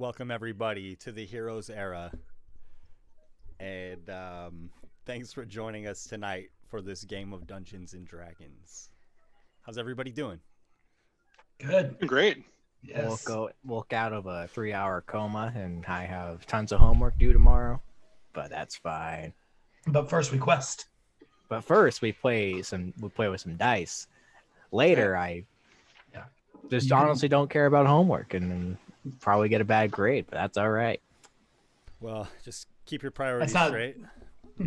Welcome everybody to the Heroes era, and thanks for joining us tonight for this game of Dungeons and Dragons. How's everybody doing? Good. Great. Yes. Woke out of a 3-hour coma, and I have tons of homework due tomorrow, but that's fine. But first we quest. But first, we play with some dice. Later, I just honestly don't care about homework and probably get a bad grade, but that's all right. Well, just keep your priorities straight.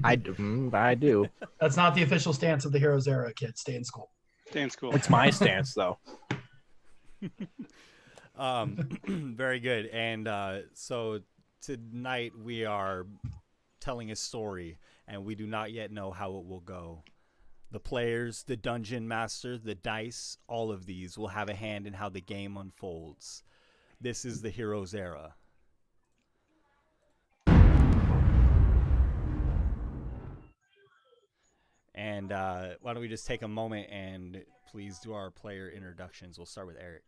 I do. That's not the official stance of the Heroes era, kids. Stay in school. Stay in school. It's my stance, though. Very good. And so tonight we are telling a story, and we do not yet know how it will go. The players, the dungeon master, the dice, all of these will have a hand in how the game unfolds. This is the Heroes era. And why don't we just take a moment and please do our player introductions. We'll start with Eric.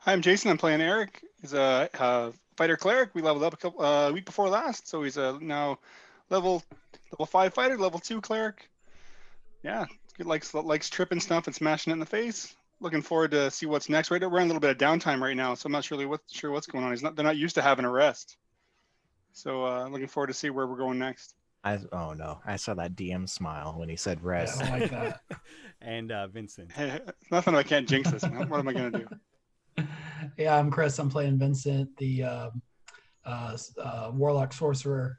Hi, I'm Jason. I'm playing Eric. He's a fighter cleric. We leveled up a week before last, so he's now level 5 fighter, level 2 cleric. Yeah, he likes tripping stuff and smashing it in the face. Looking forward to see what's next. We're in a little bit of downtime right now, so I'm not sure what's going on. They're not used to having a rest, so looking forward to see where we're going next. Oh no, I saw that DM smile when he said rest. I like that. And Vincent. Hey, nothing I can't jinx this, man. What am I gonna do? Yeah, I'm Chris. I'm playing Vincent, the warlock sorcerer,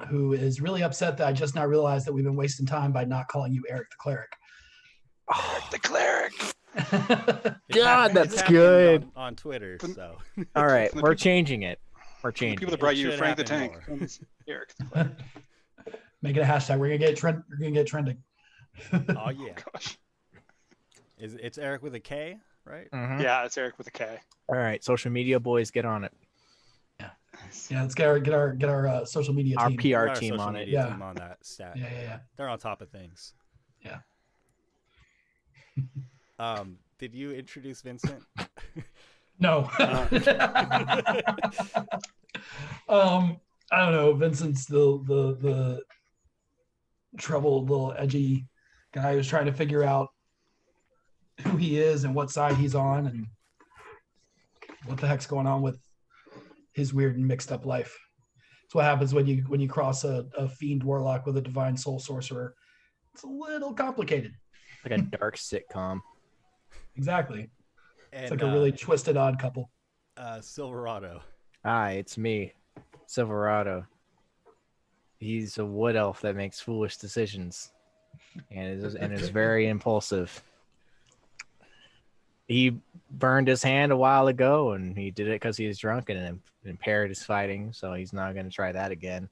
who is really upset that I just now realized that we've been wasting time by not calling you Eric the cleric. Eric the cleric. God, that's It's happening good. on Twitter. So All right, we're changing it. We're changing People that it. brought It you should Frank the happen Tank. more. Eric the cleric. Make it a hashtag. We're gonna get trend. We're gonna get trending. oh yeah, Gosh. it's Eric with a K, right? Mhm. Yeah, it's Eric with a K. All right, social media boys, get on it. Yeah, let's get our social media Our team. We got PR our team social on it. media Yeah. team on that stat. Yeah. They're on top of things. Yeah. Did you introduce Vincent? No. I don't know. Vincent's the troubled, little edgy guy who's trying to figure out who he is and what side he's on and what the heck's going on with his weird and mixed up life. It's what happens when you cross a fiend warlock with a divine soul sorcerer. It's a little complicated. Like a dark sitcom. Exactly. And, It's like a really twisted odd couple. Silverado. Hi, it's me, Silverado. He's a wood elf that makes foolish decisions, and is very impulsive. He burned his hand a while ago, and he did it because he was drunk and it impaired his fighting. So he's not going to try that again.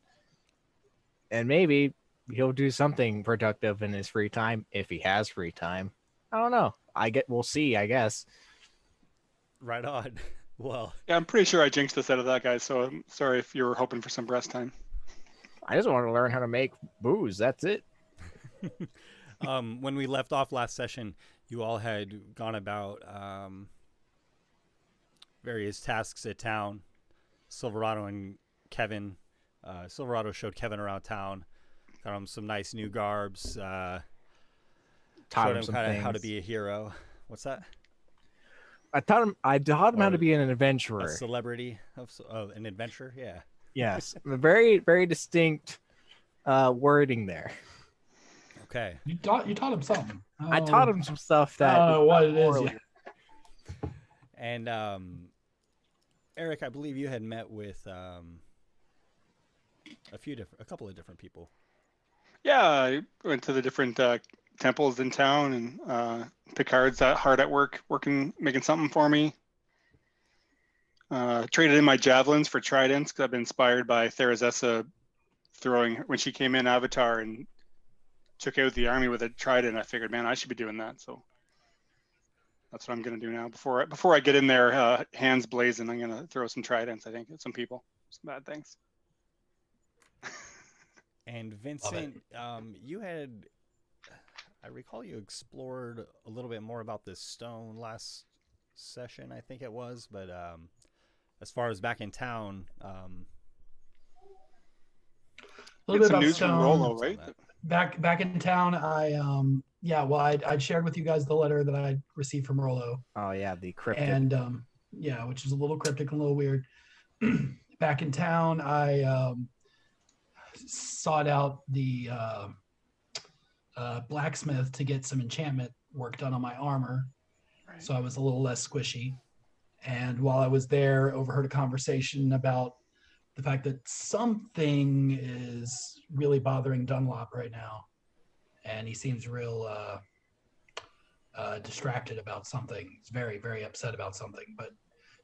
And maybe he'll do something productive in his free time if he has free time. I don't know. We'll see, I guess. Right on. Well, Yeah, I'm pretty sure I jinxed this out of that guy, so I'm sorry if you were hoping for some breast time. I just want to learn how to make booze. That's it. when we left off last session, you all had gone about various tasks at town. Silverado and Kevin. Silverado showed Kevin around town. Got him some nice new garbs. Taught Showed him him some kind of things. how to be a hero. What's that? I taught him how to be an A adventurer. celebrity of an adventure. Yeah. Yes, a very, very distinct wording there. Okay. You taught him something. I taught him some stuff that. I don't know what it is. Poorly. And Eric, I believe you had met with a couple of different people. Yeah, I went to the different temples in town, and Picard's hard at work, making something for me. Traded in my javelins for tridents because I've been inspired by Therazessa throwing when she came in Avatar and took out the army with a trident. I figured, man, I should be doing that. So that's what I'm gonna do now. Before I get in there, hands blazing, I'm gonna throw some tridents. I think at some people, some bad things. And Vincent, you had, I recall you explored a little bit more about this stone last session, I think it was, but as far as back in town, A Get little bit some about news from Stone. Rolo, right? Back in town, I'd shared with you guys the letter that I received from Rolo, Oh yeah, the cryptic. and which is a little cryptic and a little weird. Back in town, I sought out the blacksmith to get some enchantment work done on my armor, Right. so I was a little less squishy. And while I was there, overheard a conversation about the fact that something is really bothering Dunlop right now, and he seems real distracted about something. He's very, very upset about something, but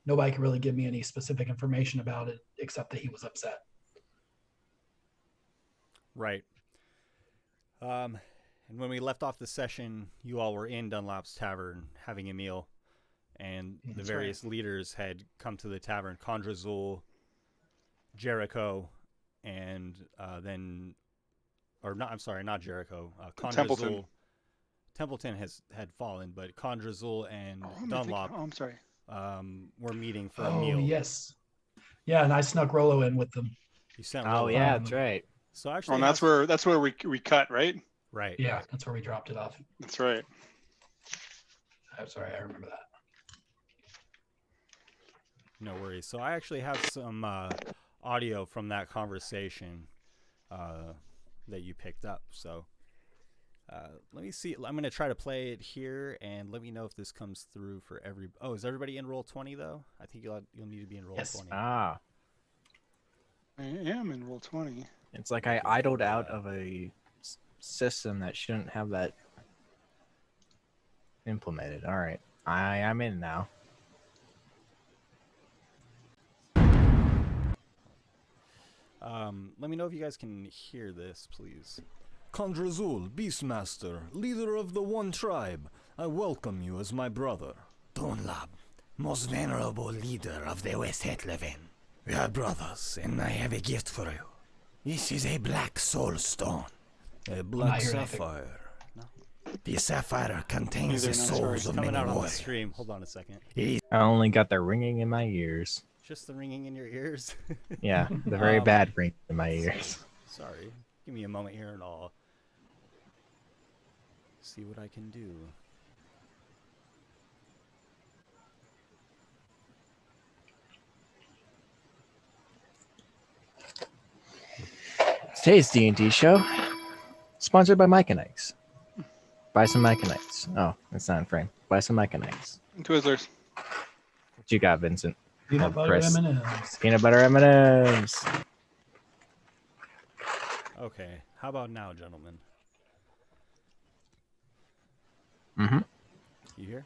nobody can really give me any specific information about it except that he was upset. right. And when we left off the session, you all were in Dunlop's tavern having a meal, and the That's various leaders had come to the tavern: Condrazul, Jericho, and not Jericho. Templeton. Templeton had fallen, but Condrazul and Oh, Dunlop I'm sorry. were meeting for a Oh, meal. yes. Yeah, and I snuck Rolo in with them. You sent Oh Rolo. yeah, that's right. So Oh, actually, and that's where we cut, right? right. Yeah, that's where we dropped it off. That's right. I'm sorry, I remember that. No worries. So I actually have some audio from that conversation that you picked up. So let me see. I'm going to try to play it here, and let me know if this comes through for every. Oh, is everybody in Roll20 though? I think you'll need to be in Roll20. Yes. Ah, I am in Roll20. it's like I idled out of a system that shouldn't have that implemented. All right, I am in now. Let me know if you guys can hear this, please. Condrazul, Beastmaster, leader of the One Tribe, I welcome you as my brother. Dunlop, most venerable leader of the West Hetleven. We are brothers, and I have a gift for you. This is a black soul stone. A not black hearing anything. sapphire. The sapphire contains Neither, the no, souls sorry. of Coming many out on the warriors. stream. Hold on a second. I only got the ringing in my ears. Just the ringing in your ears. Yeah, the very bad ring in my ears. Sorry. Give me a moment here, and I'll see what I can do. Today's D&D show, sponsored by Mechanics. Buy some Mechanics. Oh, it's not in frame. Buy some Mechanics. Twizzlers. What you got, Vincent? Peanut Oh, butter Chris. M&Ms. Peanut butter M&Ms. Okay. How about now, gentlemen? Mm-hmm. You hear?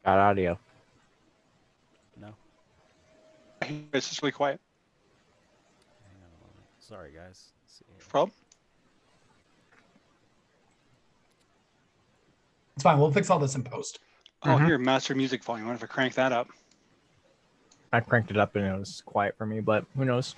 Got audio. No? It's just really quiet. Hang on a moment. Sorry, guys. Let's see here. Problem? It's fine. We'll fix all this in post. Oh, here, master music volume. I wonder if I crank that up. I cranked it up and it was quiet for me, but who knows?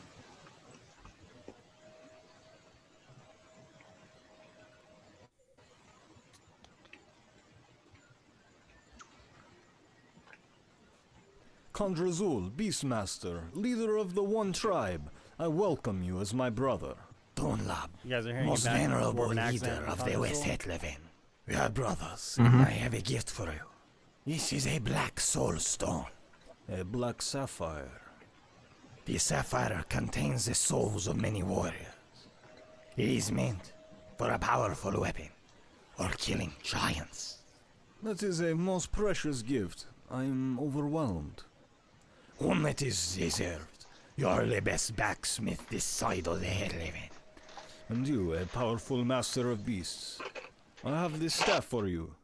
Condrazul, Beastmaster, leader of the One Tribe, I welcome you as my brother. Dunlop, You guys are hearing most that venerable dwarven leader accent of from the West Condrazul? Hetleven. We are brothers, and I have a gift for you. This is a black soul stone. A black sapphire. The sapphire contains the souls of many warriors. It is meant for a powerful weapon, or killing giants. That is a most precious gift. I'm overwhelmed. One that is deserved. You are the best blacksmith this side of the Hetleven. And you, a powerful master of beasts. I have this staff for you.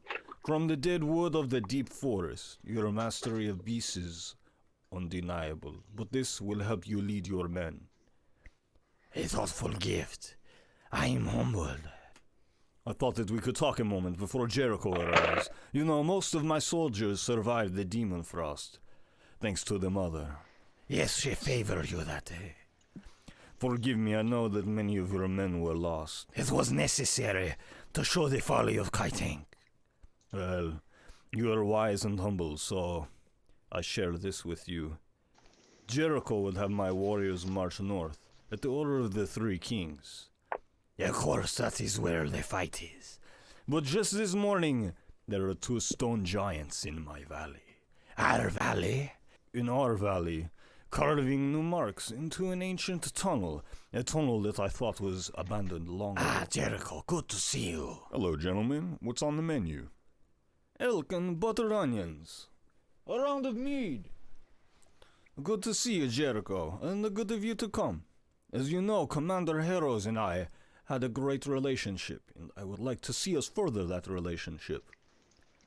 From the dead wood of the deep forest, your mastery of beasts is undeniable, but this will help you lead your men. A thoughtful gift. I am humbled. I thought that we could talk a moment before Jericho arrives. You know, most of my soldiers survived the demon frost, thanks to the mother. Yes, she favored you that day. Forgive me, I know that many of your men were lost. It was necessary to show the folly of kiting. Well, you are wise and humble, so I share this with you. Jericho would have my warriors march north, at the order of the three kings. Of course, that is where the fight is. But just this morning, there are two stone giants in my valley. Our valley? In our valley, carving new marks into an ancient tunnel, a tunnel that I thought was abandoned long ago. Ah, Jericho, good to see you. Hello, gentlemen. What's on the menu? Elk and buttered onions. A round of mead. Good to see you, Jericho, and good of you to come. As you know, Commander Heroes and I had a great relationship, and I would like to see us further that relationship.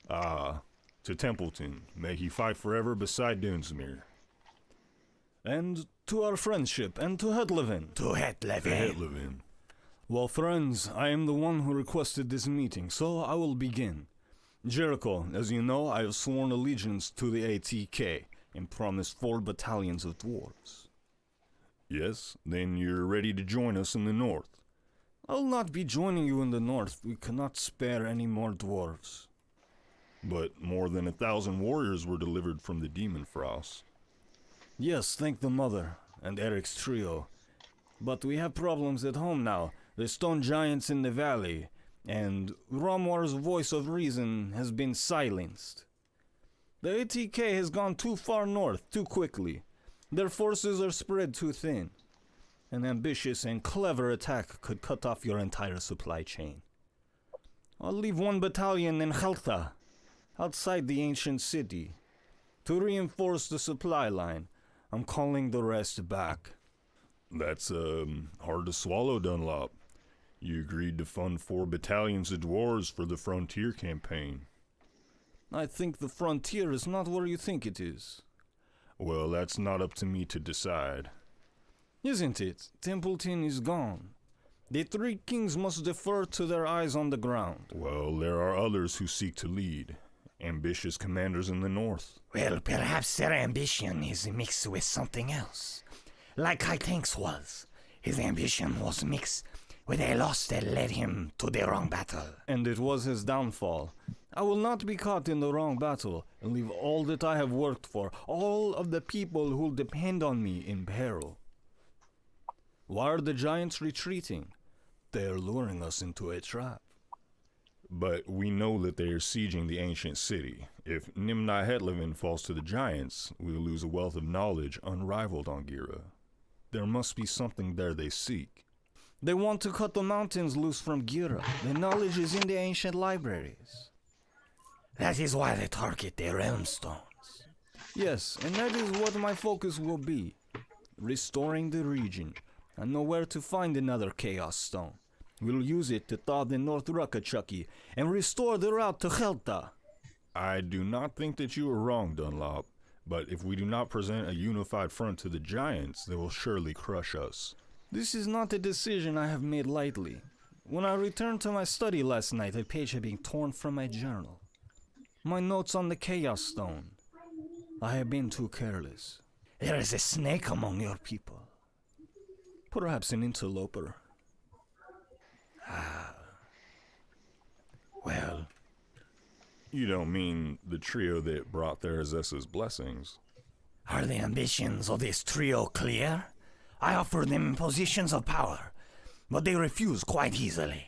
To Templeton, may he fight forever beside Dunsmere. And to our friendship, and to Hetlevin. To Hetlevin. Well, friends, I am the one who requested this meeting, so I will begin. Jericho, as you know, I have sworn allegiance to the ATK, and promised 4 battalions of dwarves. Yes, then you're ready to join us in the north. I'll not be joining you in the north. We cannot spare any more dwarves. But more than 1,000 warriors were delivered from the Demon Frost. Yes, thank the Mother and Eric's trio. But we have problems at home now. The stone giants in the valley, and Romwar's voice of reason has been silenced. The ATK has gone too far north, too quickly. Their forces are spread too thin. An ambitious and clever attack could cut off your entire supply chain. I'll leave 1 battalion in Khalta, outside the ancient city, to reinforce the supply line. I'm calling the rest back. That's, hard to swallow, Dunlop. You agreed to fund 4 battalions of dwarves for the frontier campaign. I think the frontier is not where you think it is. Well, that's not up to me to decide. Isn't it? Templeton is gone. The 3 kings must defer to their eyes on the ground. Well, there are others who seek to lead. Ambitious commanders in the north. Well, perhaps their ambition is mixed with something else. Like Hytank's was. His ambition was mixed with a loss that led him to the wrong battle. And it was his downfall. I will not be caught in the wrong battle and leave all that I have worked for, all of the people who depend on me, in peril. Why are the giants retreating? They are luring us into a trap. But we know that they are sieging the ancient city. If Nimna Hetlevin falls to the giants, we will lose a wealth of knowledge unrivaled on Gira. There must be something there they seek. They want to cut the mountains loose from Gira. The knowledge is in the ancient libraries. That is why they target the realm stones. Yes, and that is what my focus will be. Restoring the region. I know where to find another Chaos Stone. We'll use it to thaw the North Ruckachucky and restore the route to Helta. I do not think that you are wrong, Dunlop. But if we do not present a unified front to the giants, they will surely crush us. This is not a decision I have made lightly. When I returned to my study last night, a page had been torn from my journal. My notes on the Chaos Stone. I have been too careless. There is a snake among your people. Perhaps an interloper. Well, You don't mean the trio that brought Therazessa's blessings? are the ambitions of this trio clear? I offered them positions of power, but they refused quite easily.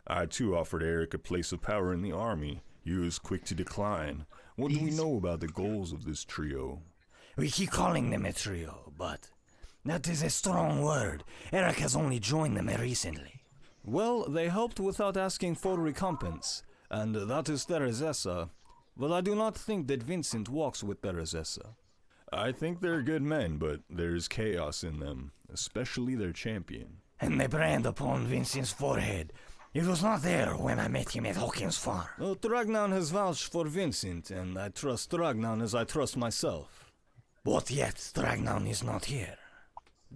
I too offered Eric a place of power in the army. He was quick to decline. What do we know about the goals of this trio? We keep calling them a trio, but that is a strong word. Eric has only joined them recently. Well, they helped without asking for recompense, and that is Therazessa. But I do not think that Vincent walks with Therazessa. I think they're good men, but there's chaos in them, especially their champion. And the brand upon Vincent's forehead. It was not there when I met him at Hawkins Farm. Oh, Dragnown has vouched for Vincent, and I trust Dragnown as I trust myself. But yet, Dragnown is not here.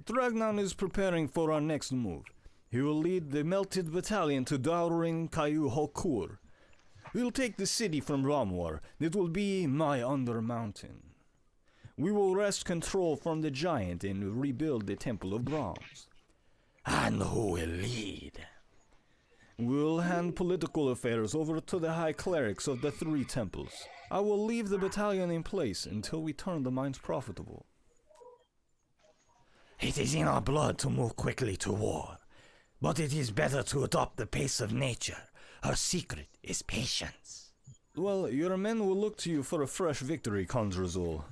Dragnown is preparing for our next move. He will lead the Melted Battalion to Daurin Kayu Hokur. We'll take the city from Romwar. It will be my Under Mountain. We will wrest control from the giant and rebuild the Temple of Bronze. And who will lead? We'll hand political affairs over to the high clerics of the 3 temples. I will leave the battalion in place until we turn the mines profitable. It is in our blood to move quickly to war, but it is better to adopt the pace of nature. Her secret is patience. Well, your men will look to you for a fresh victory, Condrazul.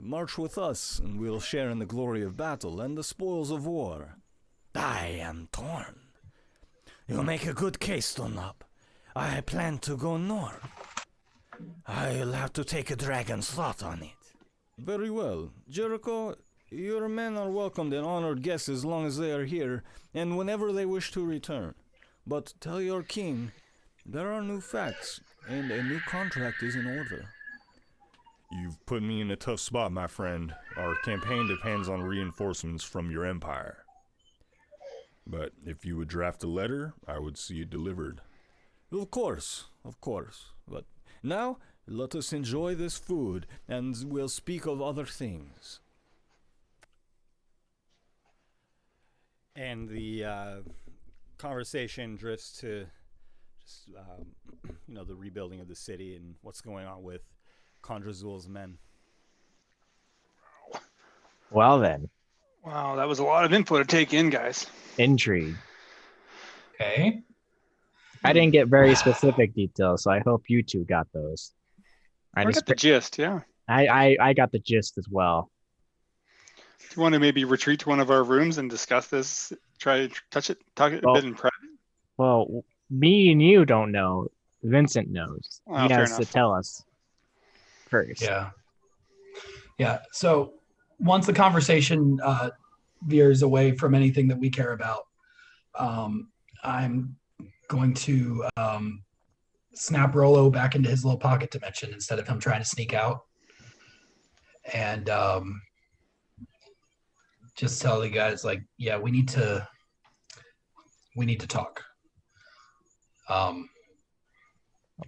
March with us, and we'll share in the glory of battle and the spoils of war. I am torn. You make a good case, Dunlop. I plan to go north. I'll have to take a dragon's thought on it. Very well. Jericho, your men are welcomed and honored guests as long as they are here, and whenever they wish to return. But tell your king, there are new facts, and a new contract is in order. You've put me in a tough spot, my friend. Our campaign depends on reinforcements from your empire. But if you would draft a letter, I would see it delivered. Of course. But now, let us enjoy this food, and we'll speak of other things. And the conversation drifts to just, the rebuilding of the city and what's going on with Condrazul's men. Well then, Wow, that was a lot of info to take in, guys. intrigue. Okay. I didn't get very specific details, so I hope you two got those. I got the gist, yeah. I got the gist as well. Do you want to maybe retreat to one of our rooms and discuss this? Try to touch it, talk it a bit in private? Well, me and you don't know. Vincent knows. Oh, He fair has to enough. tell us first. Yeah. So once the conversation veers away from anything that we care about, I'm going to snap Rolo back into his little pocket dimension instead of him trying to sneak out, and just tell the guys like, yeah, we need to talk.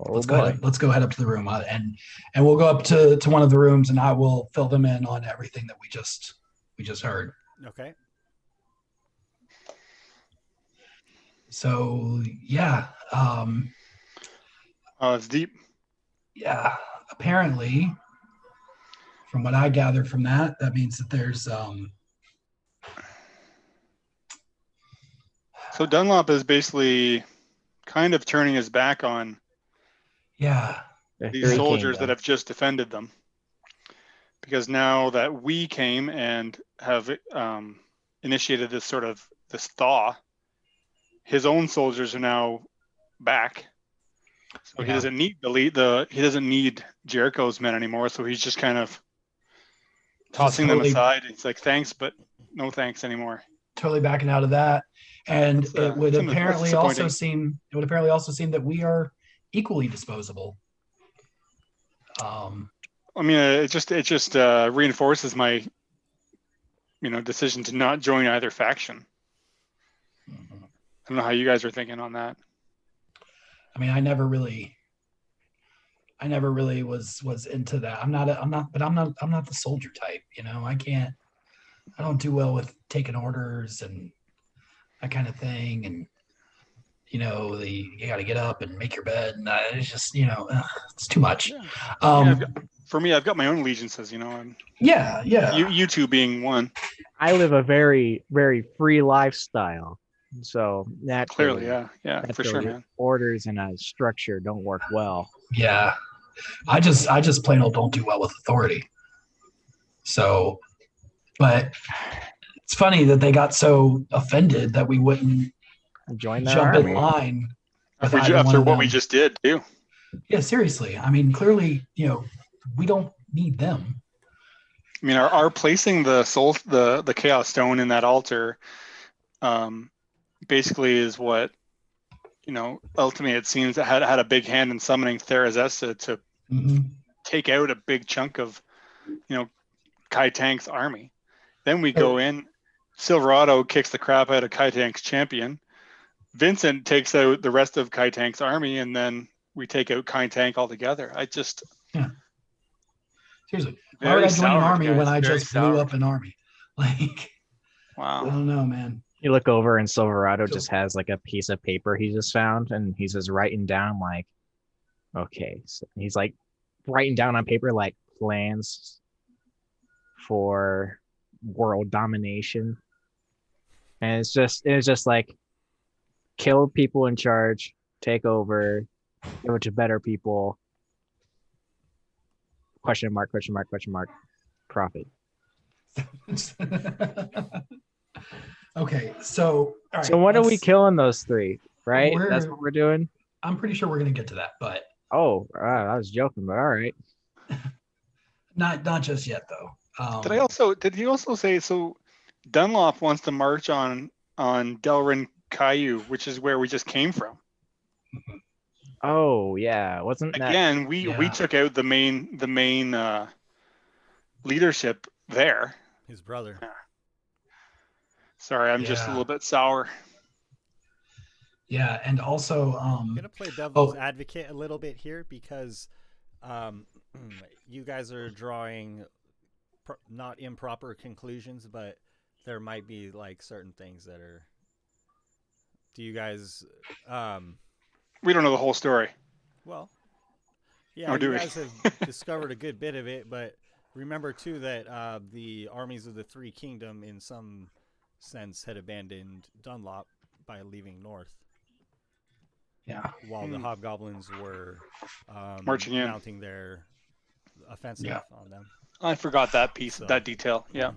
Let's go head up to the room, and we'll go up to one of the rooms, and I will fill them in on everything that we just heard. Okay. So yeah, It's deep. yeah. Apparently, from what I gathered from that means that there's So Dunlop is basically kind of turning his back on yeah. these soldiers that have just defended them. Because now that we came and have initiated this thaw, his own soldiers are now back. So he doesn't need he doesn't need Jericho's men anymore. So he's just kind of tossing them aside. It's like, thanks, but no thanks anymore. Totally backing out of that. And it would that's apparently also seem that we are equally disposable. I mean, it just reinforces my, decision to not join either faction. I don't know how you guys are thinking on that. I mean, I never really was into that. I'm not the soldier type, I don't do well with taking orders and that kind of thing. And, you got to get up and make your bed. And it's just, it's too much. For me, I've got my own allegiances, Yeah. You two being one. I live a very, very free lifestyle. So Clearly, yeah, for sure, man. Orders and a structure don't work well. Yeah. I just plain old don't do well with authority. So, but it's funny that they got so offended that we wouldn't join their jump army in line after what we just did too. Yeah, seriously. I mean, clearly, we don't need them. I mean, our placing the Chaos Stone in that altar, basically is what, ultimately it seems that had a big hand in summoning Therazesta to take out a big chunk of, Kai Tank's army. Then we go in, Silverado kicks the crap out of Kai Tank's champion. Vincent takes out the rest of Kai Tank's army, and then we take out Kai Tank altogether. Seriously, why would I join an army when I just blew up an army? Like, wow. I don't know, man. You look over and Silverado just has like a piece of paper he just found, and he's just writing down like, okay, so he's like writing down on paper like plans for world domination, and it's just like kill people in charge, take over, give it to better people. Question mark, question mark, question mark. Profit. Okay, so all right. So when are we let's- killing those three? Right? That's We're- what we're doing. I'm pretty sure we're gonna get to that, but Oh, I was joking, but all right. not just yet though. Did he also say so? Dunlop wants to march on Delrin Caillou, which is where we just came from. Oh yeah, wasn't that? Again, we Yeah. took out the main leadership there. His brother. Sorry, I'm just a Yeah. little bit sour. Yeah, and also I'm gonna play devil's oh. advocate a little bit here because you guys are drawing not improper conclusions, but there might be like certain things that are. Do you guys? We don't know the whole story. Well, yeah, Or do you we? guys have discovered a good bit of it, but remember too that the armies of the Three Kingdom, in some sense, had abandoned Dunlop by leaving north. yeah. While the hobgoblins were Marching in. mounting their offensive Yeah. on them. I forgot that piece, So- that detail. Yeah.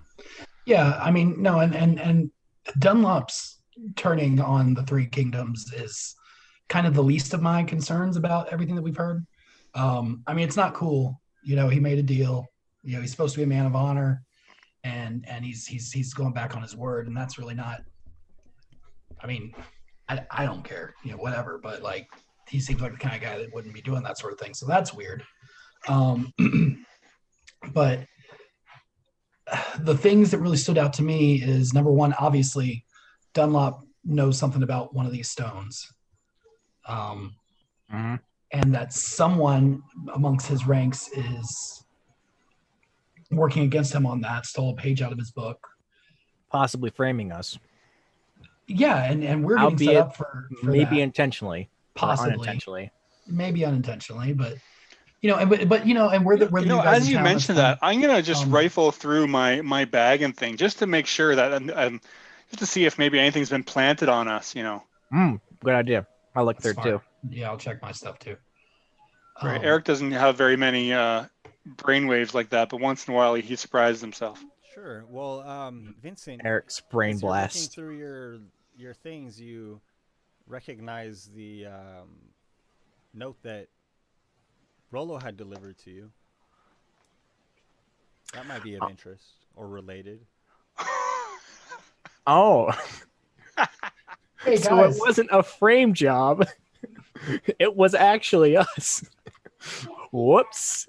Yeah, I mean, no, and Dunlop's turning on the Three Kingdoms is kind of the least of my concerns about everything that we've heard. I mean, it's not cool. You know, he made a deal. You know, he's supposed to be a man of honor, and he's going back on his word, and that's really not. I mean, I don't care, you know, whatever, but like he seems like the kind of guy that wouldn't be doing that sort of thing. So that's weird. But the things that really stood out to me is number one, obviously, Dunlop knows something about one of these stones. Mhm. And that someone amongst his ranks is working against him on that, stole a page out of his book. Possibly framing us, Yeah, and we're getting set Albeit up for maybe that, intentionally, or possibly, unintentionally. maybe unintentionally, but you know, and you know, and we're the You know, guys as in you town, that's mentioned that, I'm gonna just Um, rifle through my bag and thing just to make sure that just to see if maybe anything's been planted on us. You know, Good idea. I'll look there smart. too. Yeah, I'll check my stuff too. right? Um, Eric doesn't have very many brainwaves like that, but once in a while he surprises himself. Sure. Well, Vincent, Eric's brain as you're looking blast. through your things, you recognize the note that Rollo had delivered to you. That might be of interest or related. Oh, hey so guys, it wasn't a frame job. It was actually us. Whoops.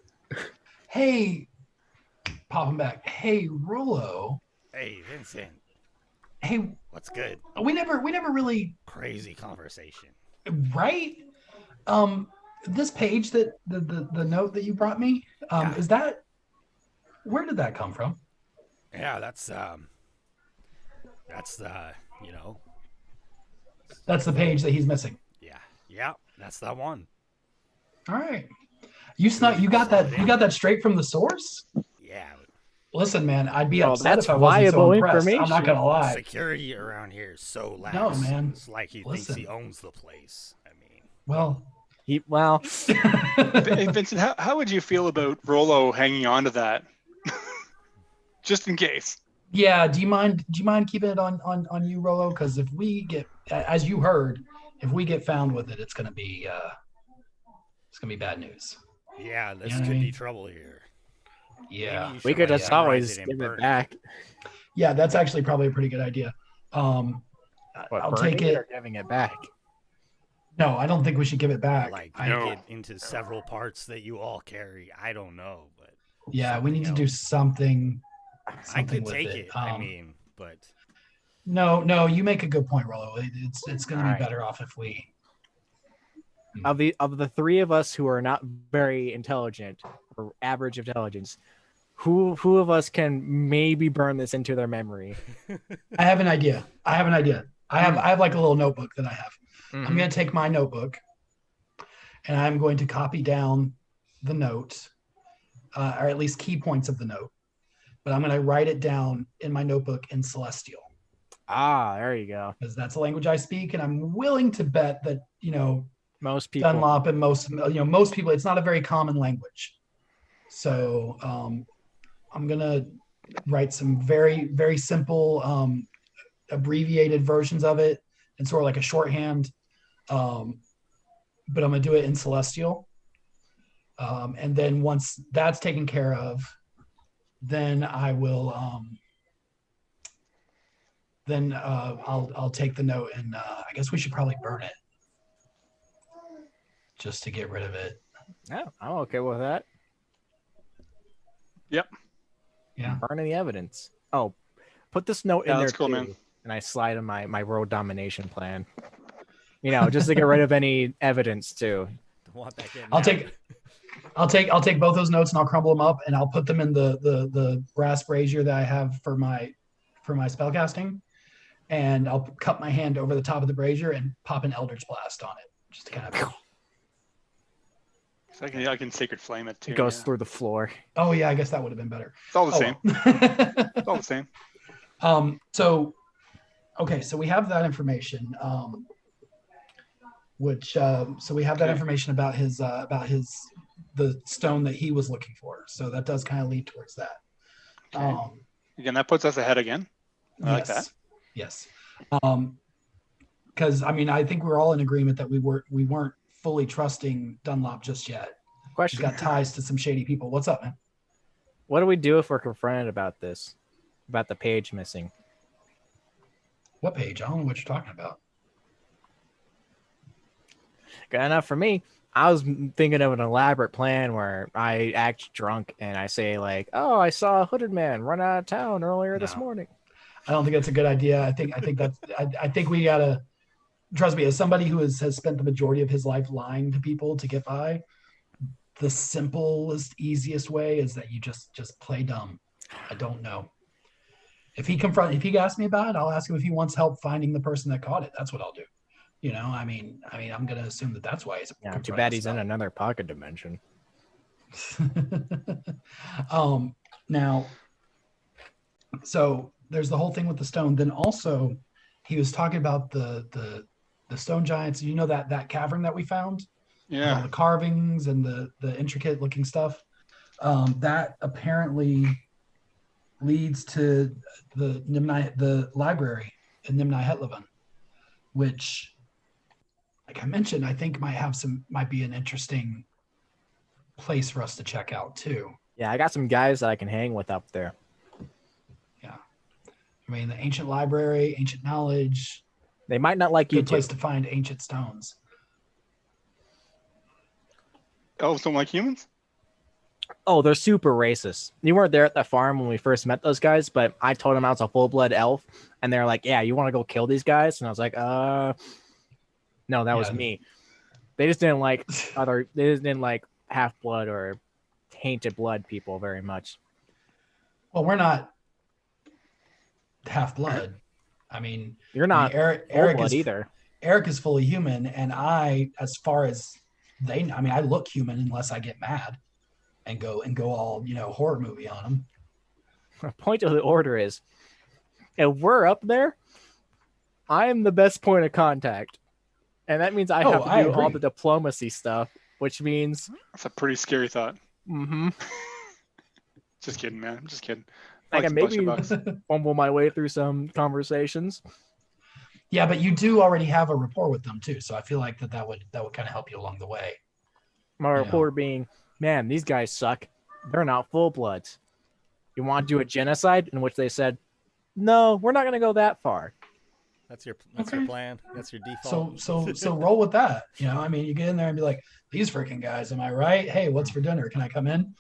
hey, pop him back. Hey, Rollo. Hey, Vincent, Hey, what's good? we never really Crazy conversation. right. This page that the note that you brought me, Yeah. is that where did that come from? Yeah, that's you know, That's the page that he's missing. yeah, that's the one. All right. You got that straight from the source? Yeah, Listen, man, I'd be Well, upset that's if I wasn't so viable impressed. I'm not information. gonna lie. security around here is so lax. No, man. It's like he Listen. thinks he owns the place. I mean, Well, Well, Hey, Vincent, how would you feel about Rollo hanging on to that, just in case? yeah. Do you mind keeping it on you, Rollo? Because if we get, as you heard, if we get found with it, it's gonna be bad news. yeah, this You know what I could be mean? trouble here. Yeah. Maybe you we should could light just it, always rise it, give and it burn back. Yeah, that's actually probably a pretty good idea. What, I'll burning take it. or giving it back? No, I don't think we should give it back. Like I- make it into several parts that you all carry. I don't know, but yeah, we need to something do else. something. I could with take it. it. I mean, but No, you make a good point, Rollo. It's going to be Alright. better off if we. Of the three of us who are not very intelligent or average intelligence, who of us can maybe burn this into their memory? I have an idea. I have like a little notebook that I have. Mhm. I'm going to take my notebook, and I'm going to copy down the note, or at least key points of the note. but I'm going to write it down in my notebook in Celestial Ah, there you go. because that's a language I speak, and I'm willing to bet that Most people. Dunlop and most people, it's not a very common language. So I'm gonna write some very, very simple abbreviated versions of it and sort of like a shorthand. But I'm gonna do it in Celestial. And then once that's taken care of, then I will I'll take the note, and I guess we should probably burn it just to get rid of it. Yeah, I'm okay with that. Yep. Yeah. Burning the evidence. Oh, put this note Yeah, in there that's cool, too, man. and I slide in my road domination plan. Just to get rid of any evidence too. Don't want that getting I'll out. take both those notes and I'll crumble them up and I'll put them in the brass brazier that I have for my spellcasting, and I'll cup my hand over the top of the brazier and pop an Eldritch Blast on it, just to kind of. So I can Sacred Flame it too. It goes yeah. through the floor. Oh yeah, I guess that would have been better. It's all the same. Well. It's all the same. So we have that information. So we have that Okay. information about the stone that he was looking for. So that does kind of lead towards that. Okay. Again, that puts us ahead again. I like that. Yes. Because I think we're all in agreement that we weren't fully trusting Dunlop just yet. He's Question: got ties to some shady people. What's up, man? What do we do if we're confronted about this? About the page missing? What page? I don't know what you're talking about. Good enough for me. I was thinking of an elaborate plan where I act drunk and I say like, "Oh, I saw a hooded man run out of town earlier this No. morning." I don't think that's a good idea. I think we gotta trust me. As somebody who has spent the majority of his life lying to people to get by, the simplest, easiest way is that you just play dumb. I don't know. If he asks me about it, I'll ask him if he wants help finding the person that caught it. That's what I'll do. I'm gonna assume that that's why he's. Yeah, too bad he's in another pocket dimension. Now, so there's the whole thing with the stone. Then also, he was talking about the stone giants. That cavern that we found. With all Yeah. the carvings and the intricate looking stuff. That apparently leads to the library in Nimni Hetlevan, which, like I mentioned, I think might be an interesting place for us to check out too. Yeah, I got some guys that I can hang with up there. Yeah. The ancient library, ancient knowledge, They might not like you good too. place to find ancient stones. Elves don't like humans? Oh, they're super racist. You weren't there at the farm when we first met those guys, but I told them I was a full-blood elf, and they're like, "Yeah, you want to go kill these guys?" And I was like, no, that was Yeah. me." They just didn't like they just didn't like half-blood or tainted blood people very much. Well, we're not half blood. You're not Eric full-blood is either. Eric is fully human, and as far as I look human unless I get mad and go all horror movie on them. The point of the order is, if we're up there, I am the best point of contact, and that means I have to I do all agree. the diplomacy stuff, which means, That's a pretty scary thought. mm-hmm, Just kidding, man. Just kidding. I can maybe Bucks. fumble my way through some conversations. Yeah, but you do already have a rapport with them too, so I feel like that would kind of help you along the way. My Yeah. report being, "Man, these guys suck. They're not full bloods. You want to do a genocide?" In which they said, "No, we're not going to go that far." That's your Okay. plan. That's your default. So roll with that. You get in there and be like, these freaking guys, am I right? Hey, what's for dinner? Can I come in?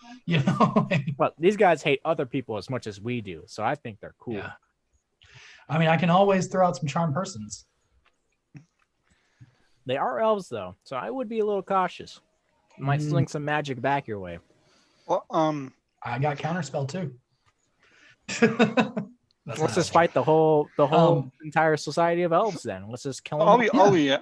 Well, these guys hate other people as much as we do, so I think they're cool. Yeah. I can always throw out some charm persons. They are elves, though, so I would be a little cautious. Might sling some magic back your way. Well, I got counterspell too. Let's just fight the whole entire society of elves then. Let's just kill them. I'll be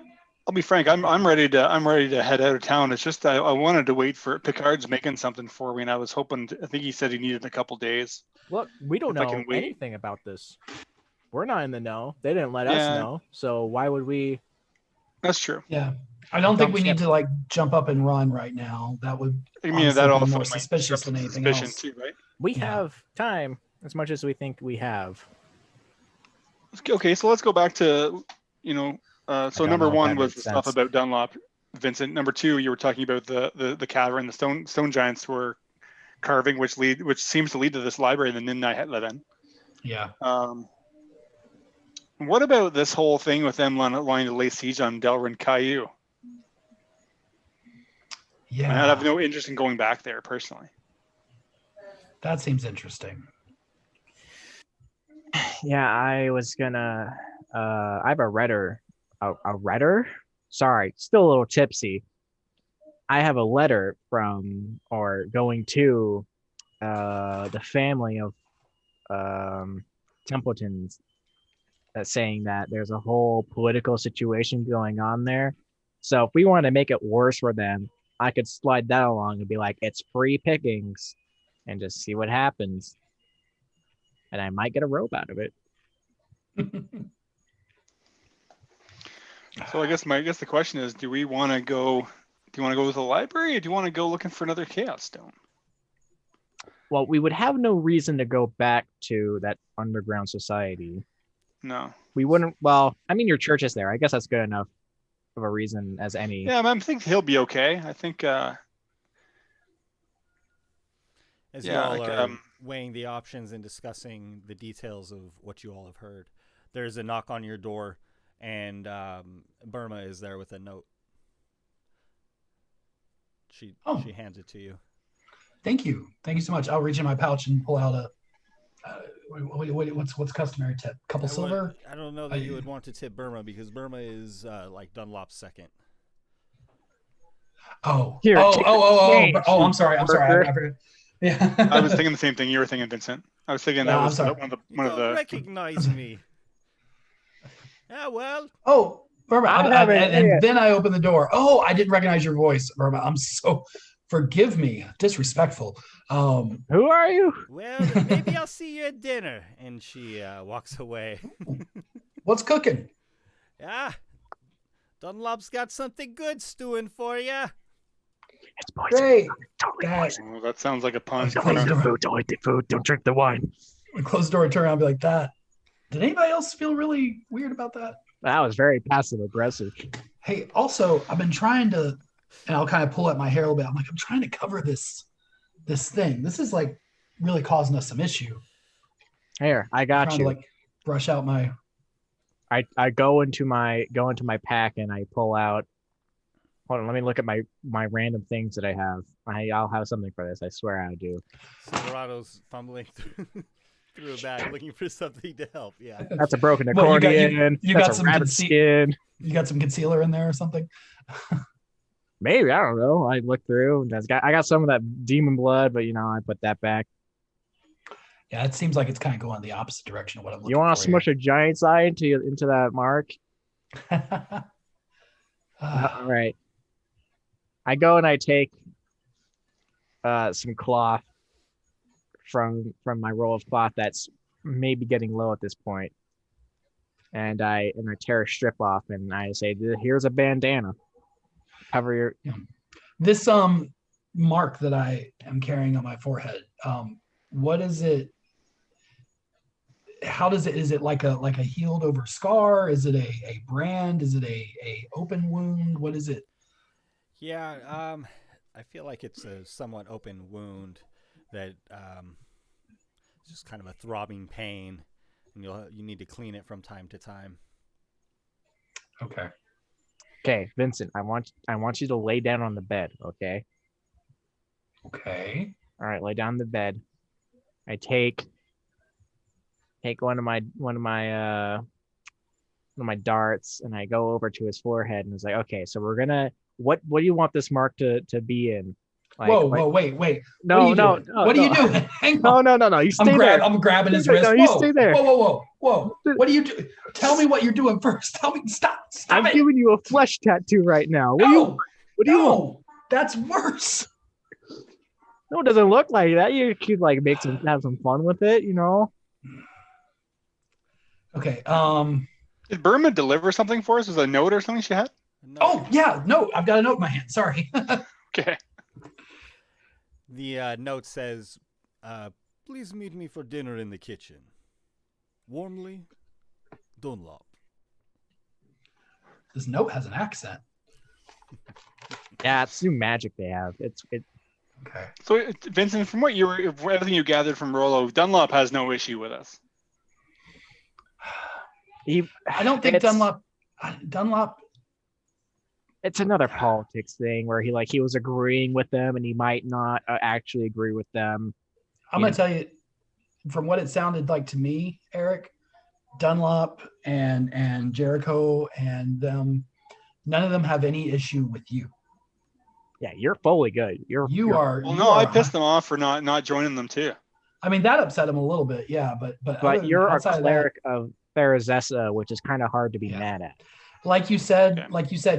I'll be frank. I'm ready to head out of town. It's just I wanted to wait for Picard's making something for me, and I was hoping. I think he said he needed a couple days. Look, we don't If I know can wait. anything about this. We're not in the know. They didn't let us Yeah. know. So why would we? That's true. Yeah. I don't think Dump we ship. need to like jump up and run right now. That would I mean, honestly that be also more might suspicious stir than some anything suspicion else. too, right? We Yeah. have time as much as we think we have. Okay, so let's go back to so don't number know if one that was made the stuff sense. about Dunlop, Vincent. Number two, you were talking about the cavern, the stone giants were carving, which seems to lead to this library the Nimnai live in. Yeah. What about this whole thing with them wanting to lay siege on Delrin Caillou? Yeah. I have no interest in going back there personally. That seems interesting. Yeah, I was gonna. I have a redder. A redder? Sorry, still a little tipsy. I have a letter from or going to the family of Templetons that's saying that there's a whole political situation going on there. So if we want to make it worse for them, I could slide that along and be like, it's free pickings and just see what happens. And I might get a robe out of it. So I guess the question is, do you want to go to the library, or do you want to go looking for another Chaos Stone? Well, we would have no reason to go back to that underground society. No. We wouldn't. Well, I mean, your church is there. I guess that's good enough of a reason as any. Yeah, I think he'll be okay. I think. As you Yeah, all like, are weighing the options and discussing the details of what you all have heard, there's a knock on your door, and Burma is there with a note. She hands it to you. Thank you so much. I'll reach in my pouch and pull out a what's customary tip? Couple silver. I don't know that you would want to tip Burma because Burma is like Dunlop's second. Oh, Here, take the change, I'm sorry. I forgot. Yeah. I was thinking the same thing you were thinking, Vincent. I was thinking that was one You of the. recognize me. Yeah, well. Oh, Burma. I And then I opened the door. Oh, I didn't recognize your voice, Burma. I'm so. Forgive me, disrespectful. Who are you? Well, maybe I'll see you at dinner. And she walks away. What's cooking? Yeah, Dunlop's got something good stewing for you. It's poison. Great. Totally poison. Oh, that sounds like a pun. Close the door. Food, don't eat the food. Don't drink the wine. I close the door and turn around and be like that. Did anybody else feel really weird about that? That was very passive aggressive. Hey, also, I've been trying to, and I'll kind of pull at my hair a little bit. I'm like, I'm trying to cover this thing. This is like really causing us some issue. Here, I got trying you. to like brush out my. I go into my pack and I pull out. Hold on, let me look at my random things that I have. I'll have something for this. I swear I do. Silverado's fumbling through a bag looking for something to help. Yeah. That's a broken Well, accordion. you That's got a some rabbit skin. You got some concealer in there or something? Maybe, I don't know. I looked through. I got some of that demon blood, but I put that back. Yeah, it seems like it's kind of going the opposite direction of what I'm looking You want for. to smush a giant's eye into that mark? All right. I go and I take some cloth from my roll of cloth that's maybe getting low at this point, and I tear a strip off and I say, "Here's a bandana. Cover your." This mark that I am carrying on my forehead. What is it? How does it? Is it like a healed over scar? Is it a brand? Is it a open wound? What is it? Yeah, I feel like it's a somewhat open wound that it's just kind of a throbbing pain, and you need to clean it from time to time. Okay. Okay, Vincent, I want you to lay down on the bed, okay? Okay. All right, lay down on the bed. I take one of my darts and I go over to his forehead and it's like, okay, so we're gonna what do you want this mark to be in? Like, whoa, wait. What are No, you no, doing? no, What are you no. doing? Hang on. No. You stay there. I'm grabbing his Stay there. wrist. No, you Whoa, stay there. whoa. What are you doing? Tell me what you're doing first. Tell me. Stop I'm it. giving you a flesh tattoo right now. What No, do you want? that's worse. No, it doesn't look like that. You could like have some fun with it, you know. Okay. Did Burma deliver something for us? Was it a note or something she had? No. Oh yeah, no, I've got a note in my hand. Sorry. Okay. The note says, please meet me for dinner in the kitchen. Warmly, Dunlop. This note has an accent. Yeah, it's new magic they have. Okay. So, Vincent, from everything you gathered from Rollo, Dunlop has no issue with us. I don't think Dunlop. It's another politics thing where he was agreeing with them and he might not actually agree with them. I'm gonna tell you, from what it sounded like to me, Eric, Dunlop and Jericho and them, none of them have any issue with you. Yeah, you're fully good. You're Well, no, I pissed them off for not joining them too. I mean, that upset him a little bit, yeah. But you're a cleric of Therazessa, which is kind of hard to be mad at. Like you said,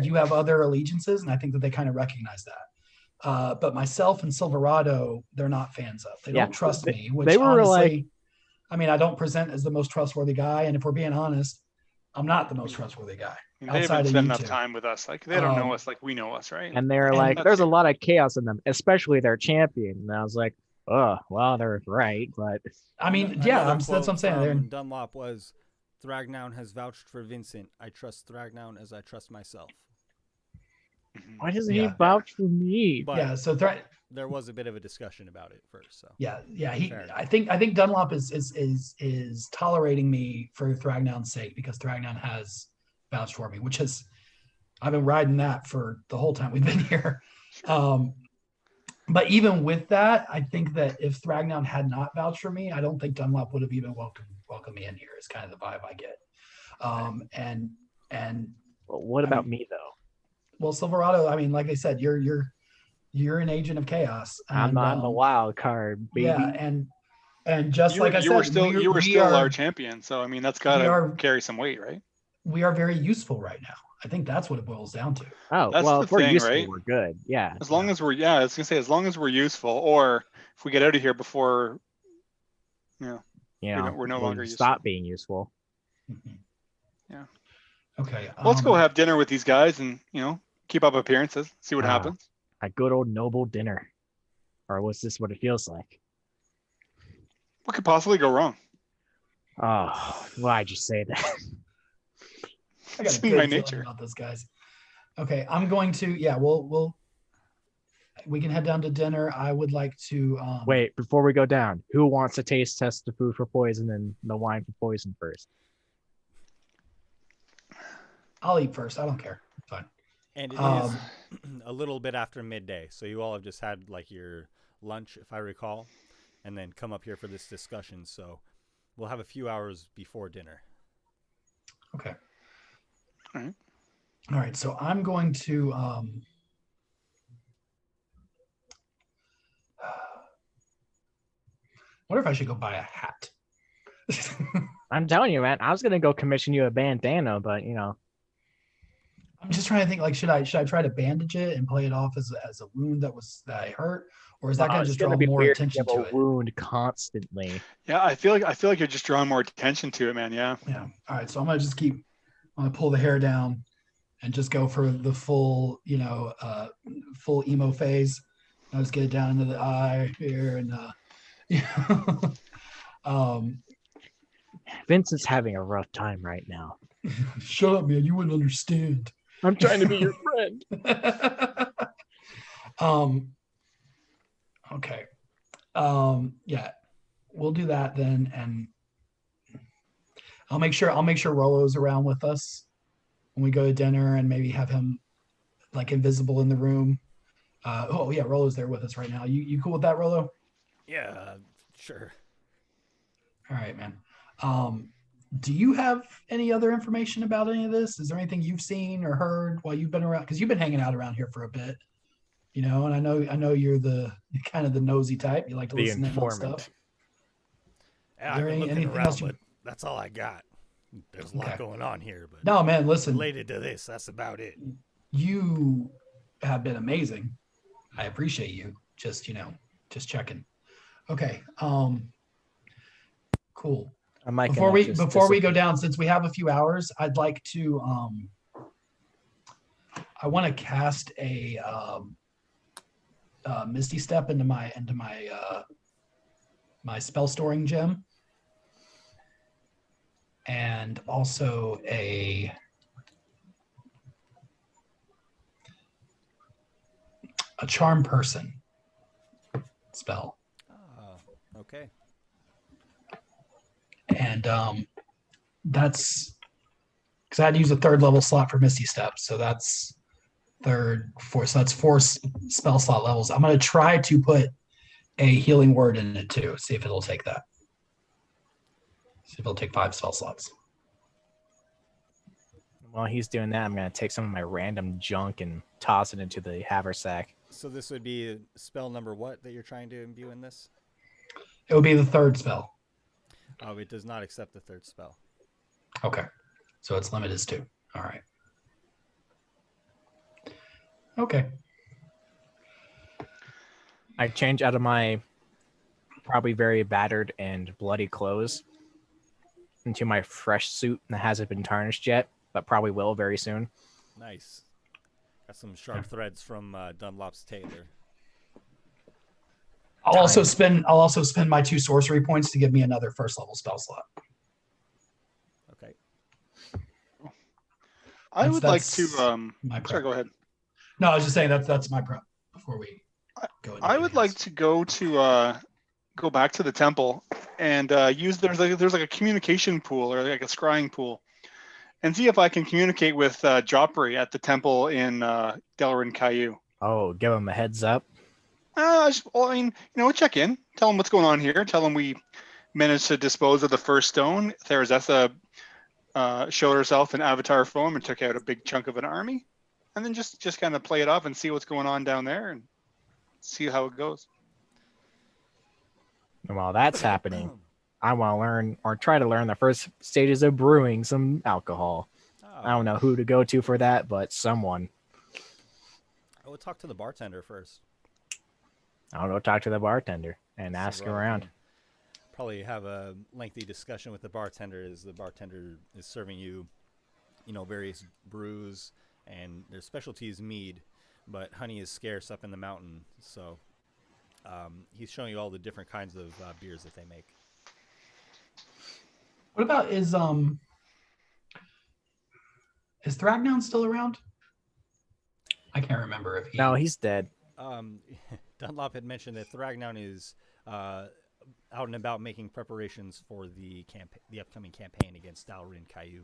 you have other allegiances, and I think that they kind of recognize that. But myself and Silverado, they're not fans of. They don't trust me. Which they were honestly, I mean, I don't present as the most trustworthy guy, and if we're being honest, I'm not the most trustworthy guy. They haven't spent enough time with us. Like they don't know us like we know us, right? And they're like, there's a lot of chaos in them, especially their champion. And I was like, oh, well, they're right, but I mean, yeah, that's what I'm saying. Dunlop was, Thragnown has vouched for Vincent. I trust Thragnown as I trust myself. Why doesn't he vouch for me? But yeah, so there was a bit of a discussion about it first. So yeah. I think Dunlop is tolerating me for Thragnown's sake because Thragnown has vouched for me, which is I've been riding that for the whole time we've been here. But even with that, I think that if Thragnown had not vouched for me, I don't think Dunlop would have even welcomed me in here. Is kind of the vibe I get. And what about me though? Well, Silverado, I mean, like I said, you're an agent of chaos. And, I'm the wild card, baby. Yeah, and just like I said, you were still our champion. So I mean, that's got to carry some weight, right? We are very useful right now. I think that's what it boils down to. Oh, that's well, the if we're thing, useful, right? We're good. Yeah. As long as we're, I was gonna say, as long as we're useful, or if we get out of here before, we're no longer stop being useful. Yeah. Okay. Well, let's go have dinner with these guys and keep up appearances, see what happens. A good old noble dinner, or was this what it feels like? What could possibly go wrong? Oh, why'd you say that? I got a good feeling about this, guys. Okay, I'm going to. Yeah, we can head down to dinner. I would like to. Wait, before we go down, who wants to taste test the food for poison and the wine for poison first? I'll eat first. I don't care. It's fine. And it is a little bit after midday, so you all have just had like your lunch, if I recall, and then come up here for this discussion. So we'll have a few hours before dinner. Okay. All right. So I'm going to. Wonder if I should go buy a hat. I'm telling you, man. I was gonna go commission you a bandana, but I'm just trying to think. Like, should I try to bandage it and play it off as a wound that I hurt, or is that going to just draw more attention to it? Wound constantly. Yeah, I feel like you're just drawing more attention to it, man. Yeah. Yeah. All right. So I'm gonna just I'm gonna pull the hair down, and just go for the full, full emo phase. I'll just get it down into the eye here, and Vincent's having a rough time right now. Shut up, man. You wouldn't understand. I'm trying to be your friend. Okay. Yeah, we'll do that then, and I'll make sure Rollo's around with us when we go to dinner, and maybe have him like invisible in the room. Oh yeah, Rollo's there with us right now. You cool with that, Rollo? Yeah, sure. All right, man. Do you have any other information about any of this? Is there anything you've seen or heard while you've been around? Because you've been hanging out around here for a bit. You know, and I know you're the kind of the nosy type. You like to The listen in on informant. stuff. Yeah, Is there I've been looking anything around, else you- but that's all I got. There's a lot Okay. going on here, but No, man, listen. related to this, that's about it. You have been amazing. I appreciate you. Just checking. Okay. Cool. My Before we connections go disappear. down, since we have a few hours, I'd like to I want to cast a Misty Step into my my spell storing gem, and also a charm person spell. Okay. And that's because I had to use a 3rd level slot for Misty Step, so that's 3rd, 4th. So that's 4 spell slot levels. I'm going to try to put a healing word in it too. See if it'll take that. See if it'll take 5 spell slots. While he's doing that, I'm gonna take some of my random junk and toss it into the haversack. So this would be spell number what that you're trying to imbue in this? It will be the 3rd spell. Oh, it does not accept the 3rd spell. Okay, so its limit is 2. All right. Okay. I change out of my probably very battered and bloody clothes into my fresh suit that hasn't been tarnished yet, but probably will very soon. Nice. Got some sharp threads from Dunlop's tailor. I'll also spend my 2 sorcery points to give me another 1st level spell slot. Okay. I would like to. my prep. Sorry, go ahead. No, I was just saying that's my prep before we go. Into I would like to go back to the temple and use there's like a communication pool or like a scrying pool, and see if I can communicate with Joffrey at the temple in Delrin Caillou. Oh, give him a heads up. Check in, tell him what's going on here, tell him we managed to dispose of the first stone. Therazessa showed herself in avatar form and took out a big chunk of an army, and then just kind of play it off and see what's going on down there and see how it goes. And while that's happening, I want to learn or try to learn the first stages of brewing some alcohol. Oh, I don't know who to go to for that, but someone. I would talk to the bartender first. I'll go talk to the bartender and ask So, around. Probably have a lengthy discussion with the bartender as the bartender is serving you, various brews, and their specialty is mead, but honey is scarce up in the mountain, so he's showing you all the different kinds of beers that they make. What about is Thragnown still around? I can't remember if he. No, he's dead. Dunlop had mentioned that Thragnown is out and about making preparations for the upcoming campaign against Dalrin Caillou.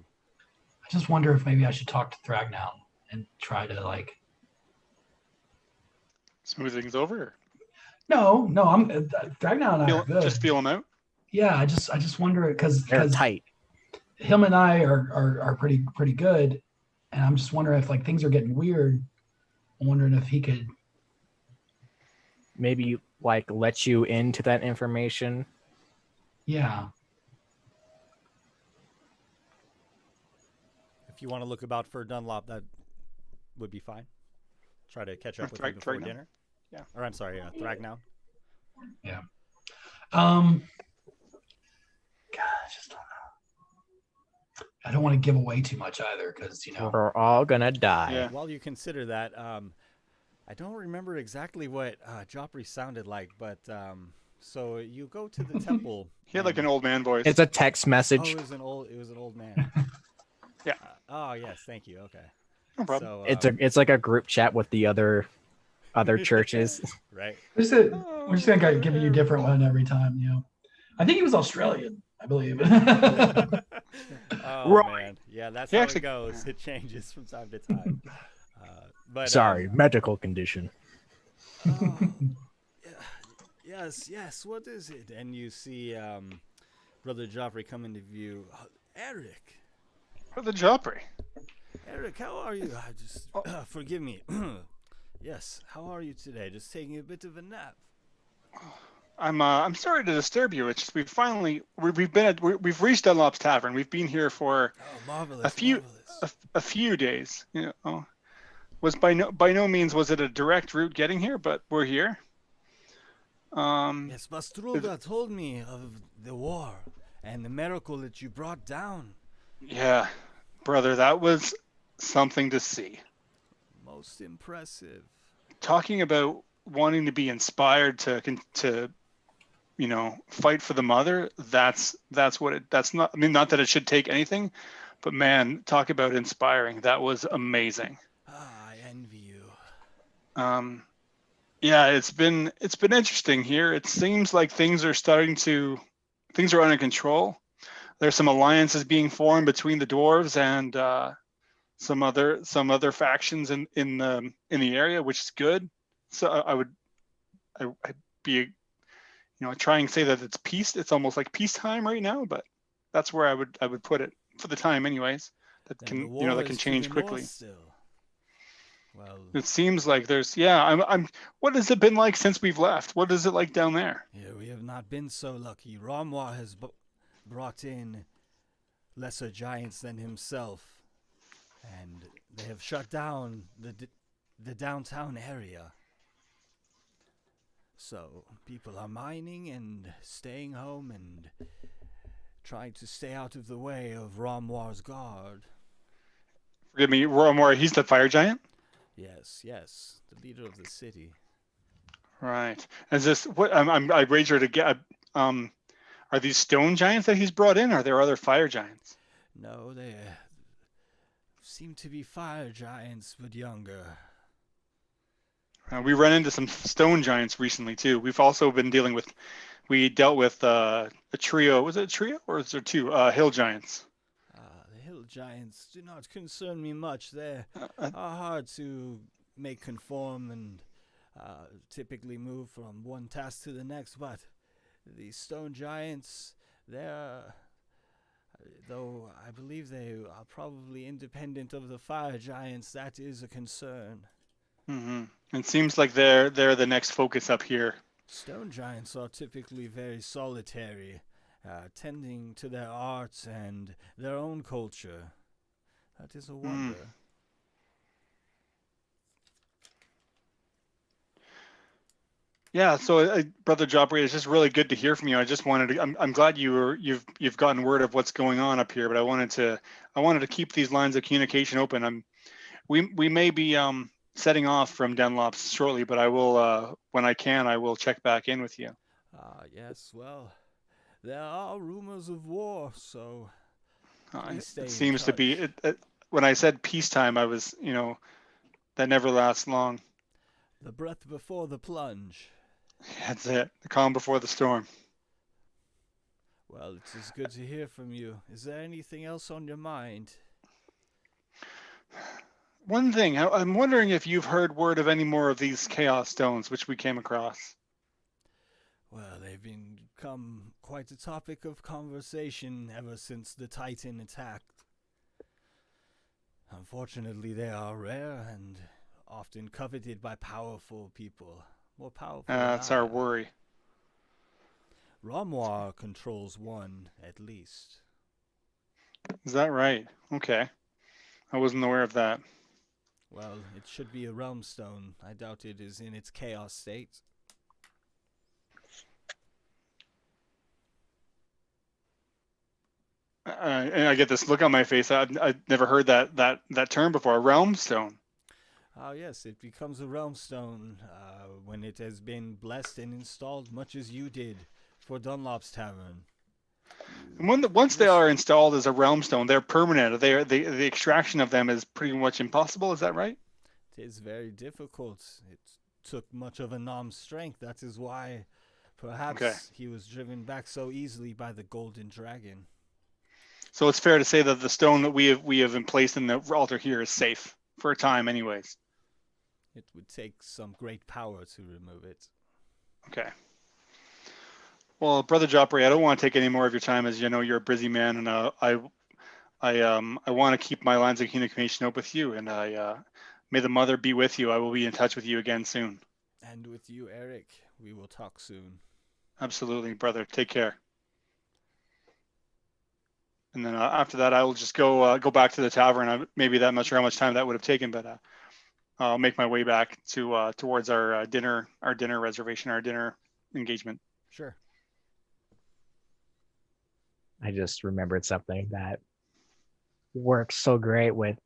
I just wonder if maybe I should talk to Thragnown and try to Smooth things over. No, I'm Thragnown and I are good. Just feel him out. Yeah, I just wonder because They're tight. him and I are pretty good, and I'm just wondering if things are getting weird. I'm wondering if he could. Maybe let you into that information. Yeah. If you want to look about for Dunlop, that would be fine. Try to catch up with him before dinner. Yeah. Or I'm sorry, Thragnown. Yeah. God, I just don't know. I don't want to give away too much either, because We're all gonna die. Yeah. While you consider that, I don't remember exactly what Joffrey sounded like, but so you go to the temple. He had an old man voice. It's a text Oh, message. it was an old man. Yeah. Oh yes, thank you. Okay. No problem. So, It's like a group chat with the other churches. right. we're just gonna give you a different one every time. I think he was Australian, I believe. Oh Right. man, yeah, that's He how actually- it goes. It changes from time to time. But Sorry, medical condition. oh, yes. What is it? And you see Brother Joffrey come into view. Eric, For the Joffrey. how are you? Just forgive me. Yes, how are you today? Just taking a bit of a nap. I'm sorry to disturb you. It's just we've reached Dunlop's Tavern. We've been here for Oh, a marvelous, few marvelous. a few days. Was by no means was it a direct route getting here, but we're here. Yes, Bastruga told me of the war and the miracle that you brought down. Yeah, brother, that was something to see. Most impressive. Talking about wanting to be inspired to fight for the mother. That's what it. That's not. I mean, not that it should take anything, but man, talk about inspiring. That was amazing. I envy you. Um, yeah, it's been interesting here. It seems like things are under control. There's some alliances being formed between the dwarves and some other factions in the area, which is good. So I'd be try and say that it's peace. It's almost like peacetime right now, but that's where I would put it for the time, anyways. That Then the can war that can is to change the north quickly. still. Well, It seems like there's I'm. What has it been like since we've left? What is it like down there? here we have not been so lucky. Ramwa has brought in lesser giants than himself, and they have shut down the downtown area. So people are mining and staying home and trying to stay out of the way of Ramwar's guard. Forgive me, Roramore. He's the fire giant. Yes, yes, the leader of the city. Right. Is this what I wager to get? Are these stone giants that he's brought in? Or are there other fire giants? No, they seem to be fire giants, but younger. We ran into some stone giants recently too. We've also been dealing with. We dealt with a trio. Was it a trio or is there two hill giants? The hill giants do not concern me much. They Uh, are hard to make conform and typically move from one task to the next, but the stone giants, they're, though I believe they are probably independent of the fire giants, that is a concern. mm-hmm. It seems like they're the next focus up here. Stone giants are typically very solitary, tending to their arts and their own culture. That is a wonder. Yeah, so Brother Jopri, it's just really good to hear from you. I just wanted to. I'm glad you've gotten word of what's going on up here, but I wanted to keep these lines of communication open. We may be setting off from Dunlop's shortly, but I will when I can I will check back in with you. Yes, well, there are rumors of war, so please stay It in seems to be touch. when I said peacetime, I was that never lasts long. The breath before the plunge. That's it. The calm before the storm. Well, it is good to hear from you. Is there anything else on your mind? One thing, I'm wondering if you've heard word of any more of these chaos stones which we came across. Well, they've become quite a topic of conversation ever since the Titan attacked. Unfortunately, they are rare and often coveted by powerful people. More powerful than That's I our am. worry. Ramwa controls one, at least. Is that right? Okay. I wasn't aware of that. Well, it should be a realm stone. I doubt it is in its chaos state. And I get this look on my face. I've never heard that term before. A realm stone. Yes, it becomes a realm stone when it has been blessed and installed, much as you did for Dunlop's Tavern. And once they are installed as a realm stone, they're permanent. The extraction of them is pretty much impossible. Is that right? It is very difficult. It took much of a Nom's strength. That is why perhaps he was driven back so easily by the golden dragon. So it's fair to say that the stone that we have in place in the altar here is safe for a time, anyways. It would take some great power to remove it. Okay. Well, Brother Jopri, I don't want to take any more of your time, as you know you're a busy man, and I want to keep my lines of communication open with you, and I May the mother be with you. I will be in touch with you again soon. And with you, Eric. We will talk soon. Absolutely, brother. Take care. And then after that, I will just go back to the tavern. Maybe that, I'm not sure how much time that would have taken, but I'll make my way back to towards our dinner reservation, our dinner engagement. Sure. I just remembered something that works so great with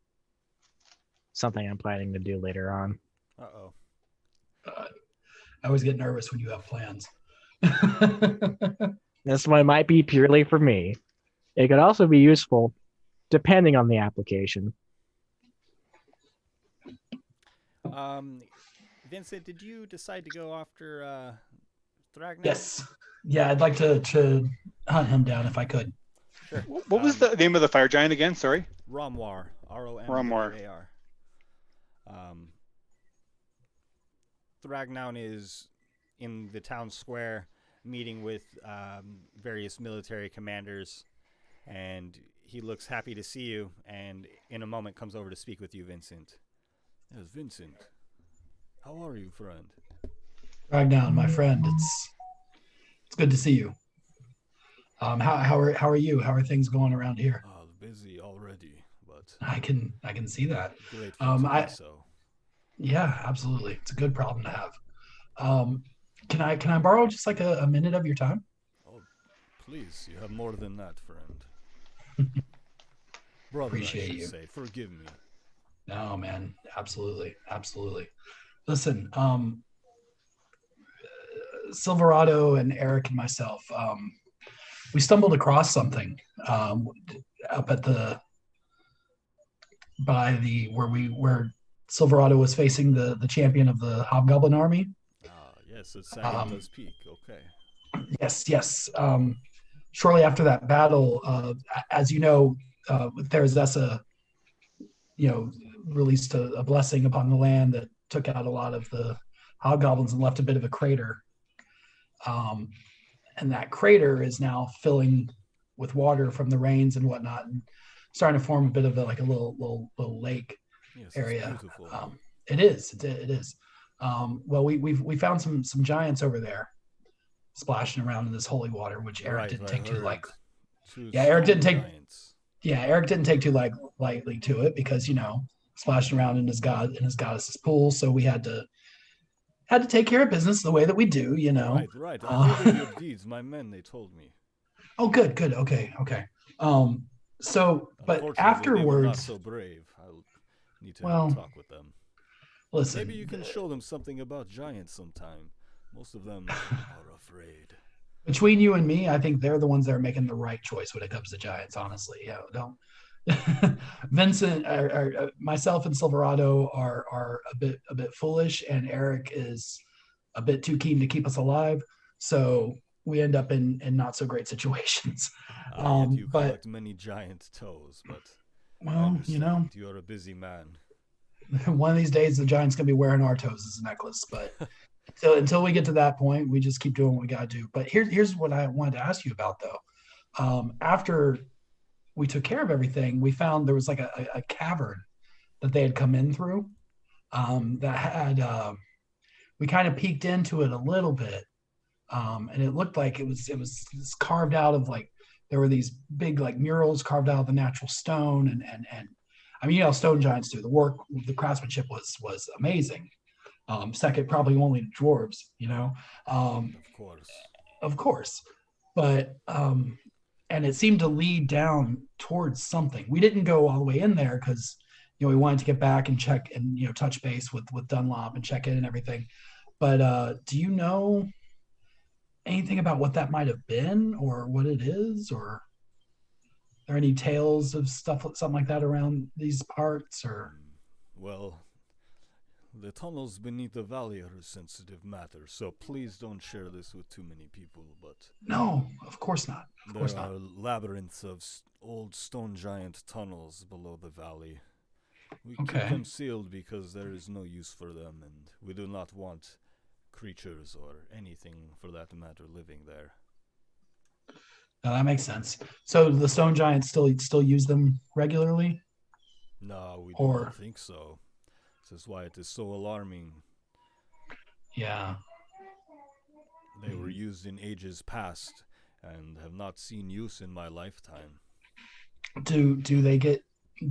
something I'm planning to do later on. Uh-oh. I always get nervous when you have plans. This one might be purely for me. It could also be useful depending on the application. Vincent, did you decide to go after Thragnar? Yes. Yeah, I'd like to hunt him down if I could. Sure. What was the name of the fire giant again? Sorry. Romwar. Romwar. Thragnar is in the town square meeting with various military commanders, and he looks happy to see you, and in a moment comes over to speak with you, Vincent. Yes, Vincent. How are you, friend? Ragnar, my friend, it's good to see you. How are you? How are things going around here? Busy already, but I can see that. grateful to be so. Yeah, absolutely. It's a good problem to have. Can I borrow just like a minute of your time? Oh, please, you have more than that, friend. Brother, Appreciate I should you. say. Forgive me. No, man. Absolutely. Listen, Silverado and Eric and myself, we stumbled across something up at where Silverado was facing the champion of the Hobgoblin army. Yes, it's Sagatha's Peak. Okay. Yes. Shortly after that battle, as you know, Therazessa, released a blessing upon the land that took out a lot of the hobgoblins and left a bit of a crater. And that crater is now filling with water from the rains and whatnot, and starting to form a bit of a little lake Yes, area. it's beautiful. It is. Well, we found some giants over there splashing around in this holy water, which Eric didn't take too lightly. Eric didn't take too lightly to it because splashing around in his goddess's pool. So we had to take care of business the way that we do. Right. I heard of your deeds. My men, they told me. Oh, good. Okay. So, but Unfortunately, they were not afterwards, so brave. I'll need to Well, have a talk with them. listen. Maybe you can show them something about giants sometime. Most of them are afraid. Between you and me, I think they're the ones that are making the right choice when it comes to giants. Honestly, don't. Vincent, myself, and Silverado are a bit foolish, and Eric is a bit too keen to keep us alive. So we end up in not so great situations. Yet you But collect many giant toes, but I well, understand. You are a busy man. one of these days the giant's gonna be wearing our toes as a necklace. But until we get to that point, we just keep doing what we gotta do. But here's what I wanted to ask you about though. After we took care of everything, we found there was like a cavern that they had come in through that had we kind of peeked into it a little bit, and it looked like it was carved out of there were these big murals carved out of the natural stone, and I mean stone giants do the craftsmanship was amazing. Second probably only to dwarves, of course, but and it seemed to lead down towards something. We didn't go all the way in there because we wanted to get back and check and touch base with Dunlop and check in and everything. But do you know anything about what that might have been or what it is, or are there any tales of something like that around these parts? Or Well, the tunnels beneath the valley are a sensitive matter, so please don't share this with too many people, but no, of course not. there are labyrinths of old stone giant tunnels below the valley. We keep them sealed because there is no use for them, and we do not want creatures or anything for that matter living there. No, that makes sense. So the stone giants still use them regularly? No, we Or- don't think so. This is why it is so alarming. Yeah. They were used in ages past and have not seen use in my lifetime. Do they get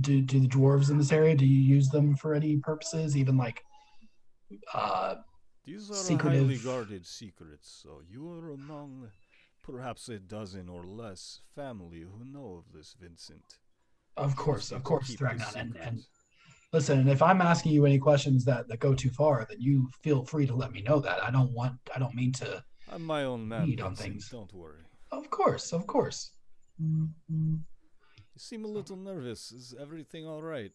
do the dwarves in this area? Do you use them for any purposes? Even like These are secretive. highly guarded secrets, so you are among perhaps a dozen or less family who know of this, Vincent. Of course, People keep this Thragnon. And secret. listen, if I'm asking you any questions that go too far, then you feel free to let me know that. I don't mean to I'm my own man, lead on Vincent. things. Don't worry. Of course. You seem a little nervous. Is everything all right?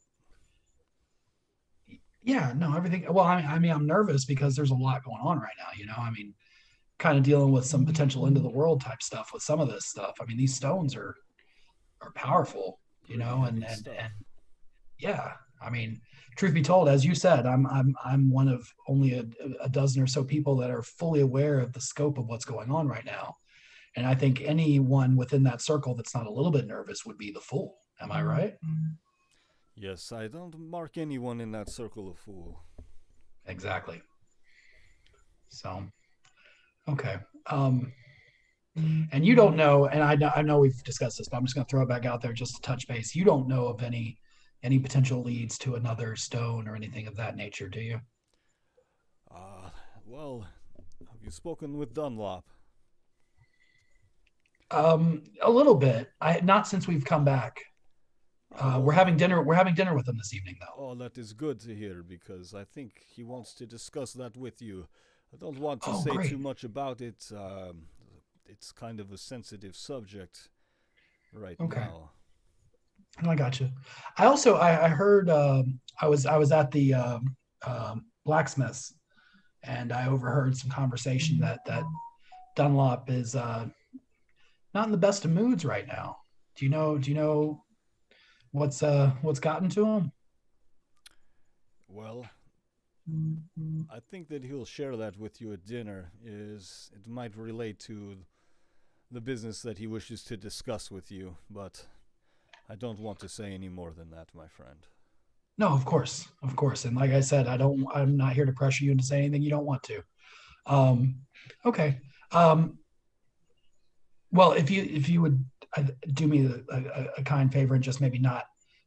Yeah, no, everything. Well, I mean, I'm nervous because there's a lot going on right now. I mean, kind of dealing with some potential end of the world type stuff with some of this stuff. I mean, these stones are powerful, Pretty and heavy stuff. yeah. I mean, truth be told, as you said, I'm one of only a dozen or so people that are fully aware of the scope of what's going on right now. And I think anyone within that circle that's not a little bit nervous would be the fool. Am I right? Yes, I don't mark anyone in that circle a fool. Exactly. So, okay. And you don't know, and I know we've discussed this, but I'm just going to throw it back out there just to touch base. You don't know of any potential leads to another stone or anything of that nature, do you? Well, have you spoken with Dunlop? A little bit. Not since we've come back. We're having dinner. We're having dinner with him this evening, though. Oh, that is good to hear, because I think he wants to discuss that with you. I don't want to Oh, say great. too much about it. It's kind of a sensitive subject right Okay. now. I got you. I also I heard I was at the blacksmiths, and I overheard some conversation that Dunlop is not in the best of moods right now. Do you know what's gotten to him? Well, I think that he'll share that with you at dinner. It might relate to the business that he wishes to discuss with you, but I don't want to say any more than that, my friend. No, of course. And like I said, I'm not here to pressure you into saying anything you don't want to. Okay. Well, if you would do me a kind favor and just maybe not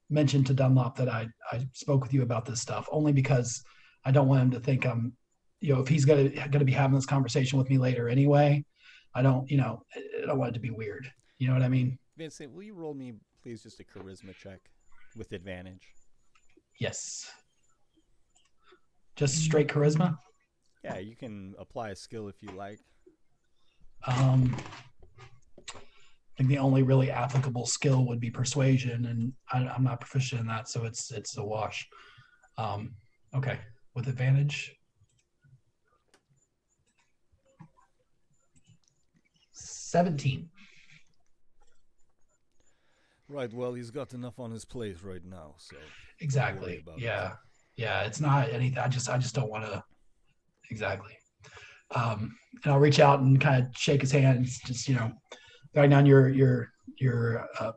mention to Dunlop that I spoke with you about this stuff, only because I don't want him to think I'm, if he's gonna be having this conversation with me later anyway, I don't want it to be weird. You know what I mean? Vincent, will you roll me, please, just a charisma check with advantage? Yes. Just straight charisma? Yeah, you can apply a skill if you like. I think the only really applicable skill would be persuasion, and I'm not proficient in that, so it's a wash. Okay, with advantage. 17. Right, well, he's got enough on his plate right now, so... Exactly. Yeah. Yeah, it's not anything. I just don't want to. Exactly. And I'll reach out and kind of shake his hand. Just right now, you're a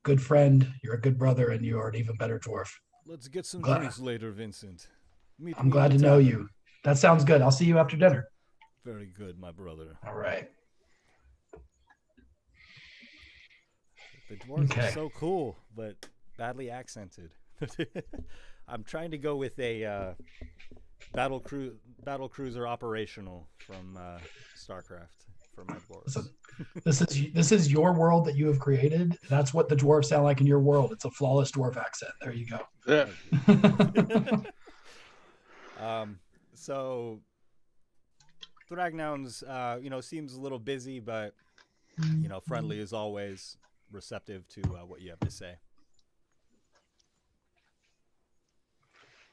good friend. You're a good brother, and you are an even better dwarf. Let's get some drinks later, Vincent. I'm glad to know you. That sounds good. I'll see you after dinner. Very good, my brother. All right. The dwarves are so cool, but badly accented. I'm trying to go with a battle cruiser operational from StarCraft for my dwarves. So this is your world that you have created. That's what the dwarves sound like in your world. It's a flawless dwarf accent. There you go. Yeah. So Thragnoun's seems a little busy, but friendly as always, receptive to what you have to say.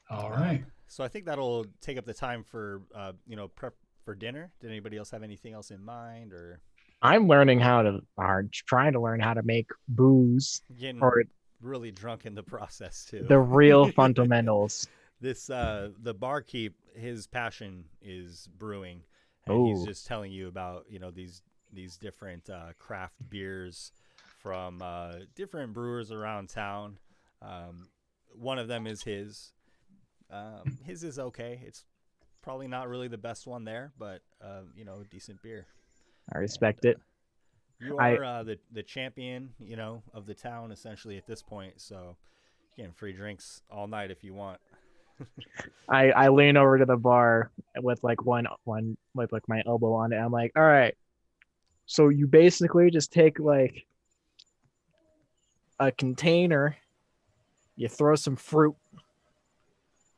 All right. So I think that'll take up the time for prep for dinner. Did anybody else have anything else in mind, or? I'm trying to learn how to make booze, Getting or really drunk in the process too. the real fundamentals. This the barkeep, his passion is brewing, and he's just telling you about these different craft beers from different brewers around town. One of them is his, His is okay. It's probably not really the best one there, but decent beer. I respect And, it. You I are the champion, of the town essentially at this point. So you can free drinks all night if you want. I lean over to the bar with like one with like my elbow on it. I'm like, all right. So you basically just take like a container, you throw some fruit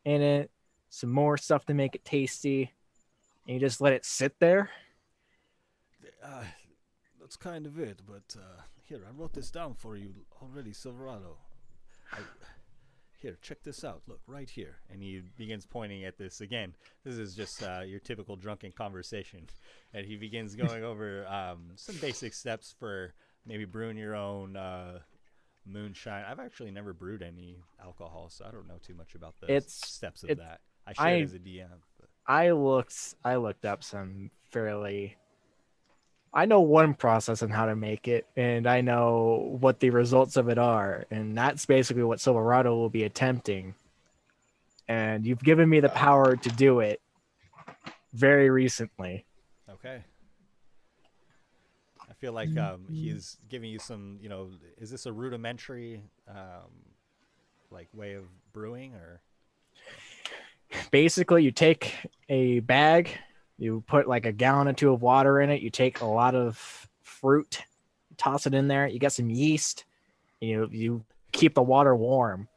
in it, some more stuff to make it tasty, and you just let it sit there. That's kind of it, but here, I wrote this down for you already, Silverado. Here, check this out. Look, right here. And he begins pointing at this again. This is just your typical drunken conversation, and he begins going over some basic steps for maybe brewing your own moonshine. I've actually never brewed any alcohol, so I don't know too much about the steps of that. I shared as a DM. But. I looked up some fairly. I know one process on how to make it, and I know what the results of it are, and that's basically what Silverado will be attempting. And you've given me the power to do it very recently. Okay. I feel like he's giving you some, is this a rudimentary like way of brewing or? Basically, you take a bag, you put like a gallon or two of water in it, you take a lot of fruit, toss it in there, you get some yeast, you keep the water warm.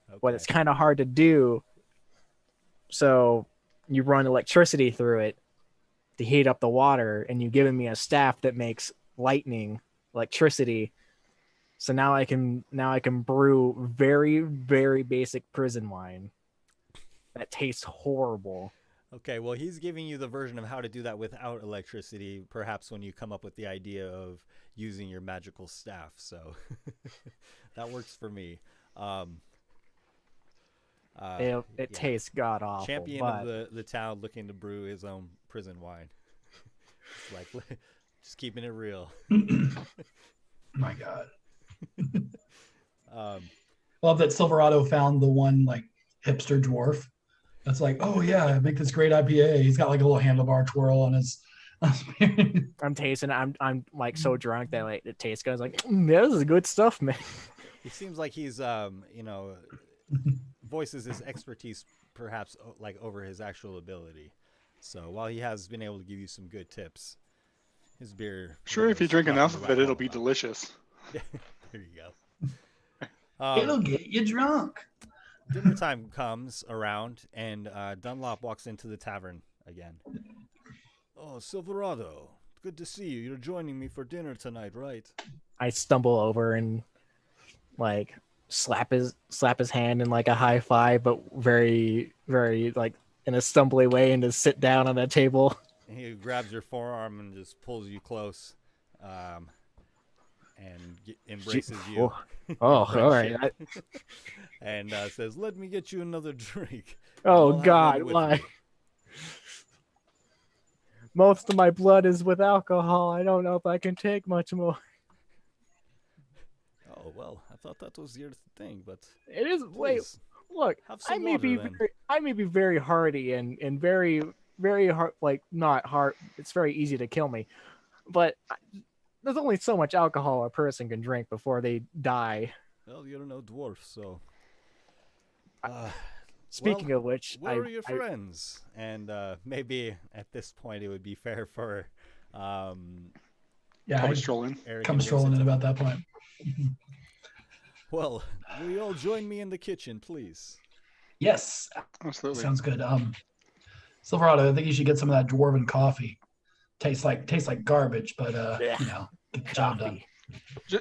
Okay. But it's kind of hard to do. So you run electricity through it to heat up the water, and you've given me a staff that makes lightning electricity. So now I can brew very, very basic prison wine that tastes horrible. Okay, well, he's giving you the version of how to do that without electricity, perhaps when you come up with the idea of using your magical staff. So that works for me. It tastes god awful. Champion of the town looking to brew his own prison wine. It's like, just keeping it real. My God. Love that Silverado found the one like hipster dwarf. That's like, oh yeah, make this great IPA. He's got like a little handlebar twirl on his. I'm tasting it. I'm like so drunk that like it tastes good. I was like, this is good stuff, man. He seems like he's voices his expertise perhaps like over his actual ability. So while he has been able to give you some good tips, his beer. Sure, if you drink enough of it, it'll be delicious. There you go. It'll get you drunk. Dinner time comes around, and Dunlop walks into the tavern again. Oh, Silverado, good to see you. You're joining me for dinner tonight, right? I stumble over and like slap his hand in like a high five, but very, very like in a stumbly way, and just sit down on that table. And he grabs your forearm and just pulls you close, and embraces you. Oh, all right. And says, "Let me get you another drink." Oh God, why? Most of my blood is with alcohol. I don't know if I can take much more. Oh well, I thought that was your thing, but it is. Wait, please, look. I may be very hardy and very, very hard. Like not hard. It's very easy to kill me, but there's only so much alcohol a person can drink before they die. Well, you're no dwarf, so. Speaking of which, where are your friends? And maybe at this point it would be fair for come strolling in about that point. Well, will you all join me in the kitchen, please? Yes, absolutely. Sounds good. Silverado, I think you should get some of that dwarven coffee. Tastes like garbage, but get the job done.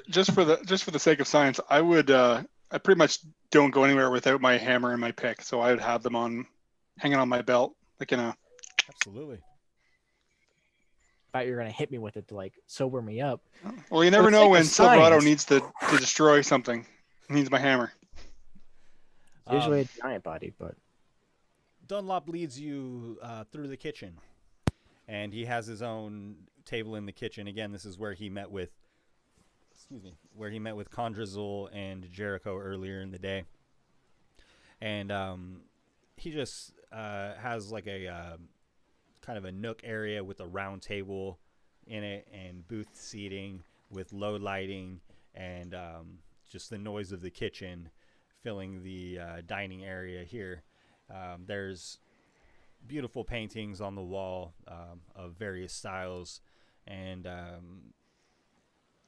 Just for the sake of science, I would I pretty much don't go anywhere without my hammer and my pick, so I would have them hanging on my belt, like in a. Absolutely. Thought you were gonna hit me with it to like sober me up. Well, you never know when Silverado needs to destroy something. He needs my hammer. Usually a giant body, but Dunlop leads you through the kitchen, and he has his own table in the kitchen. Again, this is where he met with. Where he met with Condrazul and Jericho earlier in the day. And he just has like a kind of a nook area with a round table in it and booth seating with low lighting and just the noise of the kitchen filling the dining area here. There's beautiful paintings on the wall of various styles, and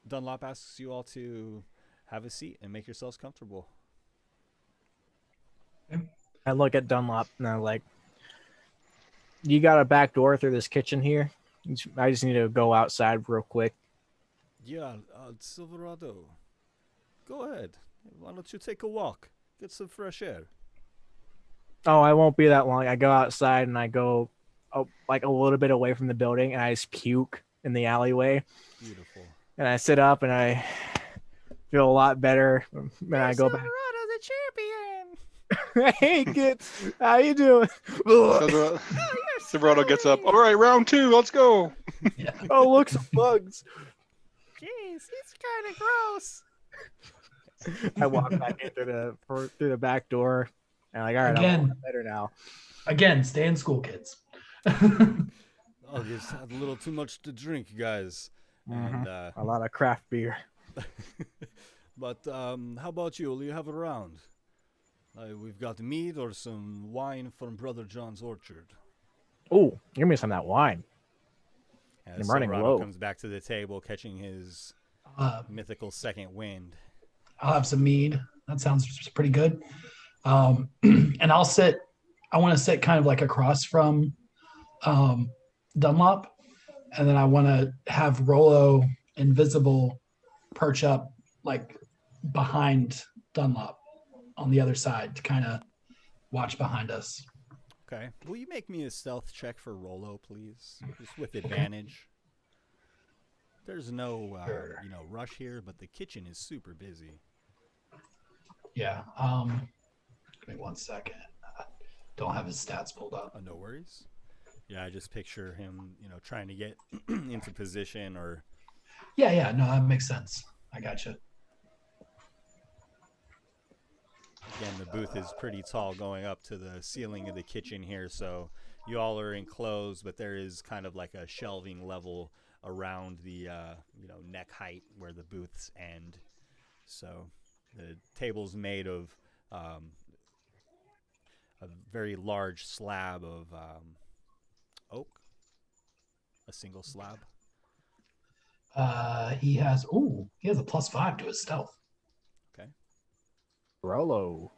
Dunlop asks you all to have a seat and make yourselves comfortable. I look at Dunlop and I'm like, you got a back door through this kitchen here? I just need to go outside real quick. Yeah, Silverado. Go ahead. Why don't you take a walk? Get some fresh air. Oh, I won't be that long. I go outside and I go like a little bit away from the building and I just puke in the alleyway. Beautiful. And I sit up and I feel a lot better. And I go back. the champion. Hey, kids, how you doing? Silverado gets up. All right, round 2. Let's go. Oh, look, some bugs. Jeez, he's kind of gross. I walk back in through the back door. And I'm like, all right, Again. I'm better now. Again, stay in school, kids. Oh, you've had a little too much to drink, guys. And A lot of craft beer. but how about you? Will you have a round? We've got mead or some wine from Brother John's orchard. Oh, give me some of that wine. And I'm running Silverado low. comes back to the table, catching his mythical second wind. I'll have some mead. That sounds pretty good. And I'll sit. I want to sit kind of like across from Dunlop, and then I want to have Rollo invisible perch up like behind Dunlop on the other side to kind of watch behind us. Okay. Will you make me a stealth check for Rollo, please? Just with advantage. There's no, rush here, but the kitchen is super busy. Yeah. Give me 1 second. I don't have his stats pulled up. No worries. Yeah, I just picture him, trying to get into position or... Yeah. No, that makes sense. I gotcha. Again, the booth is pretty tall going up to the ceiling of the kitchen here, so you all are enclosed, but there is kind of like a shelving level around the, neck height where the booths end. So the table's made of a very large slab of oak, a single slab. He has a +5 to his stealth. Okay. Rollo.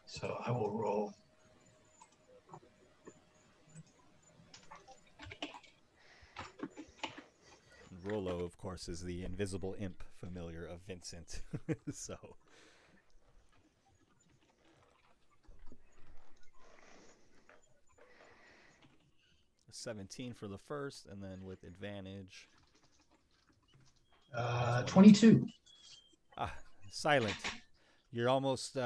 So I will roll. Rollo, of course, is the invisible imp familiar of Vincent. So 17 for the first, and then with advantage. 22. Silent. You're almost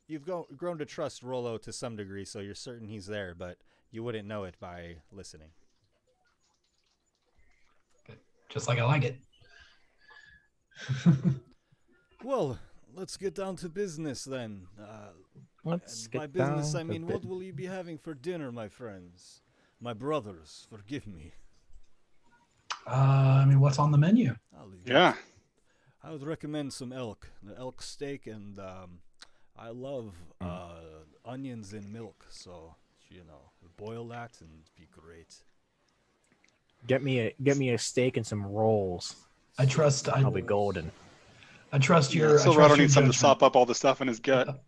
you've grown to trust Rollo to some degree, so you're certain he's there, but you wouldn't know it by listening. Just like I like it. Well, let's get down to business then. Let's And by get down business, I to mean, what bit- will you be having for dinner, my friends? My brothers, forgive me. What's on the menu? Yeah. I would recommend some the elk steak, and I love onions in milk, so boil that and be great. Get me a steak and some rolls. I trust. I'll be golden. I trust your. Silverado I trust your needs something to judgment. sop up all the stuff in his gut.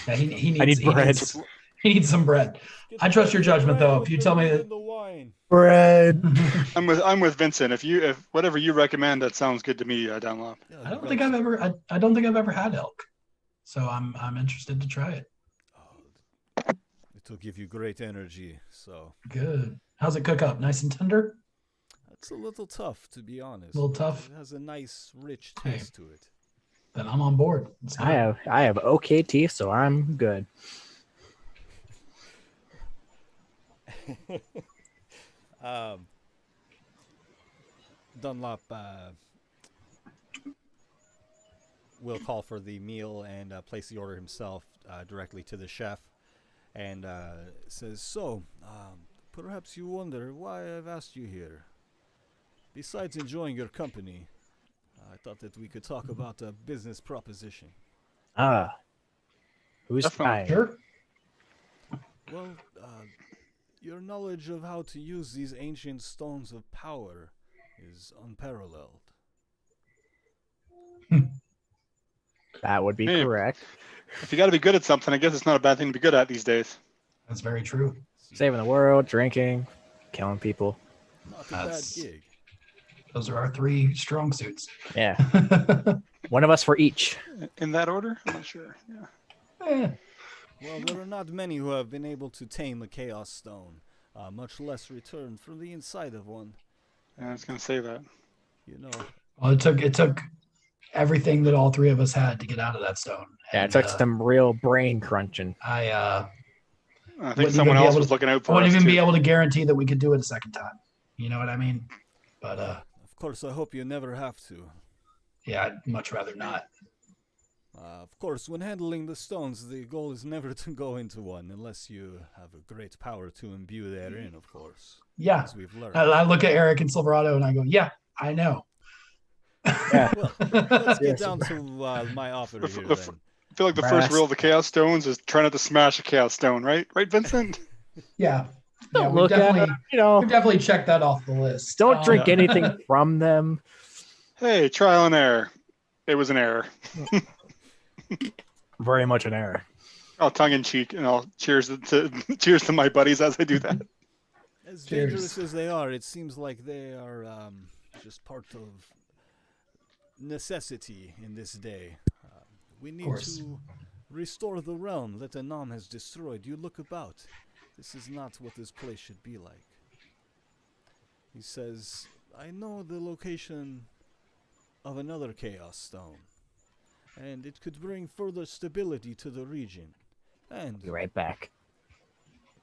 Yeah, he needs. I need bread. He needs some bread. I trust your judgment, though. If you tell me that the wine. Bread. I'm with Vincent. If whatever you recommend, that sounds good to me, Dunlop. I don't think I've ever. I don't think I've ever had elk, so I'm interested to try it. It'll give you great energy, so Good. How's it cook up? Nice and tender. it's a little tough, to be honest. A little tough? It has a nice, rich Hey. taste to it. Then I'm on board. Let's do I it. have okay teeth, so I'm good. Dunlop will call for the meal and place the order himself directly to the chef, and says, "So, perhaps you wonder why I've asked you here. Besides enjoying your company, I thought that we could talk about a business proposition." Ah, who's Definitely. trying? Sure. Well, your knowledge of how to use these ancient stones of power is unparalleled. That would be Hey. correct. If you got to be good at something, I guess it's not a bad thing to be good at these days. That's very true. Saving the world, drinking, killing people. Not a That's- bad gig. Those are our 3 strong suits. Yeah, one of us for each. In that order? I'm not sure. Yeah. Eh, Well, there are not many who have been able to tame a chaos stone, much less return from the inside of one. I was going to say that. You know, well, it took everything that all 3 of us had to get out of that stone. Yeah, it And, took some real brain crunching. I think Wouldn't someone even be else able was to- looking out I for wouldn't us, even too. be able to guarantee that we could do it a second time. You know what I mean? But of course, I hope you never have to. yeah, I'd much rather not. Of course, when handling the stones, the goal is never to go into one unless you have a great power to imbue therein, of course, Yeah. as we've learned. I look at Eric and Silverado and I go, yeah, I know. Yeah. Well, let's get Yes. down to my offer The- here the- then. I feel like the Brass. first rule of the Chaos Stones is try not to smash a Chaos Stone, right? Right, Vincent? Yeah. Don't we've look at definitely, them, you know. we've definitely checked that off the list. Don't drink Um, anything from them. Hey, trial and error. It was an error. Very much an error. Oh, tongue in cheek, and I'll cheers to cheers to my buddies as I do that. As Cheers. dangerous as they are, it seems like they are just part of necessity in this day. We need course. to restore the realm that Anam has destroyed. You look about. This is not what this place should be like. He says, I know the location of another Chaos Stone, and it could bring further stability to the region, Be right back.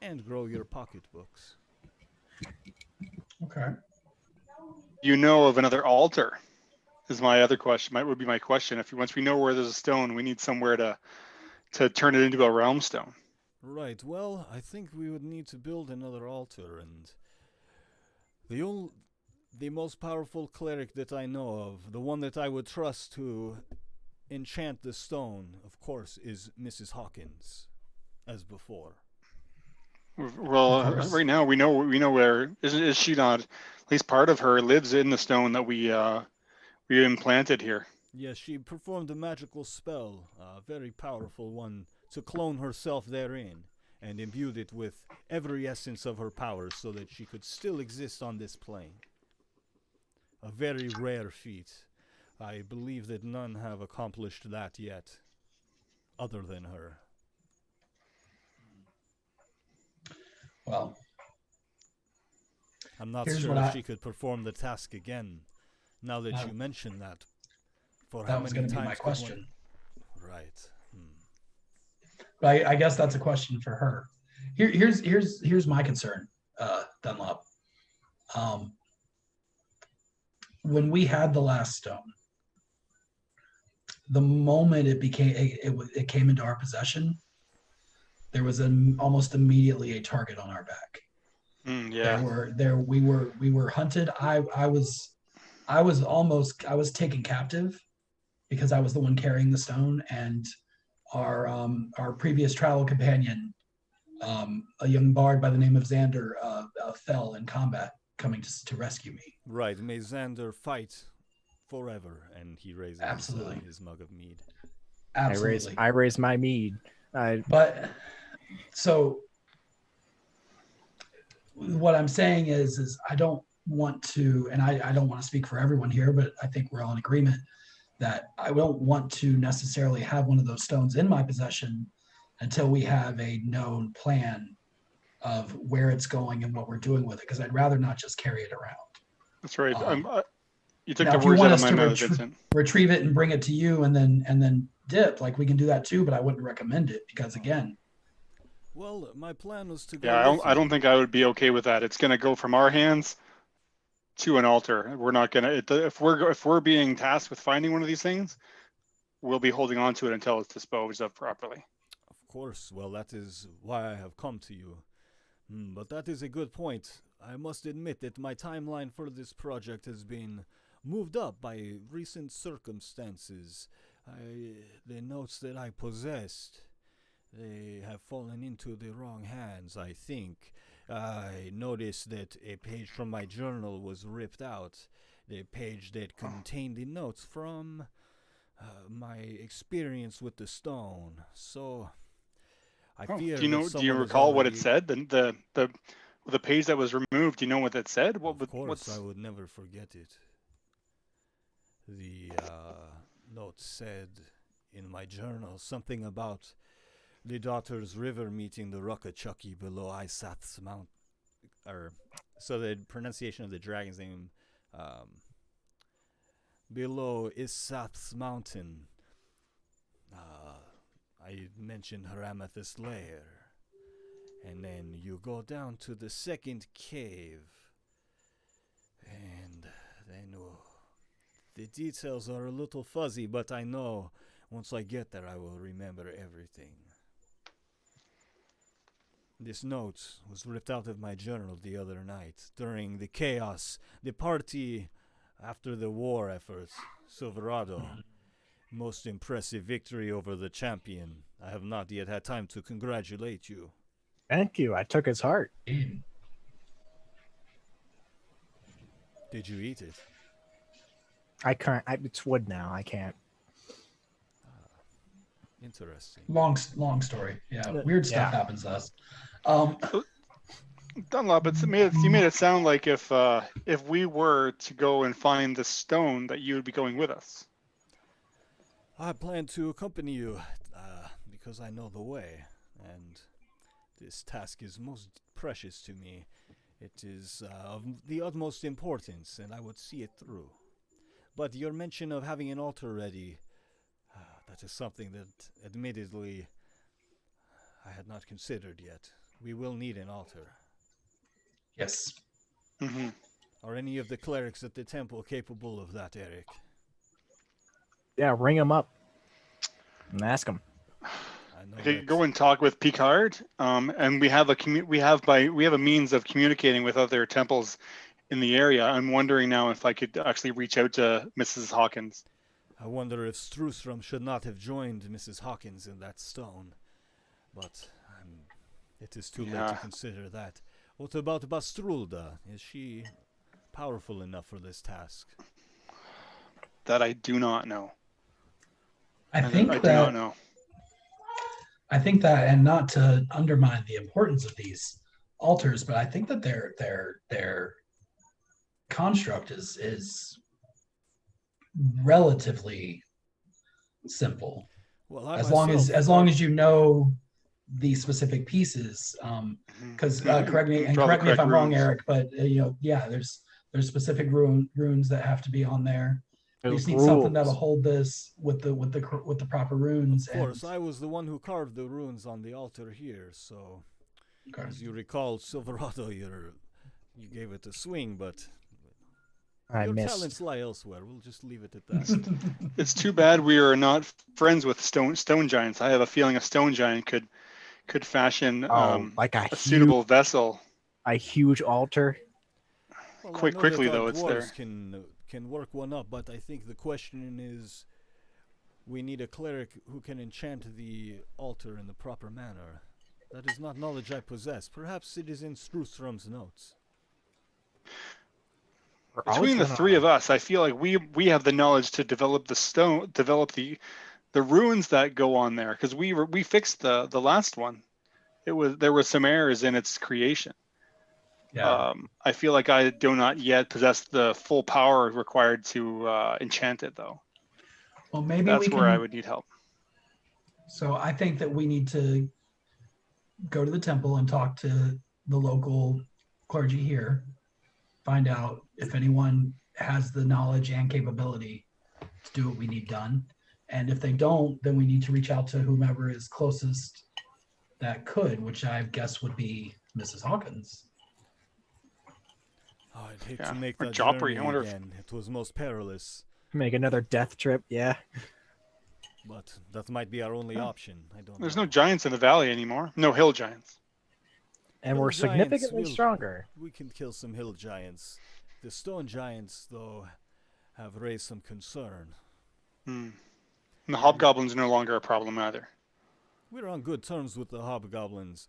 and grow your pocketbooks. Okay. You know of another altar? Is my other question. Would be my question. If once we know where there's a stone, we need somewhere to turn it into a realm stone. Right, well, I think we would need to build another altar, and the most powerful cleric that I know of, the one that I would trust to enchant the stone, of course, is Mrs. Hawkins, as before. Well, Of course. right now we know where is she not? At least part of her lives in the stone that we implanted here. Yes, she performed a magical spell, a very powerful one, to clone herself therein, and imbued it with every essence of her powers so that she could still exist on this plane. A very rare feat. I believe that none have accomplished that yet, other than her. Well, I'm not Here's sure what if I- she could perform the task again, now that That- you mention that. For how that was many going to be times my could one- question. Right. But I guess that's a question for her. Here's my concern, Dunlop. When we had the last stone, the moment it came into our possession, there was almost immediately a target on our back. Yeah. We were hunted. I was taken captive because I was the one carrying the stone, and our previous travel companion, a young bard by the name of Xander, fell in combat coming to rescue me. Right, may Xander fight forever, and he raises Absolutely. his mug of mead. Absolutely. I raised my mead. But so what I'm saying is I don't want to, and I don't want to speak for everyone here, but I think we're all in agreement that I don't want to necessarily have one of those stones in my possession until we have a known plan of where it's going and what we're doing with it, because I'd rather not just carry it around. That's right. You took Now, the if you words want out of us my to mouth, Vincent. retrieve it and bring it to you and then dip, like we can do that too, but I wouldn't recommend it because again, Well, my plan was to go Yeah, with I you. don't think I would be okay with that. It's going to go from our hands to an altar. We're not going to if we're being tasked with finding one of these things, we'll be holding on to it until it's disposed of properly. Of course. Well, that is why I have come to you. But that is a good point. I must admit that my timeline for this project has been moved up by recent circumstances. The notes that I possessed, they have fallen into the wrong hands, I think. I noticed that a page from my journal was ripped out. The page that contained the notes from my experience with the stone. So I fear Do you know? that Do you someone has recall what it already- said? The page that was removed. Do you know what it said? Of course, What's I would never forget it. The note said in my journal something about the Daughters River meeting the Ruckachucky below Isath's Mount. So the pronunciation of the dragon's name, below Isath's Mountain. I mentioned her amethyst lair. And then you go down to the second cave. And then the details are a little fuzzy, but I know once I get there I will remember everything. This note was ripped out of my journal the other night during the chaos, the party after the war effort. Silverado. Most impressive victory over the champion. I have not yet had time to congratulate you. Thank you. I took his heart. Did you eat it? I can't. It's wood now. I can't. Interesting. Long story. Yeah, weird stuff Yeah. happens to us. Dunlop? You made it sound like if we were to go and find the stone, that you would be going with us. I plan to accompany you because I know the way, and this task is most precious to me. It is of the utmost importance, and I would see it through. But your mention of having an altar ready, that is something that, admittedly, I had not considered yet. We will need an altar. Yes. Mm-hmm. Are any of the clerics at the temple capable of that, Eric? Yeah, ring him up and ask him. I know I could that- go and talk with Picard, and we have a means of communicating with other temples in the area. I'm wondering now if I could actually reach out to Mrs. Hawkins. I wonder if Strustrom should not have joined Mrs. Hawkins in that stone. But it is too late Yeah. to consider that. What about Bastrulda? Is she powerful enough for this task? That I do not know. I think I do not that know. and not to undermine the importance of these altars, but I think that their construct is relatively simple. Well, I As long as you know the specific pieces, because correct me Draw the if correct I'm wrong, runes. Eric, but there's specific runes that have to be on there. We just need something that'll hold this with the proper runes. Of course, I was the one who carved the runes on the altar here, so Okay. as you recall, Silverado, you gave it a swing, but I your missed. talents lie elsewhere. We'll just leave it at that. It's too bad we are not friends with stone giants. I have a feeling a stone giant could fashion Like a suitable vessel. a huge altar. Well, Quickly, our though, it's there. dwarves can work one up, but I think the question is, we need a cleric who can enchant the altar in the proper manner. That is not knowledge I possess. Perhaps it is in Strustrom's notes. Between the three of us, I feel like we have the knowledge to develop the runes that go on there, because we fixed the last one. There were some errors in its creation. Yeah. I feel like I do not yet possess the full power required to enchant it, though. Well, maybe That's we where I can. would need help. So I think that we need to go to the temple and talk to the local clergy here, find out if anyone has the knowledge and capability to do what we need done. And if they don't, then we need to reach out to whomever is closest that could, which I guess would be Mrs. Hawkins. Oh, I'd hate Yeah, to make or that Joffrey, journey I wonder if- again. It was most perilous. Make another death trip. Yeah. but that might be our only option. I don't There's know. no giants in the valley anymore. No hill giants. And Hill we're giants significantly will- stronger. We can kill some hill giants. The stone giants, though, have raised some concern. Hmm. And the hobgoblins are no longer a problem either. We're on good terms with the hobgoblins.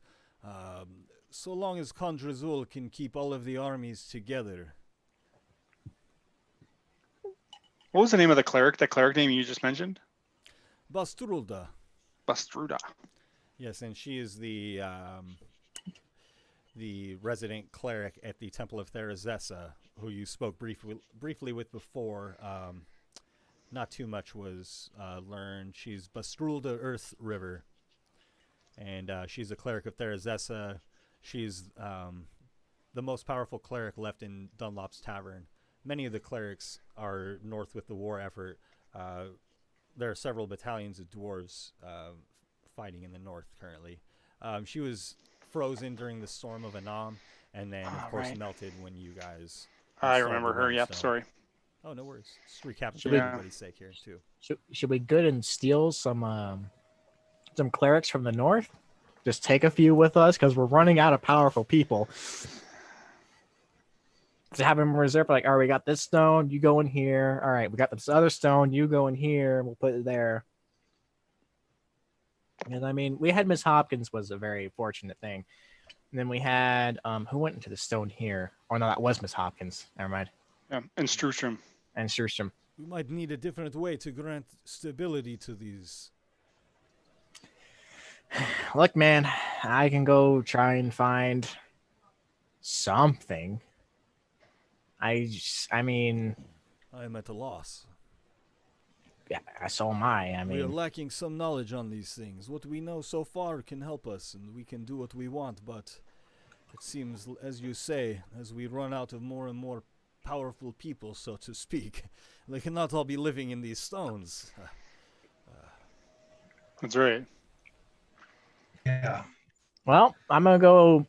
So long as Condrazul can keep all of the armies together. What was the name of the cleric? That cleric name you just mentioned? Bastrulda. Bastruda. Yes, and she is the resident cleric at the Temple of Therazessa, who you spoke briefly with before. Not too much was learned. She's Bastrulda Earth River, and she's a cleric of Therazessa. She's the most powerful cleric left in Dunlop's Tavern. Many of the clerics are north with the war effort. There are several battalions of dwarves fighting in the north currently. She was frozen during the storm of Anam, and then, of course, right. melted when you guys... I installed remember the her. Yep. limestone. Sorry. Oh, no worries. Just recapping Should for we- everybody's sake here, too. Should we good and steal some clerics from the north? Just take a few with us because we're running out of powerful people. To have them reserved, like, all right, we got this stone, you go in here. All right, we got this other stone, you go in here. We'll put it there. And I mean, we had Miss Hopkins was a very fortunate thing. And then we had who went into the stone here? Oh no, that was Miss Hopkins. Never mind. Yeah. And Strustrom. And Sturstrom. We might need a different way to grant stability to these. Look, man, I can go try and find something. I mean, I am at a loss. yeah, so am I. I We are mean, lacking some knowledge on these things. What we know so far can help us, and we can do what we want, but it seems, as you say, as we run out of more and more powerful people, so to speak, they cannot all be living in these stones. That's right. Yeah. well, I'm gonna go.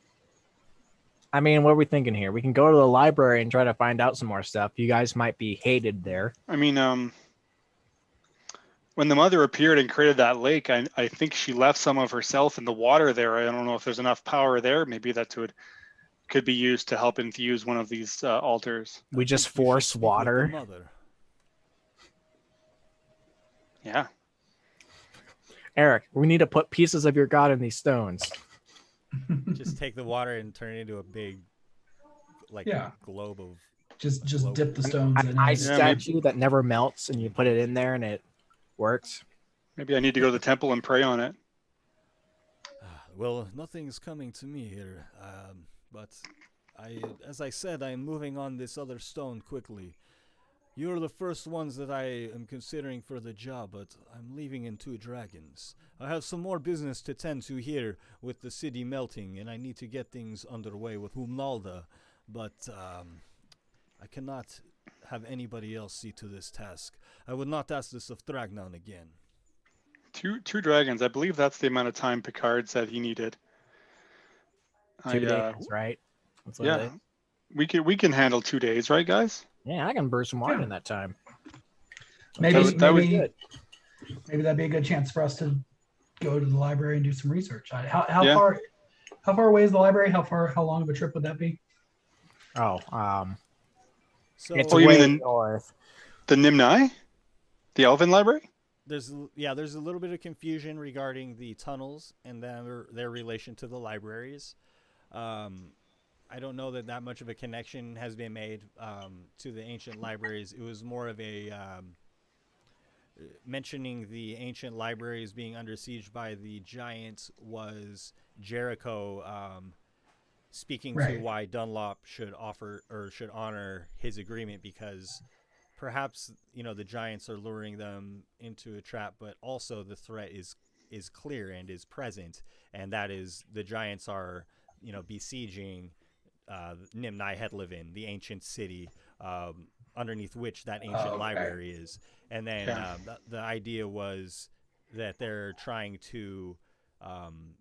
I mean, what are we thinking here? We can go to the library and try to find out some more stuff. You guys might be hated there. I mean, when the mother appeared and created that lake, I think she left some of herself in the water there. I don't know if there's enough power there. Maybe that could be used to help infuse one of these altars. We just think we should force speak with the water. mother. Yeah. Eric, we need to put pieces of your god in these stones. Just take the water and turn it into a big, like, Yeah. globe of... Just Globe. dip the stones An in. ice Yeah, statue that never melts, and you put it in there, and it works. Maybe I need to go to the temple and pray on it. Well, nothing's coming to me here, but as I said, I am moving on this other stone quickly. You're the first ones that I am considering for the job, but I'm leaving in 2 dragons. I have some more business to tend to here with the city melting, and I need to get things underway with Humnalda, but I cannot have anybody else see to this task. I would not ask this of Thragnon again. Two dragons. I believe that's the amount of time Picard said he needed. 2 days, right? That's what Yeah. it- We can handle 2 days, right, guys? Yeah, I can brew some wine Yeah. in that time. Maybe That would- maybe that'd be a good chance for us to go to the library and do some research. How Yeah. far away is the library? How long of a trip would that be? Oh, So it's Oh, you mean way the- north. The Nimnai? The Elven Library? there's a little bit of confusion regarding the tunnels and their relation to the libraries. I don't know that much of a connection has been made to the ancient libraries. It was more of a mentioning the ancient libraries being under siege by the giants was Jericho speaking to Right. why Dunlop should offer or should honor his agreement, because perhaps the giants are luring them into a trap, but also the threat is clear and is present, and that is the giants are besieging Nimnai Hedlevin, the ancient city underneath which that ancient Okay. library is. And then Yeah. the idea was that they're trying to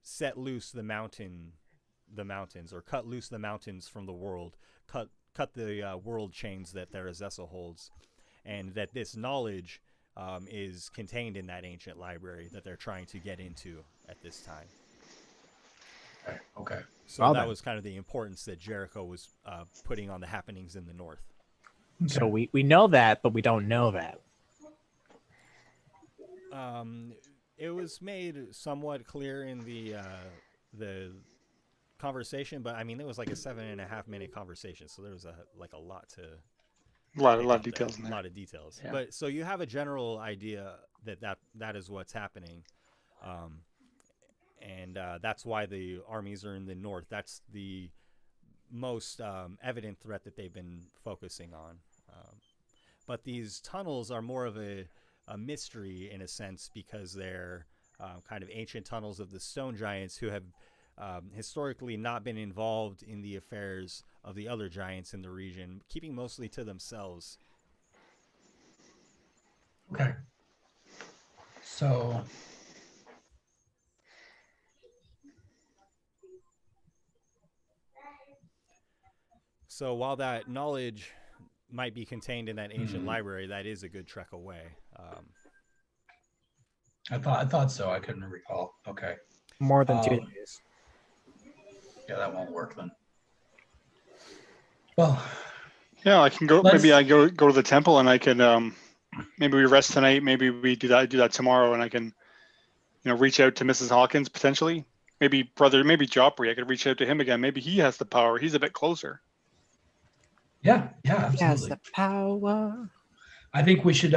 set loose the mountains, or cut loose the mountains from the world, cut the world chains that Therazessa holds, and that this knowledge is contained in that ancient library that they're trying to get into at this time. Okay. So Well that then. was kind of the importance that Jericho was putting on the happenings in the north. So we know that, but we don't know that. It was made somewhat clear in the conversation, but I mean, it was like a 7.5 minute conversation, so there was a lot to A lot pick of up details in there, a there. lot of details. Yeah. But so you have a general idea that is what's happening, and that's why the armies are in the north. That's the most evident threat that they've been focusing on. But these tunnels are more of a mystery in a sense because they're kind of ancient tunnels of the stone giants who have historically not been involved in the affairs of the other giants in the region, keeping mostly to themselves. Okay. So So while that knowledge might be contained in that ancient library, that is a good trek away. I thought so. I couldn't recall. Okay. More than 2 days. Yeah, that won't work then. Well, Yeah, I can go. Let's- Maybe I go to the temple, and I can. Maybe we rest tonight. Maybe we do that tomorrow, and I can, reach out to Mrs. Hawkins potentially. Maybe Joffrey. I could reach out to him again. Maybe he has the power. He's a bit closer. yeah, absolutely. Yes, the power. I think we should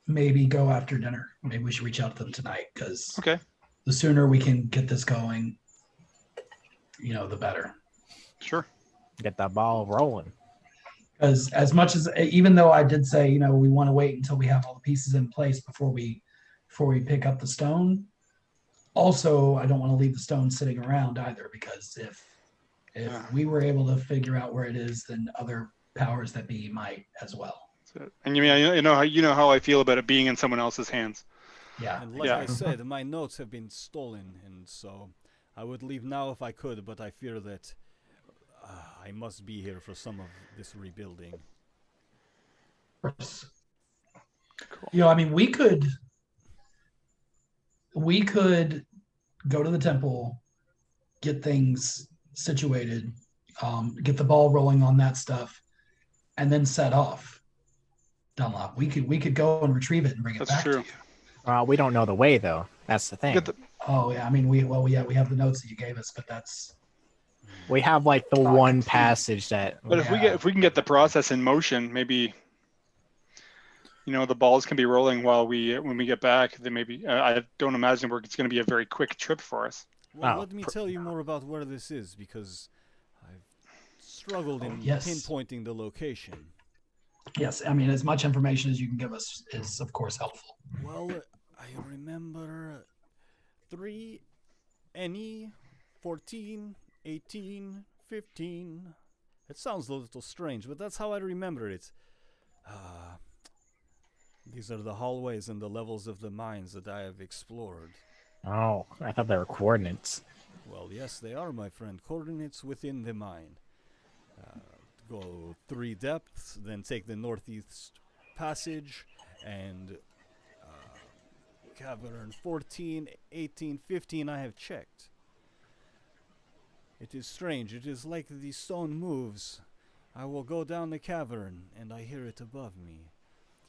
maybe go after dinner. Maybe we should reach out to them tonight because Okay. the sooner we can get this going, the better. Sure. Get that ball rolling. Because as much as, even though I did say, we want to wait until we have all the pieces in place before we pick up the stone. Also, I don't want to leave the stone sitting around either, because if we were able to figure out where it is, then other powers that be might as well. And you know how I feel about it being in someone else's hands. Yeah. And like Yeah. I said, my notes have been stolen, and so I would leave now if I could, but I fear that I must be here for some of this rebuilding. Of course. I mean, we could go to the temple, get things situated, get the ball rolling on that stuff, and then set off. Dunlop, we could go and retrieve it and bring it That's back true. to you. We don't know the way though. That's the thing. Oh yeah, I mean we have the notes that you gave us, but that's We have like the Not one complete. passage that. But if we can get the process in motion, maybe the balls can be rolling when we get back. Then maybe I don't imagine it's going to be a very quick trip for us. Well, Oh. let me tell you more about where this is, because I've struggled in yes. pinpointing the location. yes. I mean, as much information as you can give us is of course helpful. Well, I remember 3 NE 14 18 15. It sounds a little strange, but that's how I remember it. These are the hallways and the levels of the mines that I have explored. Oh, I thought they were coordinates. Well, yes, they are, my friend. Coordinates within the mine. Go 3 depths, then take the northeast passage, and cavern 14, 18, 15 I have checked. It is strange. It is like the stone moves. I will go down the cavern, and I hear it above me.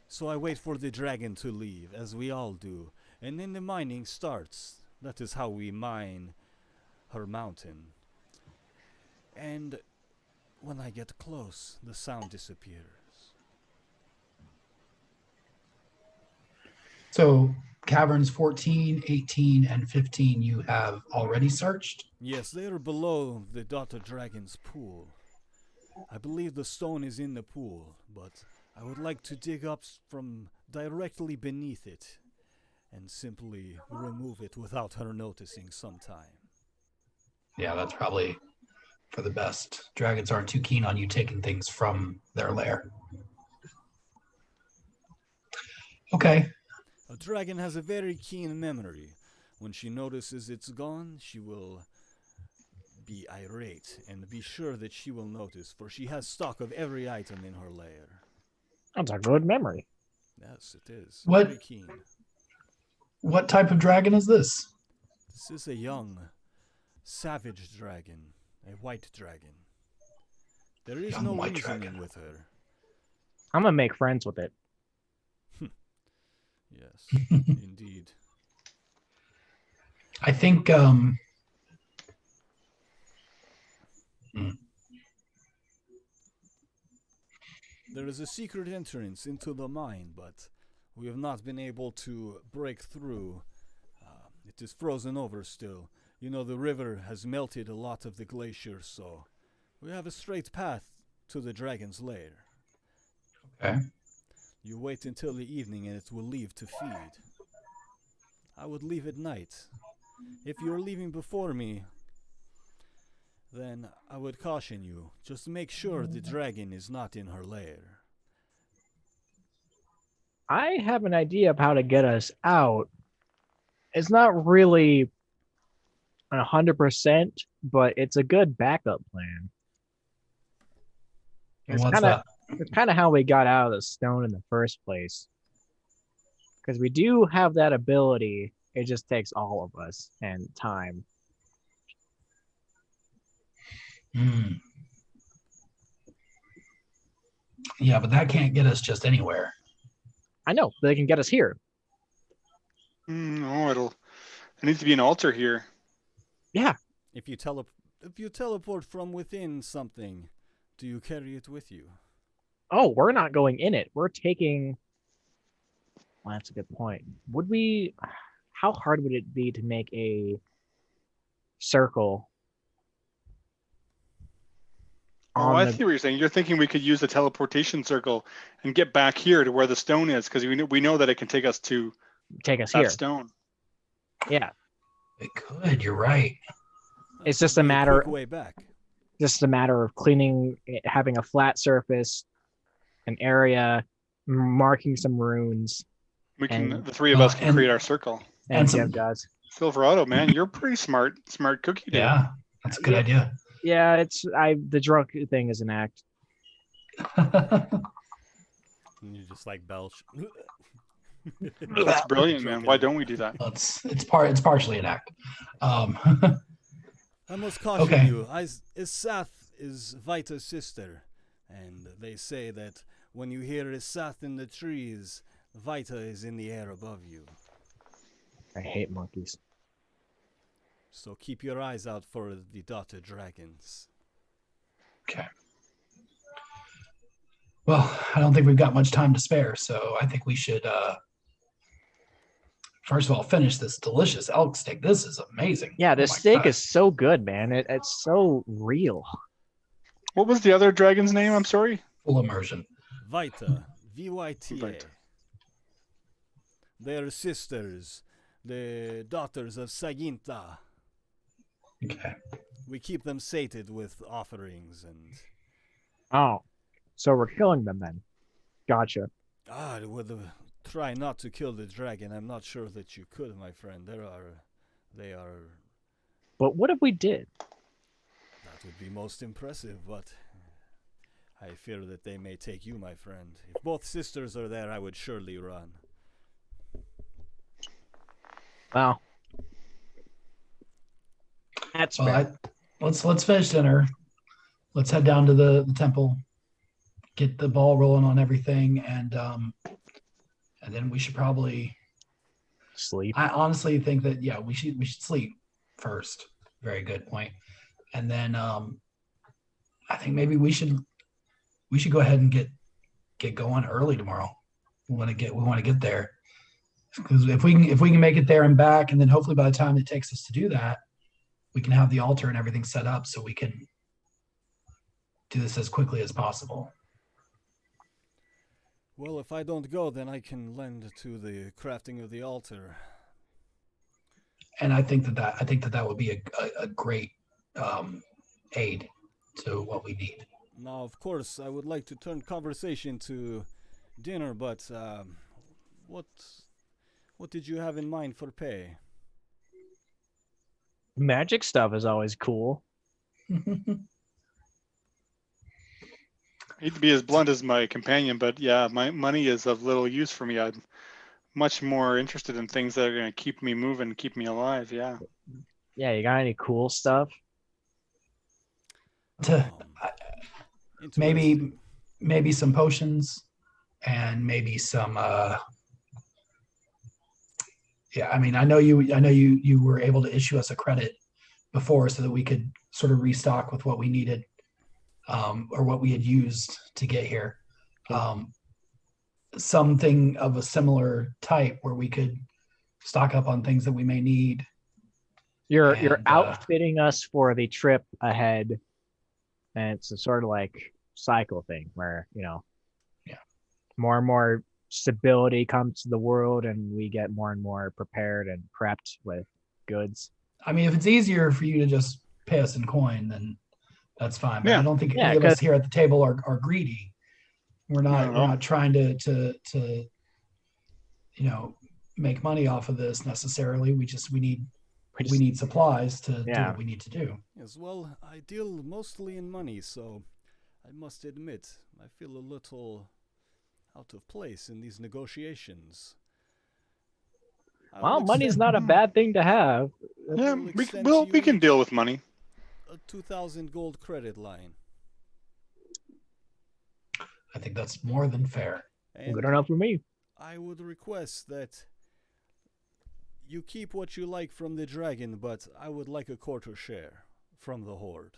So I wait for the dragon to leave, as we all do, and then the mining starts. That is how we mine her mountain. And when I get close, the sound disappears. So caverns 14, 18, and 15 you have already searched? Yes, they are below the daughter dragon's pool. I believe the stone is in the pool, but I would like to dig up from directly beneath it and simply remove it without her noticing sometime. Yeah, that's probably for the best. Dragons aren't too keen on you taking things from their lair. Okay. A dragon has a very keen memory. When she notices it's gone, she will be irate, and be sure that she will notice, for she has stock of every item in her lair. That's a good memory. Yes, it is. What- Very keen. What type of dragon is this? This is a young, savage dragon, a white dragon. There is Young no white reasoning dragon. with her. I'm gonna make friends with it. Yes, indeed. I think There is a secret entrance into the mine, but we have not been able to break through. It is frozen over still. You know, the river has melted a lot of the glacier, so we have a straight path to the dragon's lair. Okay. You wait until the evening and it will leave to feed. I would leave at night. If you are leaving before me, then I would caution you. Just make sure the dragon is not in her lair. I have an idea of how to get us out. It's not really 100%, but it's a good backup plan. And It's what's kind of that? it's kind of how we got out of the stone in the first place. Because we do have that ability. It just takes all of us and time. Hmm. Yeah, but that can't get us just anywhere. I know, but they can get us here. No, there needs to be an altar here. If you teleport from within something, do you carry it with you? Oh, we're not going in it. We're taking. Well, that's a good point. Would we? How hard would it be to make a circle? Oh, I see what you're saying. You're thinking we could use the teleportation circle and get back here to where the stone is, because we know that it can take us to Take us that here. stone. Yeah, It could. You're right. It's That just would a be matter- quick way back. just a matter of cleaning, having a flat surface, an area, marking some runes, We can, And- the three of us Well, can and- create our circle. and And Jim some- does. Silverado, man, you're pretty smart cookie there. Yeah, that's a good Yeah. idea. Yeah, the drunk thing is an act. And you just like belch. That's brilliant, man. Drunk Why as- don't we do that? it's partially an act. I must caution Okay. you. Isath is Vita's sister, and they say that when you hear Isath in the trees, Vita is in the air above you. I hate monkeys. So keep your eyes out for the daughter dragons. Okay. Well, I don't think we've got much time to spare, so I think we should first of all finish this delicious elk steak. This is amazing. Yeah, Oh this my steak God. is so good, man. It's so real. What was the other dragon's name? I'm sorry. Full immersion. Vita, Vyta. Vita. They are sisters, the daughters of Saginta. Okay. We keep them sated with offerings and Oh, so we're killing them then. Gotcha. try not to kill the dragon. I'm not sure that you could, my friend. They are. But what if we did? That would be most impressive, but I fear that they may take you, my friend. If both sisters are there, I would surely run. Well, that's Well, fair. let's finish dinner. Let's head down to the temple, get the ball rolling on everything, and then we should probably. Sleep. I honestly think that we should sleep first. Very good point. And then I think maybe we should go ahead and get going early tomorrow. We want to get there, because if we can make it there and back, and then hopefully by the time it takes us to do that, we can have the altar and everything set up so we can do this as quickly as possible. Well, if I don't go, then I can lend to the crafting of the altar. And I think that would be a great aid to what we need. Now, of course, I would like to turn conversation to dinner, but what did you have in mind for pay? Magic stuff is always cool. I hate to be as blunt as my companion, but yeah, my money is of little use for me. I'm much more interested in things that are going to keep me moving, keep me alive. Yeah. Yeah, you got any cool stuff? To Interesting. maybe some potions and maybe some yeah, I mean, I know you were able to issue us a credit before so that we could sort of restock with what we needed, or what we had used to get here. Something of a similar type where we could stock up on things that we may need. You're And, outfitting us for the trip ahead, and it's a sort of like cycle thing where Yeah. more and more stability comes to the world, and we get more and more prepared and prepped with goods. I mean, if it's easier for you to just pay us in coin, then that's fine. But Yeah. I don't think Yeah, any of us here at the table are greedy. We're Not at all. not trying to make money off of this necessarily. We need supplies to do Yeah. what we need to do. Yes, well, I deal mostly in money, so I must admit I feel a little out of place in these negotiations. I Well, will money's extend- not a bad thing to have. Yeah, will we extend well to we you can each deal with money. a 2,000 gold credit line. I think that's more than fair. And Good enough for me. I would request that you keep what you like from the dragon, but I would like a quarter share from the horde.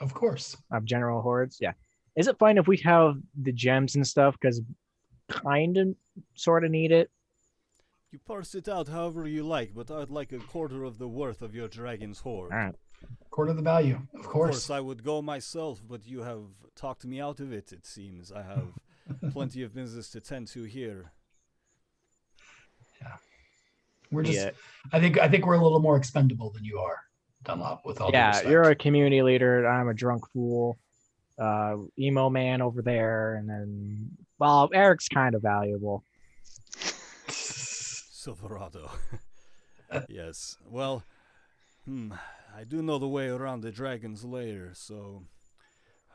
Of course. Of general hordes. Yeah. Is it fine if we have the gems and stuff? Because kind of, sort of need it. You parse it out however you like, but I'd like a quarter of the worth of your dragon's horde. All right. Quarter the value. Of Of course. course, I would go myself, but you have talked me out of it, it seems. I have plenty of business to tend to here. We're just Yeah. I think we're a little more expendable than you are, Dunlop, with all due Yeah, respect. you're a community leader. I'm a drunk fool. Emo man over there, and then Eric's kind of valuable. Silverado. Yes. Well, I do know the way around the dragon's lair, so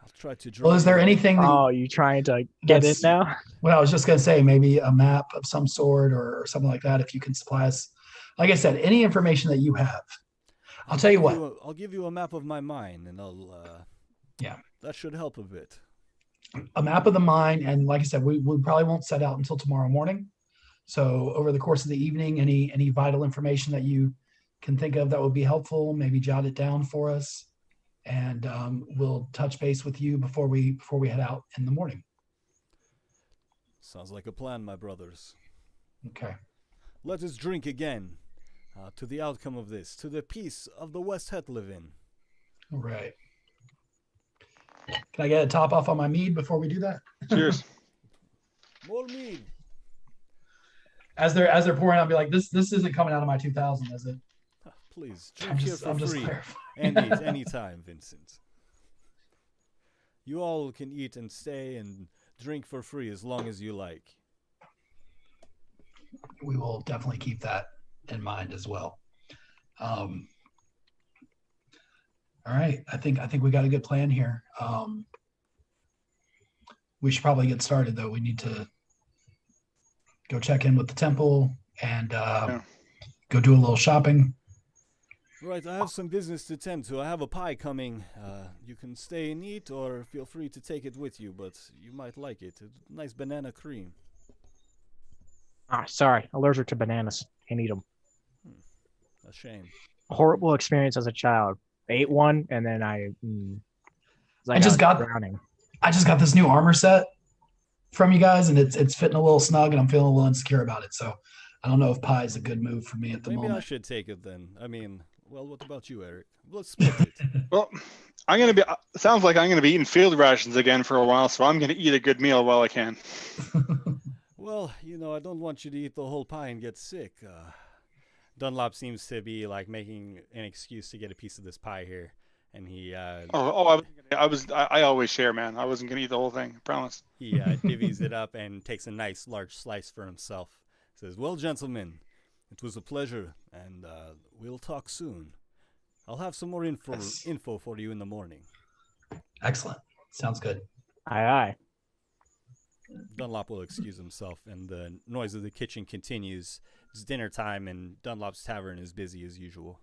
I'll try to draw. Well, is there you- anything that Oh, you trying to get in That's- now? well, I was just gonna say maybe a map of some sort or something like that, if you can supply us. Like I said, any information that you have. I'll tell you what. I'll give you a map of my mine, and I'll. Yeah. That should help a bit. A map of the mine, and like I said, we probably won't set out until tomorrow morning. So over the course of the evening, any vital information that you can think of that would be helpful, maybe jot it down for us, and we'll touch base with you before we head out in the morning. Sounds like a plan, my brothers. Okay. Let us drink again to the outcome of this, to the peace of the West Hetlivin. All right. Can I get a top off on my mead before we do that? Cheers. More mead. As they're pouring, I'll be like, this isn't coming out of my 2000, is it? Please, I'm drink here just for free. clarifying. And eat anytime, Vincent. You all can eat and stay and drink for free as long as you like. We will definitely keep that in mind as well. All right, I think we got a good plan here. We should probably get started though. We need to go check in with the temple and go do a little shopping. Right, I have some business to tend to. I have a pie coming. You can stay and eat, or feel free to take it with you, but you might like it. A nice banana cream. Ah, sorry, allergic to bananas. Can't eat them. A shame. Horrible experience as a child. Ate one, and then I just got- drowning. I just got this new armor set from you guys, and it's fitting a little snug, and I'm feeling a little insecure about it. So I don't know if pie is a good move for me at the Maybe I moment. should take it then. I mean, well, what about you, Eric? Let's split it. Well, I'm gonna be. Sounds like I'm gonna be eating field rations again for a while, so I'm gonna eat a good meal while I can. Well, I don't want you to eat the whole pie and get sick. Dunlop seems to be like making an excuse to get a piece of this pie here, and he I always share, man. I wasn't gonna eat the whole thing. I promise. he divvies it up and takes a nice large slice for himself. Says, "Well, gentlemen, it was a pleasure, and we'll talk soon. I'll have some more info Yes. for you in the morning." Excellent. Sounds good. Aye, aye. Dunlop will excuse himself, and the noise of the kitchen continues. It's dinner time, and Dunlop's tavern is busy as usual.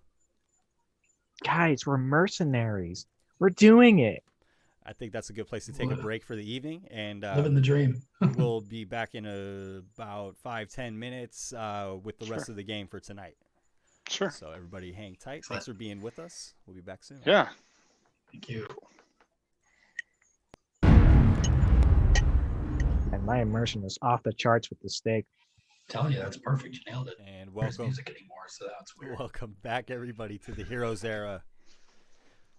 Guys, we're mercenaries. We're doing it. I think that's a good place to take a break for the evening, and Living the dream. we'll be back in about 5-10 minutes with the rest of the game for tonight. Sure. So everybody hang tight. Thanks for being with us. We'll be back soon. Yeah. Thank you. And my immersion is off the charts with the steak. Telling you, that's perfect. You nailed it. And There's welcome, music anymore, so that's weird. welcome back, everybody, to the Heroes Era.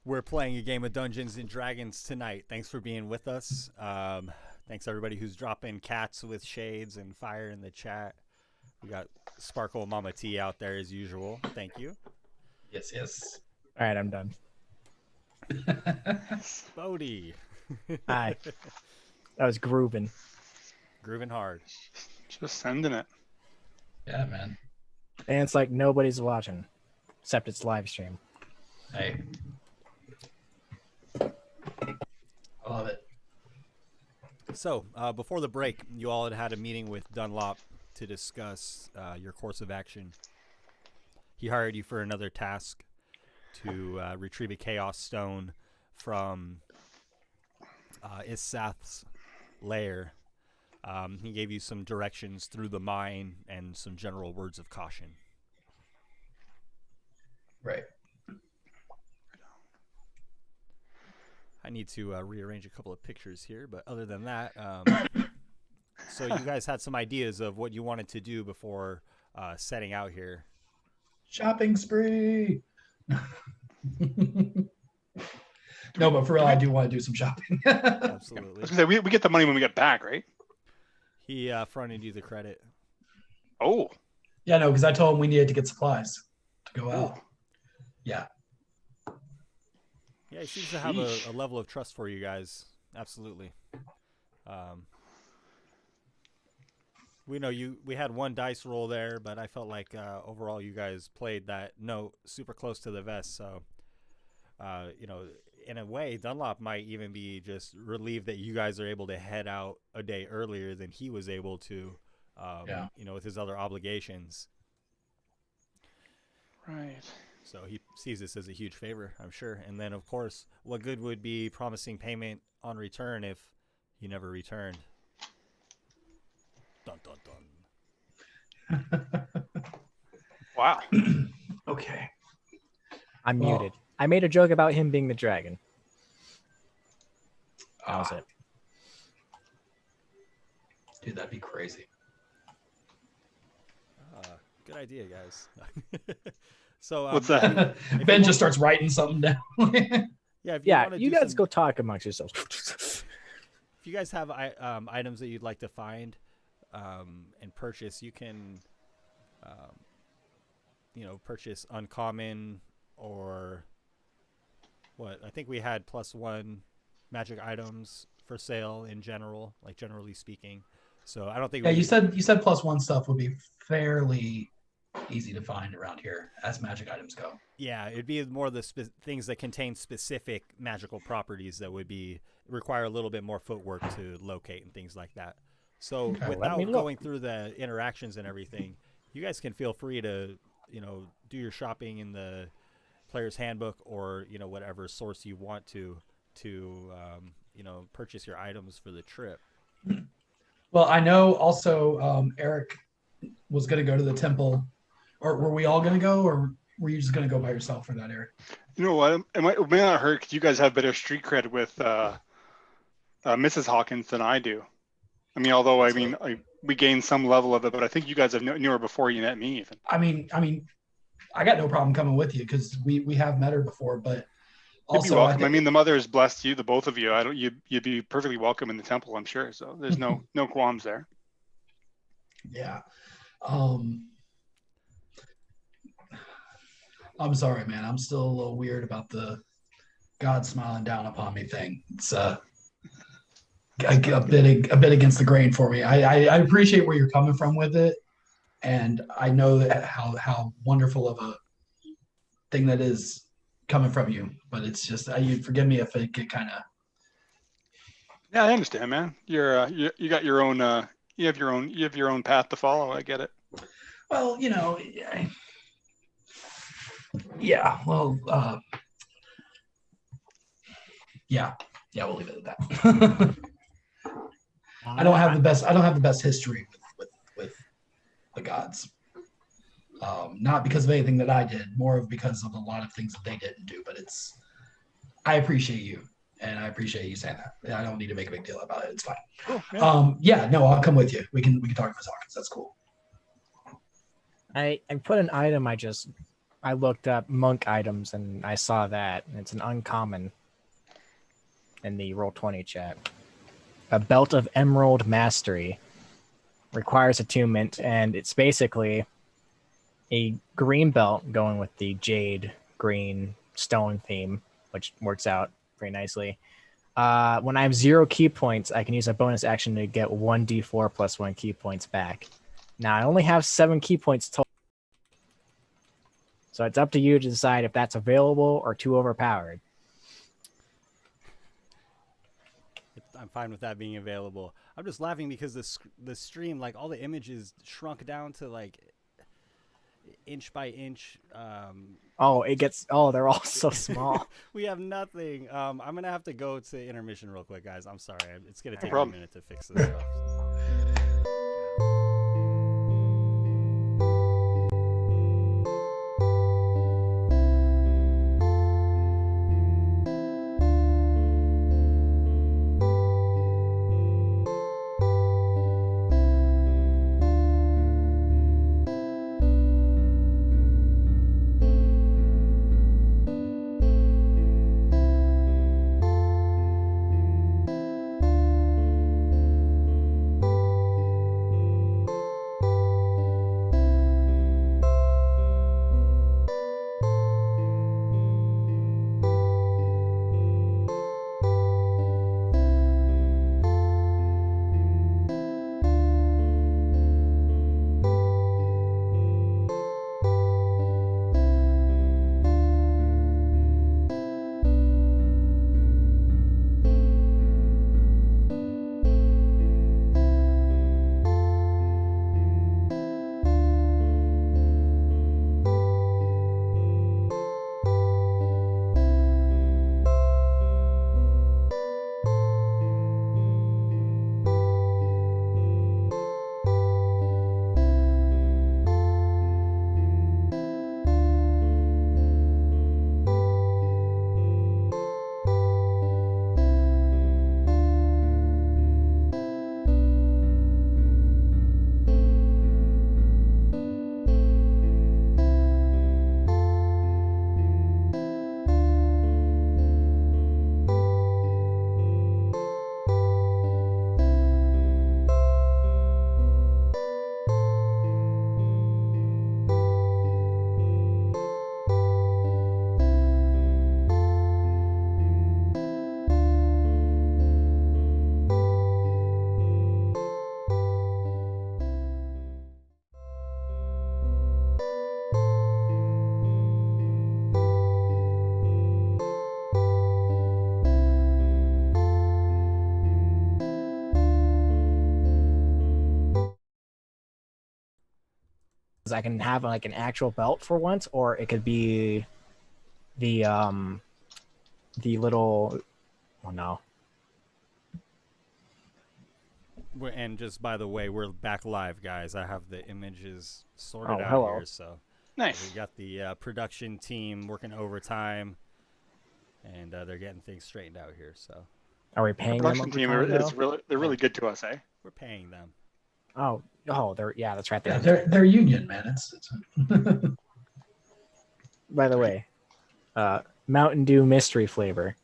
We're playing a game of Dungeons and Dragons tonight. Thanks for being with us. Thanks everybody who's dropping cats with shades and fire in the chat. We got Sparkle Mama T out there as usual. Thank you. Yes, yes. All right, I'm done. Bodie. Aye. That was grooving. Grooving hard. Just sending it. Yeah, man. And it's like nobody's watching, except it's live stream. Hey. I love it. So, before the break, you all had a meeting with Dunlop to discuss your course of action. He hired you for another task to retrieve a Chaos Stone from Isath's lair. He gave you some directions through the mine and some general words of caution. Right. I need to rearrange a couple of pictures here, but other than that, so you guys had some ideas of what you wanted to do before setting out here. Shopping spree. No, but for real, I do want to do some shopping. I Absolutely. was gonna say, we get the money when we get back, right? He fronted you the credit. Oh. Yeah, no, because I told him we needed to get supplies to go out. Yeah. Yeah, he seems to have a level of trust for you guys. Absolutely. We know we had one dice roll there, but I felt like overall you guys played that note super close to the vest. So, in a way, Dunlop might even be just relieved that you guys are able to head out a day earlier than he was able to, with his other obligations. Right. So he sees this as a huge favor, I'm sure. And then, of course, what good would be promising payment on return if he never returned? Dun, dun, dun. Wow. Okay. I'm Well- muted. I made a joke about him being the dragon. That was it. Dude, that'd be crazy. Good idea, guys. So What's that? Ben just starts writing something down. Yeah, if Yeah, wanna you do guys some- go talk amongst yourselves. If you guys have items that you'd like to find and purchase, you can, purchase uncommon or what? I think we had +1 magic items for sale in general, like generally speaking. So I don't think. Yeah, you said +1 stuff would be fairly easy to find around here as magic items go. Yeah, it'd be more the things that contain specific magical properties that would require a little bit more footwork to locate and things like that. So Okay, let without me look. going through the interactions and everything, you guys can feel free to, do your shopping in the player's handbook or, whatever source you want to purchase your items for the trip. Well, I know also Eric was going to go to the temple. Or were we all going to go, or were you just going to go by yourself for that, Eric? You know what? It may not hurt because you guys have better street cred with Mrs. Hawkins than I do. I mean, although we gained some level of it, but I think you guys have knew her before you met me. Even. I mean, I got no problem coming with you because we have met her before, but You'd also be welcome. I mean, the mother has blessed you, the both of you. You'd be perfectly welcome in the temple, I'm sure. So there's no qualms there. Yeah. I'm sorry, man. I'm still a little weird about the God smiling down upon me thing. It's a bit against the grain for me. I appreciate where you're coming from with it, and I know that how wonderful of a thing that is coming from you. But it's just you'd forgive me if it get kind of Yeah, I understand, man. You got your own you have your own path to follow. I get it. Well, yeah. Well, yeah. We'll leave it at that. I don't have the best history with the gods. Not because of anything that I did, more because of a lot of things that they didn't do. But I appreciate you, and I appreciate you saying that. I don't need to make a big deal about it. It's fine. Cool, yeah. No, I'll come with you. We can talk to Miss Hawkins. That's cool. I put an item. I looked up monk items and I saw that and it's an uncommon in the Roll20 chat. A belt of emerald mastery requires attunement, and it's basically a green belt going with the jade green stone theme, which works out very nicely. When I have 0 key points, I can use a bonus action to get 1d4 plus 1 key points back. Now, I only have 7 key points total, so it's up to you to decide if that's available or too overpowered. I'm fine with that being available. I'm just laughing because the stream, like all the images shrunk down to like inch by inch. They're all so small. We have nothing. I'm gonna have to go to intermission real quick, guys. I'm sorry. It's gonna take problem. a minute to fix this stuff. I can have like an actual belt for once, or it could be the little. Oh no. And just by the way, we're back live, guys. I have the images sorted out hello. here, so Nice. we got the production team working overtime, and they're getting things straightened out here. So Are we The paying them? production team overtime, they're really good to us, eh? we're paying them. though? That's right. Yeah, they're union, man. It's By the way, Mountain Dew mystery flavor,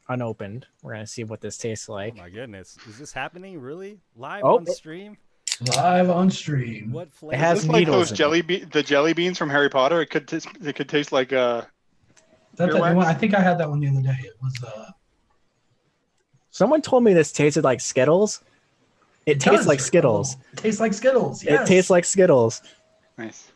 unopened. We're gonna see what this tastes like. Oh my goodness, is this happening really live Oh, on stream? live on stream. What flavor? has It's like needles those in the jelly beans from Harry Potter. It could taste like Is that the new Earwax? one? I think I had that one the other day. It was Someone told me this tasted like Skittles. It tastes does. like Skittles. It tastes like Skittles. Yes. It tastes like Skittles. nice.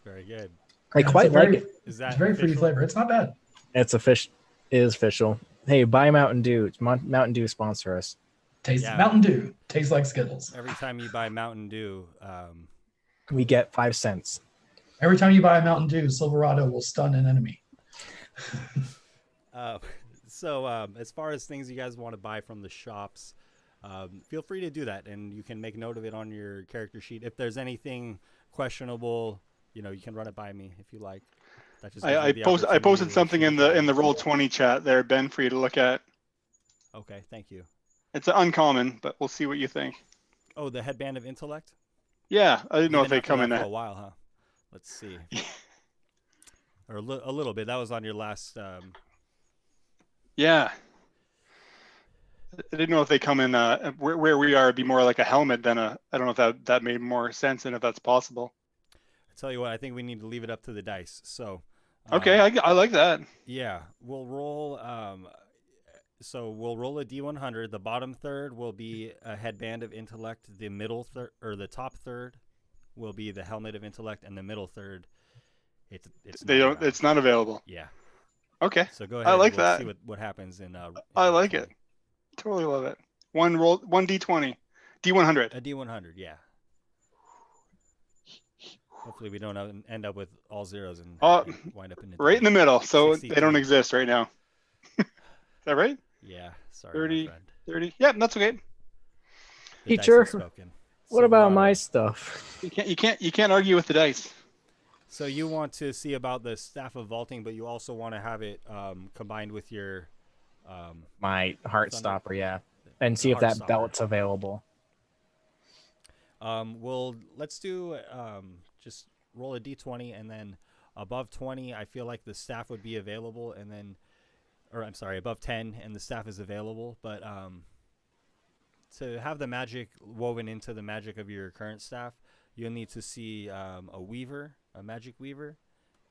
Very good. I It's quite a very, like it. Is that It's very fruity official? flavor. It's not bad. It's official. It is official. Hey, buy Mountain Dew. Mountain Dew sponsor us. Tastes Yeah. Mountain Dew. Tastes like Skittles. Every time you buy Mountain Dew, We get 5 cents. Every time you buy a Mountain Dew, Silverado will stun an enemy. so as far as things you guys want to buy from the shops, feel free to do that, and you can make note of it on your character sheet. If there's anything questionable, you can run it by me if you like. That just gives me the I opportunity posted to something shoot in the Roll20 chat there, Ben, for you to look at. Okay, thank you. It's uncommon, but we'll see what you think. Oh, the headband of intellect. Yeah, I didn't know You've if been they after come that in for a that. while, huh? Let's see. Or a little bit. That was on your last. Yeah. I didn't know if they come in where we are. It'd be more like a helmet than a. I don't know if that made more sense and if that's possible. I tell you what, I think we need to leave it up to the dice. So. Okay, I like that. Yeah, we'll roll. So we'll roll a D100. The bottom third will be a headband of intellect. The middle third, or the top third, will be the helmet of intellect, and the middle third, it's They not don't. around. It's not available. Yeah. Okay. So go ahead. I like we'll that. See what happens in. I like Roll20. it. Totally love it. One D20, D100. A D100. Yeah. Hopefully we don't end up with all zeros and wind up in the Right in the middle. So 63. they don't exist right now. Is that right? Yeah. Sorry, 30, my friend. 30. Yeah, that's okay. The dice Teacher, have spoken. What So, about my stuff? You can't argue with the dice. So you want to see about the staff of vaulting, but you also want to have it combined with your My heart Thunder. stopper, yeah. And see The if that Heartstopper. belt's available. well, let's do just roll a d20, and then above 20, I feel like the staff would be available, and then, or I'm sorry, above 10, and the staff is available. But to have the magic woven into the magic of your current staff, you'll need to see a weaver, a magic weaver,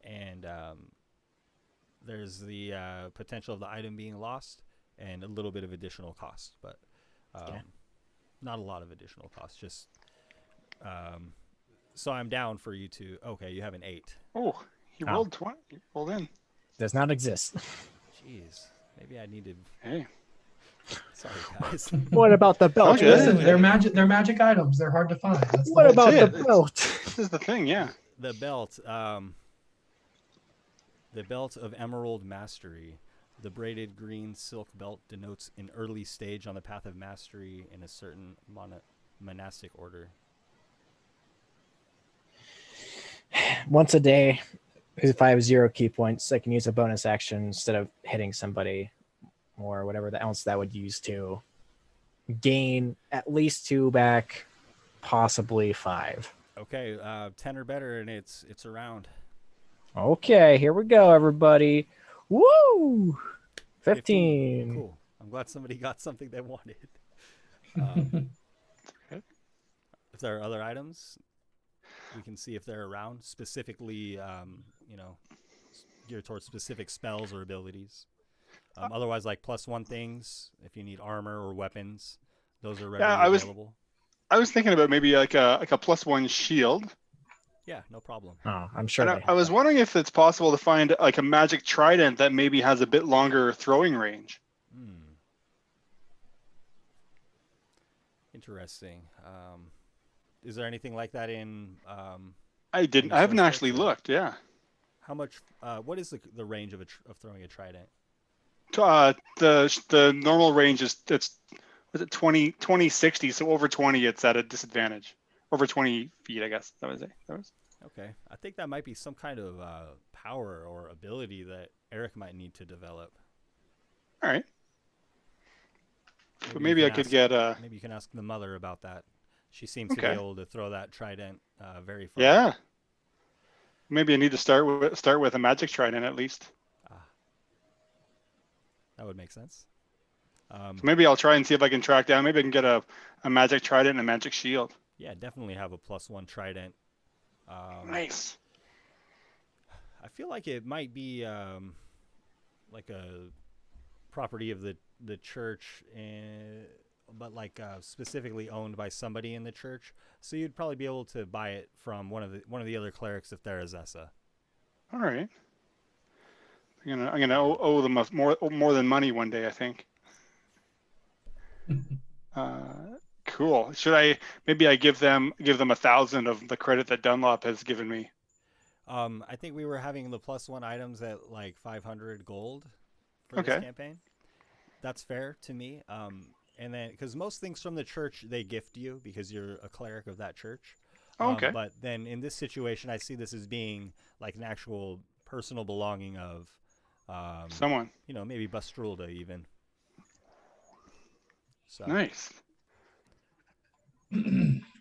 and there's the potential of the item being lost and a little bit of additional cost, but not a lot of additional cost. Just so I'm down for you to. Okay, you have an 8. Oh, he rolled 20. He rolled in. Does not exist. Jeez, maybe I needed. Hey. Sorry, guys. What about the belt? Okay. Listen, they're magic items. They're hard to find. That's What the- about the That's it. belt? This is the thing, yeah. The belt of Emerald Mastery. The braided green silk belt denotes an early stage on the path of mastery in a certain monastic order. Once a day, if I have 0 key points, I can use a bonus action instead of hitting somebody or whatever else that would use to gain at least 2 back, possibly 5. Okay, 10 or better, and it's around. Okay, here we go, everybody. Woo! 15. Cool. I'm glad somebody got something they wanted. If there are other items, we can see if they're around, specifically, geared towards specific spells or abilities. Otherwise, like +1 things, if you need armor or weapons, those are readily available. I was thinking about maybe like a +1 shield. Yeah, no problem. Oh, I'm sure. And they I was have wondering if it's possible to find like a magic trident that maybe has a bit longer throwing range. Interesting. Is there anything like that in? I the haven't source actually books, or- looked. Yeah. How much? What is the range of throwing a trident? The normal range is was it 20 60, so over 20 it's at a disadvantage. Over 20 feet, I guess. That was it. Okay, I think that might be some kind of power or ability that Eric might need to develop. All right. But you maybe I can could ask- get Maybe you can ask the mother about that. She seems to be Okay. able to throw that trident very far. Yeah. Maybe I need to start with a magic trident at least. That would make sense. So maybe I'll try and see if I can track down. Maybe I can get a magic trident and a magic shield. Yeah, definitely have a +1 trident. Nice. I feel like it might be like a property of the church, but like specifically owned by somebody in the church. So you'd probably be able to buy it from one of the other clerics if they're a Zessa. All right. I'm gonna owe them more than money one day, I think. Cool. Should I maybe I give them 1,000 of the credit that Dunlop has given me? I think we were having the +1 items at like 500 gold for this Okay. campaign. That's fair to me. And then because most things from the church they gift you because you're a cleric of that church. Oh, okay. But then in this situation, I see this as being like an actual personal belonging of Someone. maybe Bastrulda even. So Nice.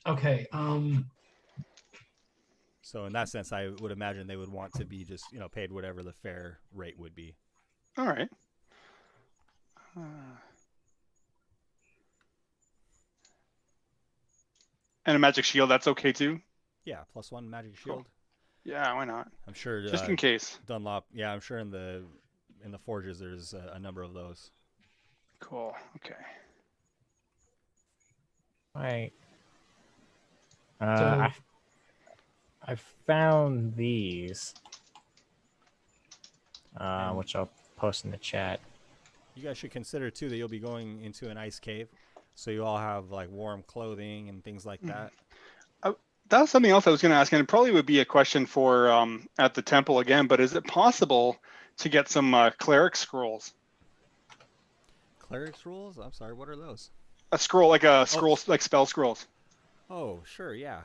Okay. So in that sense, I would imagine they would want to be just paid whatever the fair rate would be. All right. And a magic shield, that's okay too? Yeah, +1 magic Cool. shield. Yeah, why not? I'm sure. Just in case. Dunlop. Yeah, I'm sure in the forges there's a number of those. Cool. Okay. Right. So- I found these, And- which I'll post in the chat. You guys should consider too that you'll be going into an ice cave, so you all have like warm clothing and things like that. That's something else I was going to ask, and it probably would be a question for at the temple again, but is it possible to get some cleric scrolls? Cleric's rules? I'm sorry, what are those? A scroll, like like spell scrolls. Oh, sure, yeah.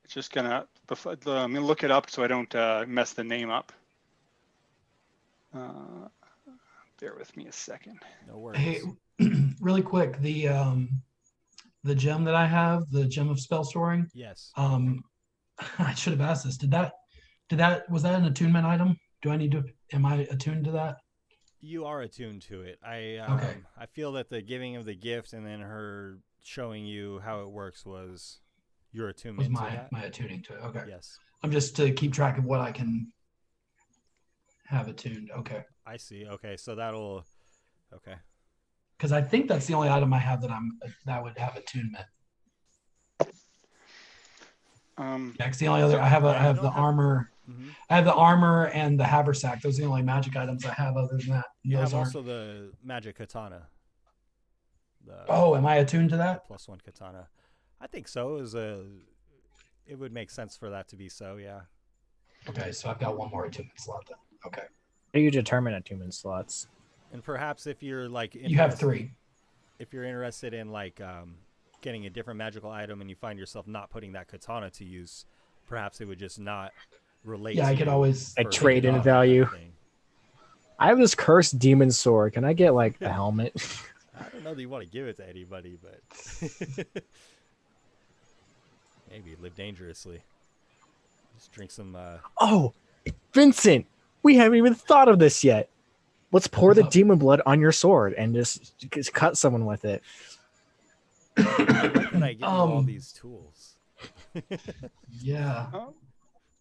Just gonna, I'm gonna look it up so I don't mess the name up. Bear with me a second. No worries. Hey, really quick, the gem that I have, the gem of spell storing. Yes. I should have asked this. Was that an attunement item? Am I attuned to that? You are attuned to it. Okay. I feel that the giving of the gift and then her showing you how it works was your attunement Was to that. my attuning to it? Okay. Yes. I'm just to keep track of what I can have attuned. Okay. I see. Okay, so that'll. Okay. Because I think that's the only item I have that would have attunement. Yeah, 'cause the only other I have you don't the have- armor. Mhm. I have the armor and the haversack. Those are the only magic items I have. Other than that, You those have aren't. also the magic katana. Oh, am I attuned to The that? +1 katana. I think so. It would make sense for that to be so. Yeah. Okay, so I've got one more attunement slot then. Okay. How do you determine attunement slots? And perhaps if you're like You have interested- 3. If you're interested in like getting a different magical item and you find yourself not putting that katana to use, perhaps it would just not relate. Yeah, to I could you always A for trade in that value. thing. I have this cursed demon sword. Can I get like a helmet? I don't know that you want to give it to anybody, but maybe live dangerously. Just drink some. Oh, Vincent, we haven't even thought of this yet. Let's pour the What's up? demon blood on your sword and just cut someone with it. I like that I give you all Um, these tools. Yeah.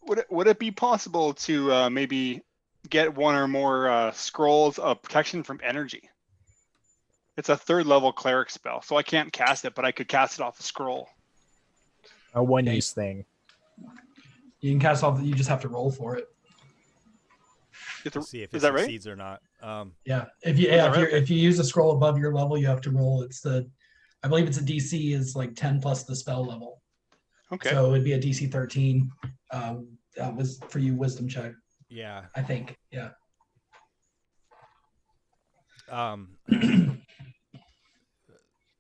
Would it be possible to maybe get one or more scrolls of protection from energy? It's a 3rd level cleric spell, so I can't cast it, but I could cast it off a scroll. A one-use thing. You can cast off. You just have to roll for it. To see if Is it that right? succeeds or not. Yeah. If you Is that right? if you use a scroll above your level, you have to roll. I believe it's a DC is like 10 plus the spell level. Okay. So it'd be a DC 13. That was for you wisdom check, Yeah. I think. Yeah.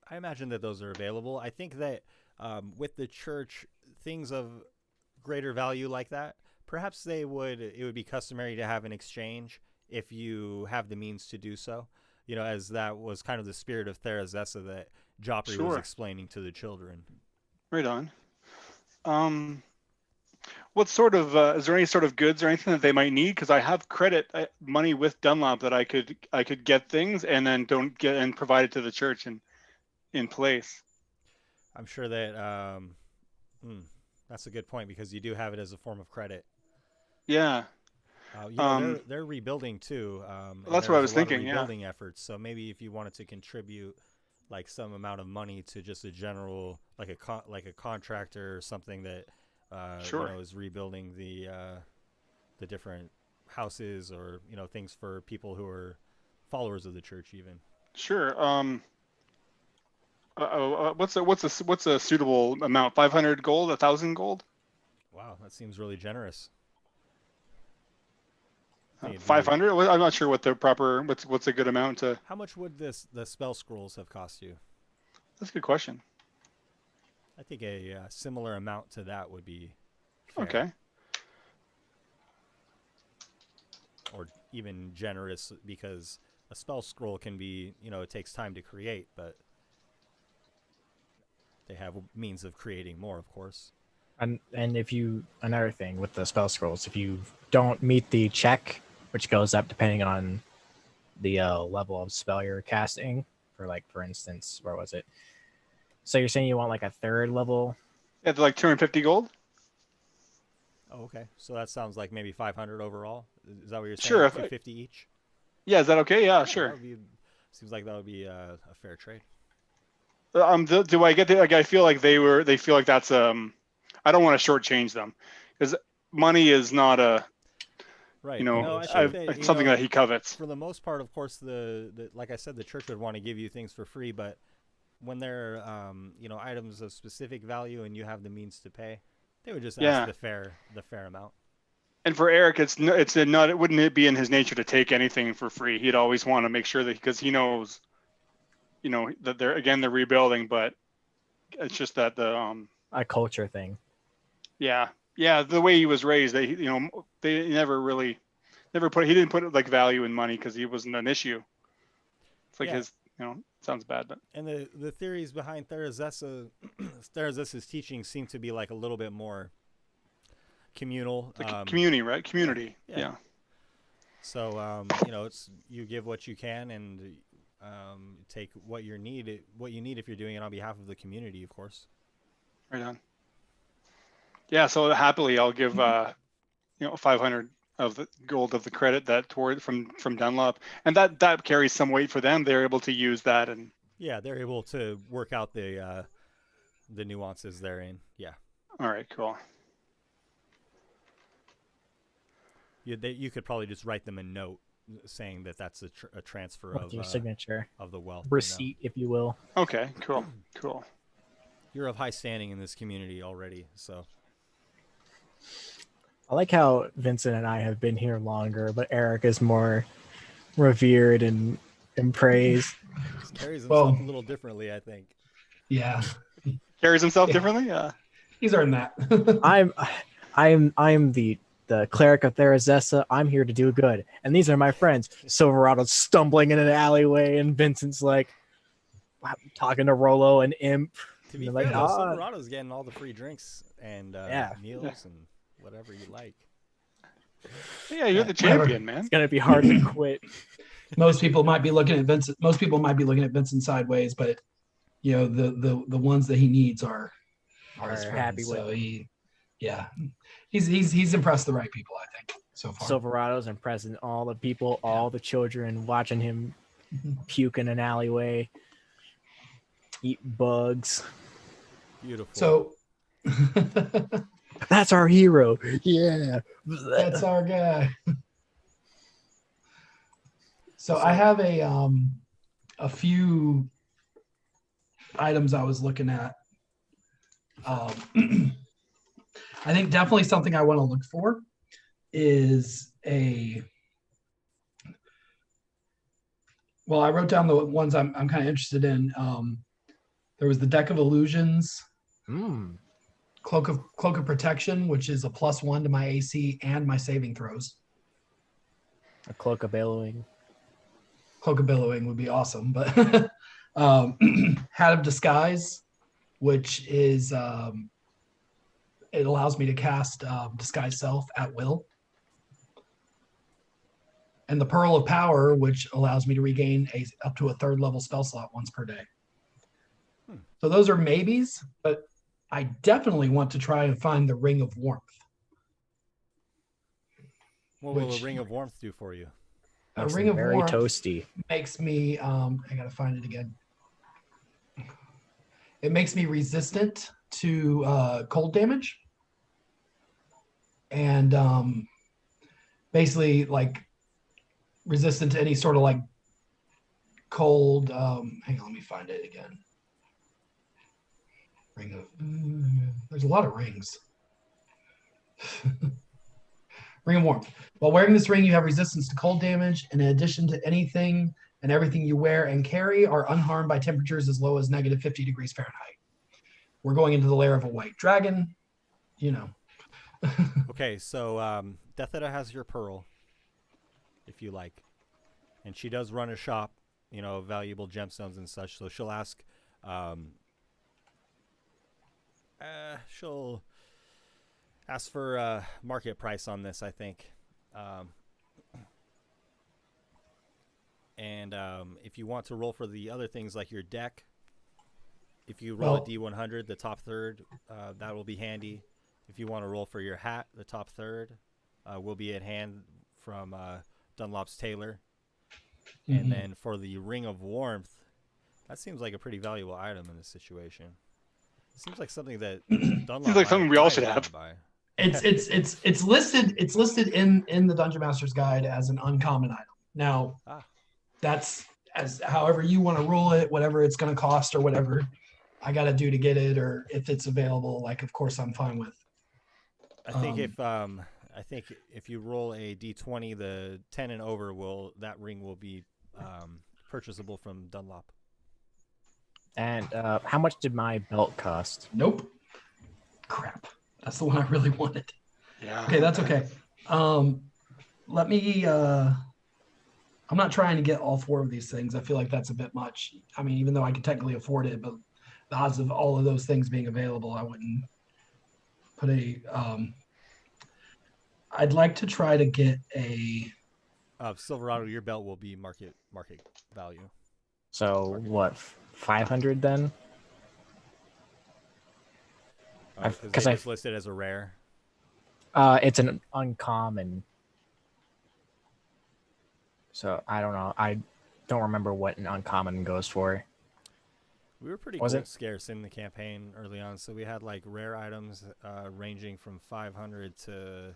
I imagine that those are available. I think that with the church, things of greater value like that, perhaps it would be customary to have an exchange if you have the means to do so. As that was kind of the spirit of Therazessa that Joffrey was Sure. explaining to the children. Right on. What sort of is there any sort of goods or anything that they might need? Because I have credit money with Dunlop that I could get things and then don't get and provide it to the church in place. I'm sure that that's a good point because you do have it as a form of credit. Yeah. They're rebuilding too. And that's what I there's was a lot of thinking, yeah. Rebuilding efforts. So maybe if you wanted to contribute like some amount of money to just a general like a contractor or something that Sure. is rebuilding the the different houses or things for people who are followers of the church even. Sure. What's a suitable amount? 500 gold, 1,000 gold? Wow, that seems really generous. 500? I'm not sure what the proper what's a good amount to. How much would the spell scrolls have cost you? That's a good question. I think a similar amount to that would be fair. Okay. Or even generous, because a spell scroll can be, it takes time to create, but they have means of creating more, of course. And another thing with the spell scrolls, if you don't meet the check, which goes up depending on the level of spell you're casting, for instance, where was it? So you're saying you want like a 3rd level? Yeah, like 250 gold. Oh, okay. So that sounds like maybe 500 overall. Is that what you're saying? Sure. 250 each? Yeah, is that okay? Yeah, Yeah, sure. Seems like that would be a fair trade. Do I get the, like? I feel like they feel like that's I don't want to shortchange them, because money is not a Right. No, I think it's something that he covets. For the most part, of course, the like I said, the church would want to give you things for free, but when they're items of specific value and you have the means to pay, they would just ask the fair amount. And for Eric, it wouldn't it be in his nature to take anything for free? He'd always want to make sure that, because he knows, that they're rebuilding, but it's just that A culture thing. Yeah, the way he was raised, they he didn't put like value in money because he wasn't an issue. It's like his, sounds bad, but. And the theories behind Therazessa's teaching seem to be like a little bit more communal. Community, right? Community. Yeah. So it's you give what you can and take what you need if you're doing it on behalf of the community, of course. Right on. Yeah, so happily I'll give 500 of the gold of the credit that toward from Dunlop, and that carries some weight for them. They're able to use that, and they're able to work out the nuances therein. Yeah. All right, cool. You could probably just write them a note saying that that's a transfer with of your signature of the wealth receipt, if you will. Okay, cool. You're of high standing in this community already, so. I like how Vincent and I have been here longer, but Eric is more revered and praised. Just carries himself a little differently, I think. Yeah. Carries himself differently? Yeah. He's earned that. I'm the cleric of Therazessa. I'm here to do good. And these are my friends. Silverado's stumbling in an alleyway, and Vincent's like talking to Rollo and Imp. To be fair, Silverado's getting all the free drinks and meals and whatever you like. Yeah, you're the champion, man. It's gonna be hard to quit. Most people might be looking at Vincent sideways, but the ones that he needs are his friends. Happy with. So he's impressed the right people, I think, so far. Silverado's impressing all the people, all the children, watching him puke in an alleyway, eat bugs. Beautiful. So that's our hero. Yeah, that's our guy. So I have a few items I was looking at. I think definitely something I want to look for is I wrote down the ones I'm kind of interested in. There was the Deck of Illusions, Cloak of Protection, which is a +1 to my AC and my saving throws. A Cloak of Billowing. Cloak of Billowing would be awesome, but Hat of Disguise, which is it allows me to cast Disguise Self at will. And the Pearl of Power, which allows me to regain up to a 3rd level spell slot once per day. So those are maybes, but I definitely want to try and find the Ring of Warmth. What will a Ring of Warmth do for you? A Ring of very Warmth toasty. Makes me I gotta find it again. It makes me resistant to cold damage, and basically like resistant to any sort of like cold. Hang on, let me find it again. Ring of. There's a lot of rings. Ring of warmth. While wearing this ring, you have resistance to cold damage, and in addition to anything and everything you wear and carry are unharmed by temperatures as low as negative 50 degrees Fahrenheit. We're going into the lair of a white dragon. You know. Okay, so Deathita has your pearl, if you like, and she does run a shop, you know, valuable gemstones and such. So she'll ask, she'll ask for market price on this, I think, and if you want to roll for the other things like your deck, if you roll a D100, the top third, that will be handy. If you want to roll for your hat, the top third will be at hand from Dunlop's tailor. Mm-hmm. And then for the ring of warmth, that seems like a pretty valuable item in this situation. It seems like something that Dunlop Seems like something we all should have. buy. It's listed in the Dungeon Master's Guide as an uncommon item. Now, that's as however you want to roll it, whatever it's going to cost or whatever I got to do to get it, or if it's available. Like, of course, I'm fine with. I think if you roll a D20, the 10 and over that ring will be purchasable from Dunlop. And how much did my belt cost? Nope. Crap. That's the one I really wanted. Yeah. Okay, that's okay. Let me. I'm not trying to get all four of these things. I feel like that's a bit much. I mean, even though I could technically afford it, but the odds of all of those things being available, I wouldn't put a. I'd like to try to get a. Silverado, your belt will be market value. So what, 500 then? Because it's listed as a rare. It's an uncommon. So I don't know. I don't remember what an uncommon goes for. We were pretty scarce in the campaign early on, so we had like rare items ranging from 500 to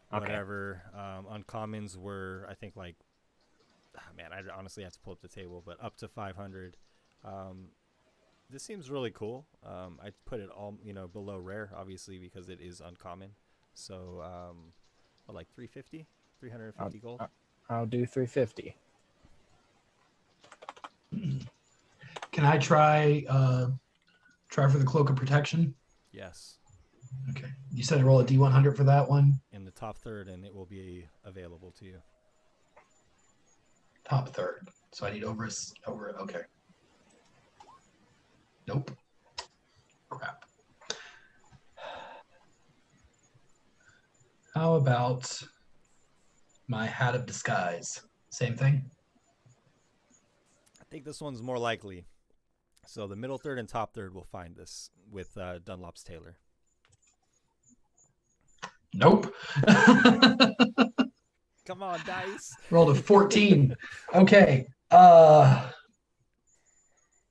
whatever. Uncommons were, I think, like, man, I honestly have to pull up the table, but up to 500. This seems really cool. I put it all, below rare, obviously, because it is uncommon. So, like 350, 350 gold. I'll do 350. Can I try for the cloak of protection? Yes. Okay. You said to roll a D100 for that one? In the top third, and it will be available to you. Top third. So I need over. Okay. Nope. Crap. How about my hat of disguise? Same thing? I think this one's more likely. So the middle third and top third will find this with Dunlop's tailor. Nope. Come on, dice. Rolled a 14. Okay. You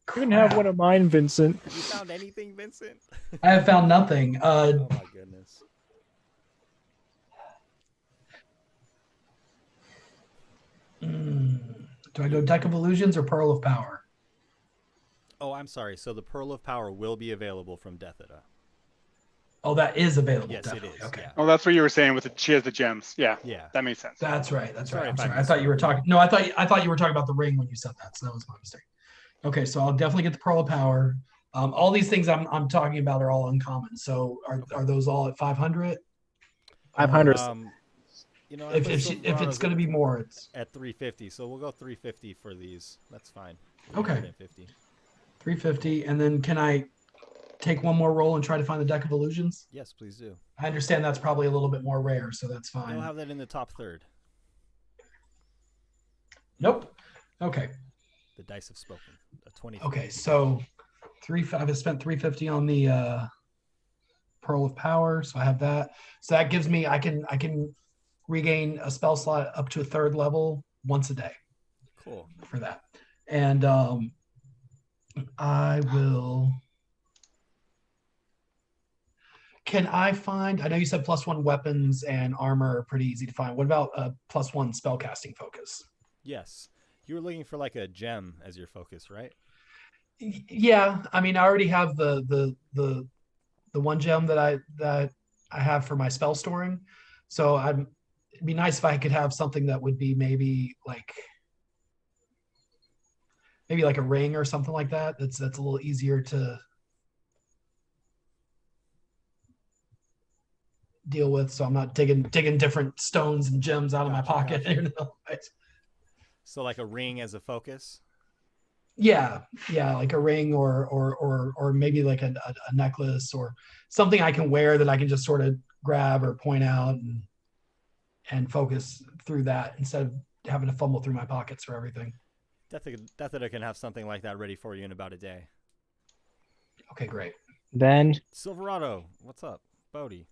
can have one of mine, Vincent. Have you found anything, Vincent? I have found nothing. Oh my goodness. Do I go Deck of Illusions or Pearl of Power? Oh, I'm sorry. So the Pearl of Power will be available from Deathita. Oh, that is available. Yes, definitely. it is. Okay. Yeah. Oh, that's what you were saying with she has the gems. Yeah. Yeah. That makes sense. That's right. That's right. I'm Sorry if sorry. I I thought you were talking. No, I thought you were talking about the ring when you said that. So that was my mistake. Okay, so I'll definitely get the Pearl of Power. All these things I'm talking about are all uncommon. So are those all at 500? 500. If it's going to be more, it's at 350. So we'll go 350 for these. That's fine. Okay. 350. 350, and then can I take one more roll and try to find the Deck of Illusions? Yes, please do. I understand that's probably a little bit more rare, so that's fine. We'll have that in the top third. Nope. Okay. The dice have spoken. A 20. Okay, so I've spent 350 on the Pearl of Power, so I have that. So that gives me I can regain a spell slot up to a third level once a day. Cool. For that. And I will Can I find? I know you said +1 weapons and armor are pretty easy to find. What about a +1 spellcasting focus? Yes. You were looking for like a gem as your focus, right? Yeah, I mean, I already have the one gem that I have for my spell storing. So it'd be nice if I could have something that would be maybe like a ring or something like that. That's a little easier to deal with. So I'm not digging different stones and gems out of my Gotcha, pocket. gotcha. You know? So like a ring as a focus. Yeah, like a ring or maybe like a necklace or something I can wear that I can just sort of grab or point out and focus through that instead of having to fumble through my pockets for everything. Deathita can have something like that ready for you in about a day. Okay, great. Then Silverado, what's up? Bodhi.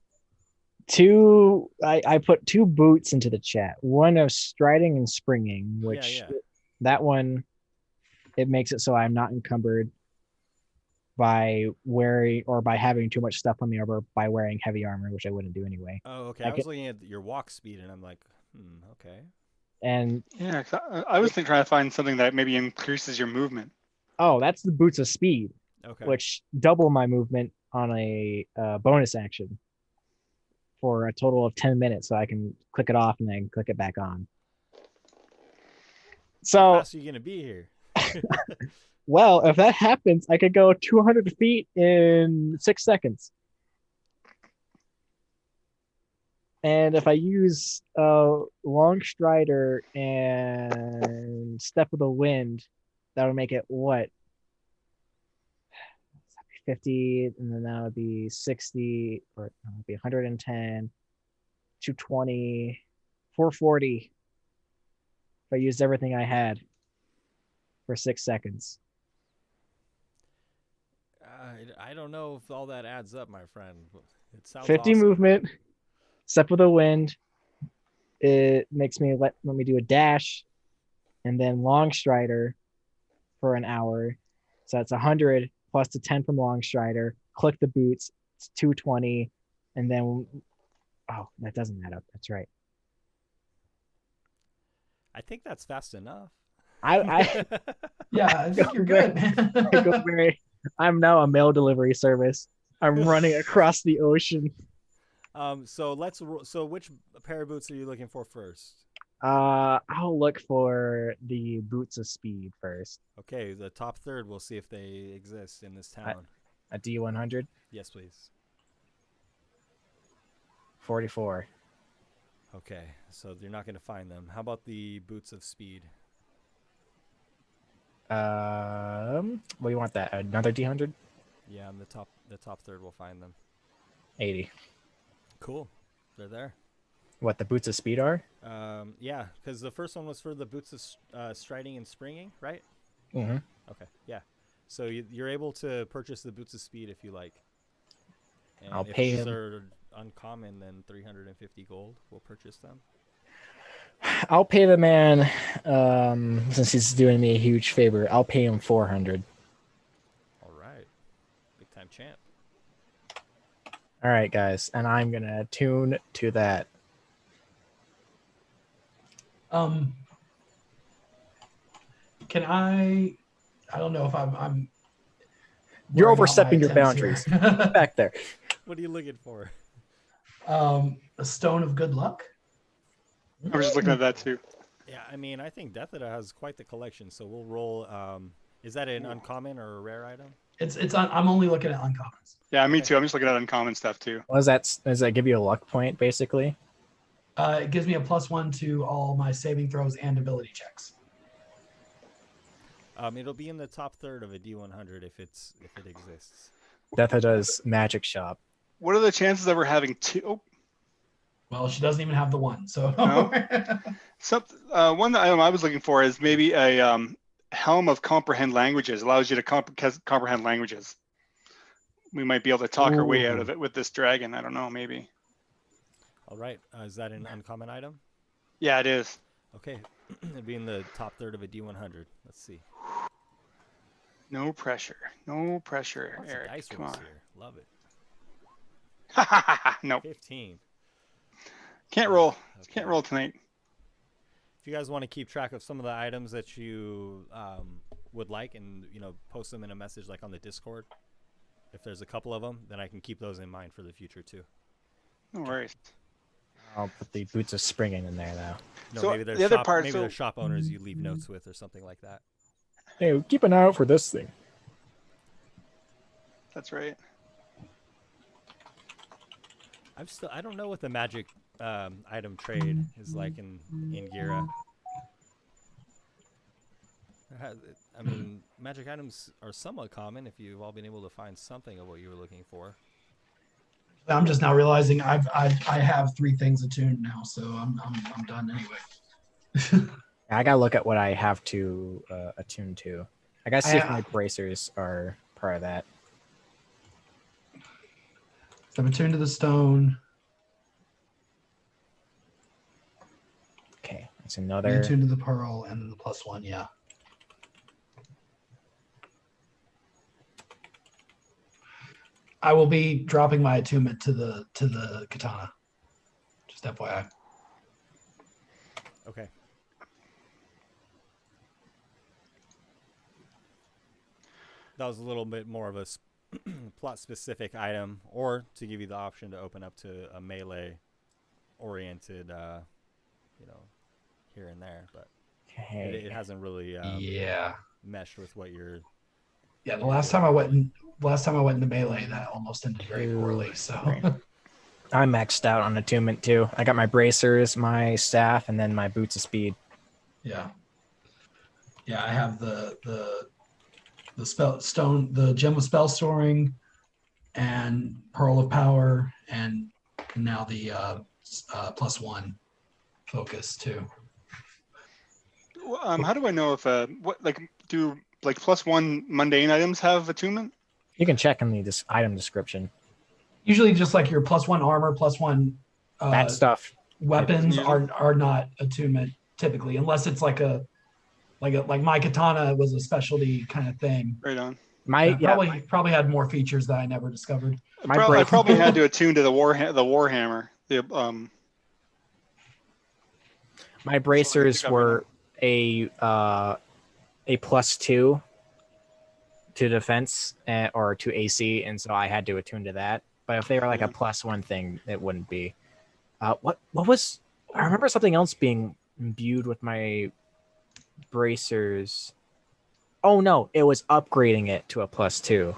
I put 2 boots into the chat. One of striding and springing, which Yeah. that one, it makes it so I'm not encumbered by wearing or by having too much stuff on me or by wearing heavy armor, which I wouldn't do anyway. Oh, okay. I was looking at your walk speed and I'm like, okay. And Yeah, 'cause I was trying to find something that maybe increases your movement. oh, that's the boots of speed, Okay. which double my movement on a bonus action for a total of 10 minutes. So I can click it off and then click it back on. How So, fast are you going to be here? well, if that happens, I could go 200 feet in 6 seconds. And if I use Long Strider and Step of the Wind, that would make it what? 50, and then that would be 60, or that would be 110, 220, 440. If I used everything I had for 6 seconds. I don't know if all that adds up, my friend. It sounds 50 awesome. movement, Step of the Wind. It makes me let me do a dash, and then Long Strider for an hour. So that's 100 plus the 10 from Long Strider. Click the boots, it's 220, and then that doesn't add up. That's right. I think that's fast enough. I Yeah, I think you're good, man. I'm now a mail delivery service. I'm running across the ocean. So which pair of boots are you looking for first? I'll look for the boots of speed first. Okay, the top third. We'll see if they exist in this town. A D100. Yes, please. 44. Okay, so you're not going to find them. How about the boots of speed? What do you want that? Another D100? Yeah, in the top third, we'll find them. 80. Cool, they're there. What the boots of speed are? Yeah, because the first one was for the boots of striding and springing, right? Mm-hmm. Okay, yeah. So you're able to purchase the boots of speed if you like. And I'll if pay these him. are uncommon, then 350 gold. We'll purchase them. I'll pay the man, since he's doing me a huge favor. I'll pay him 400. All right, big time champ. All right, guys, and I'm gonna tune to that. Can I don't know if I'm You're wearing out my overstepping your attempts boundaries. here. Back there. What are you looking for? A stone of good luck. I was just looking at that too. Yeah, I mean, I think Deathita has quite the collection, so we'll roll. Is that an uncommon or a rare item? I'm only looking at uncommons. Yeah, me too. I'm just looking at uncommon stuff too. What does that give you a luck point, basically? It gives me a +1 to all my saving throws and ability checks. It'll be in the top third of a D100 if it exists. Deathita's magic shop. What are the chances of her having two? Oh, Well, she doesn't even have the one, so. No? One item I was looking for is maybe a helm of comprehend languages. Allows you to comprehend languages. We might be able to talk our way out of it with this dragon. I don't know, maybe. All right. Is that an uncommon item? Yeah, it is. Okay. It'll be in the top third of a D100. Let's see. No pressure. No pressure, Lots of Eric. dice Come rolls on. here. Love Nope. 15. Can't roll. Okay. Can't roll tonight. If you guys want to keep track of some of the items that you would like, and post them in a message like on the Discord, if there's a couple of them, then I can keep those in mind for the future too. No worries. I'll put the boots of springing in there though. No, So maybe there's the other shop, part- maybe so- there's shop owners you leave notes with or something like that. Hey, keep an eye out for this thing. That's right. I don't know what the magic item trade is like in Gira. I mean, magic items are somewhat common if you've all been able to find something of what you were looking for. I'm just now realizing I have 3 things attuned now, so I'm done anyway. I gotta look at what I have to attune to. I gotta see if my bracers are part of that. I'm attuned to the stone. Okay, that's I'm another. attuned to the pearl and the +1. Yeah. I will be dropping my attunement to the katana. Just FYI. Okay. That was a little bit more of a plot-specific item, or to give you the option to open up to a melee-oriented, here and there. But Okay. it hasn't really Yeah. meshed with what you're. Yeah. The last time I went into melee, that almost ended very poorly. So. Right. I'm maxed out on attunement too. I got my bracers, my staff, and then my boots of speed. Yeah. Yeah, I have the spell stone, the gem of spell storing, and pearl of power, and now the +1 focus too. How do I know if do +1 mundane items have attunement? You can check in the item description. Usually, just like your +1 armor, +1 That stuff. weapons Yeah. are not attunement typically, unless it's like my katana was a specialty kind of thing. Right on. Probably had more features that I never discovered. I probably had to attune to the warhammer. My bracers were a +2 to defense or to AC, and so I had to attune to that. But if they were like a +1 thing, it wouldn't be. What was? I remember something else being imbued with my bracers. Oh no, it was upgrading it to a +2.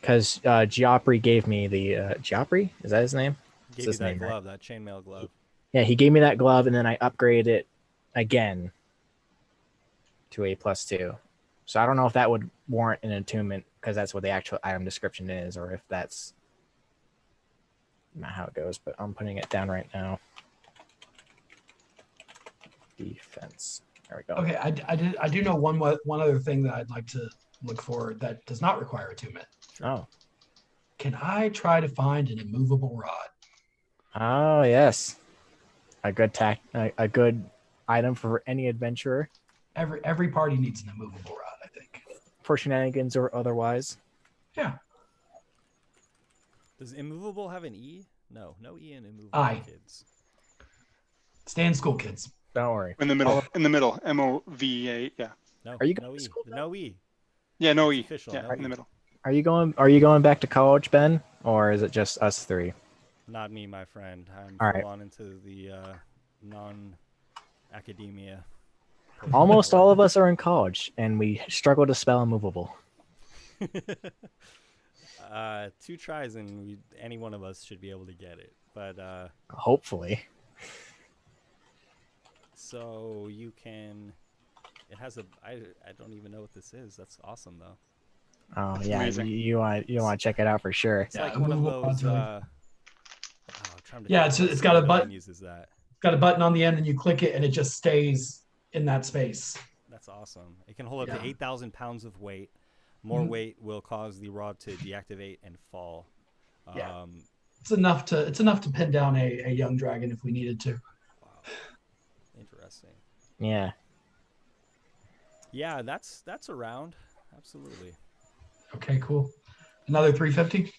Because Geoffrey gave me the Geoffrey? Is that his name? Gave you that glove, that chainmail glove. Yeah, he gave me that glove, and then I upgraded it again to a +2. So I don't know if that would warrant an attunement because that's what the actual item description is, or if that's not how it goes. But I'm putting it down right now. Defense. There we go. Okay, I do know one other thing that I'd like to look for that does not require attunement. Oh. Can I try to find an immovable rod? Oh yes, a good item for any adventurer Every party needs an immovable rod, I think. for shenanigans or otherwise. Yeah. Does immovable have an E? No E in immovable, I. kids. Stay in school, kids. Don't worry. In the middle, MOVA. Yeah. No. Are you no going to E. school, No E. Yeah, no E. Official, Yeah, no in the E. middle. Are you going back to college, Ben, or is it just us three? Not me, my friend. I'm All full right. on into the non-academia. Almost all of us are in college, and we struggle to spell immovable. 2 tries and any one of us should be able to get it. But Hopefully. so you can. It has a. I don't even know what this is. That's awesome though. Oh yeah, amazing. you want to check it out for sure. It's Yeah, like one of immovable those. rod's really- I'm trying to Yeah, think it's what got a villain button. Uses that. It's got a button on the end, and you click it, and it just stays in that space. That's awesome. It can hold up to Yeah. 8,000 pounds of weight. More Mhm. weight will cause the rod to deactivate and fall. Yeah. It's enough to pin down a young dragon if we needed to. Wow. Interesting. Yeah. Yeah, that's around. Absolutely. Okay, cool. Another 350.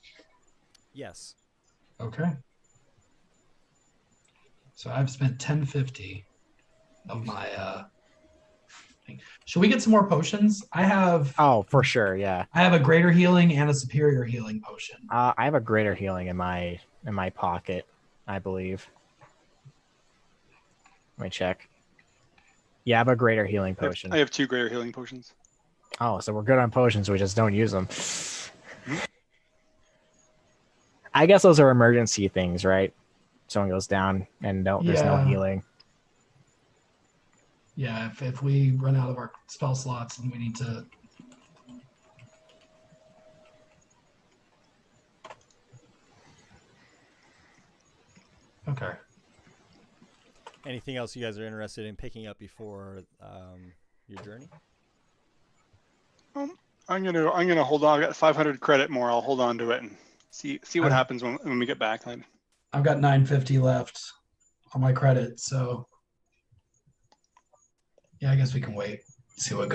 Yes. Okay. So I've spent 1050 of my thing. Should we get some more potions? Oh, for sure, yeah. I have a greater healing and a superior healing potion. I have a greater healing in my pocket, I believe. Let me check. Yeah, I have a greater healing potion. I have 2 greater healing potions. Oh, so we're good on potions. We just don't use them. I guess those are emergency things, right? Someone goes down and there's no Yeah. healing. Yeah, if we run out of our spell slots, then we need to. Okay. Anything else you guys are interested in picking up before your journey? I'm gonna hold on. I got 500 credit more. I'll hold on to it and see what happens when we get back. I've got 950 left on my credit, so yeah, I guess we can wait, see what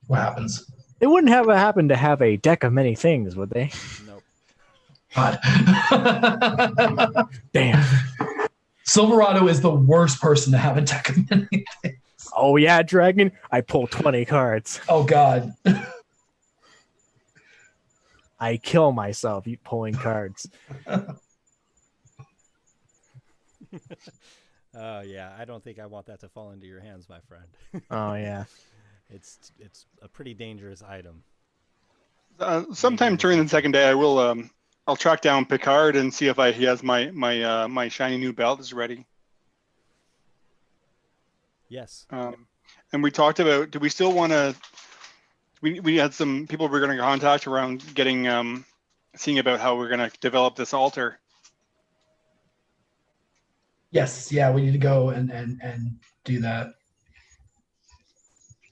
happens. It wouldn't have happened to have a deck of many things, would they? Nope. God. Damn. Silverado is the worst person to have a deck of many things. Oh yeah, Dragon. I pull 20 cards. Oh God. I kill myself pulling cards. Yeah, I don't think I want that to fall into your hands, my friend. Oh yeah. It's a pretty dangerous item. Sometime during the second day, I will. I'll track down Picard and see if he has my shiny new belt is ready. Yes. And we talked about. Do we still want to? We had some people we're going to contact around getting seeing about how we're going to develop this altar. Yes, yeah, we need to go and do that.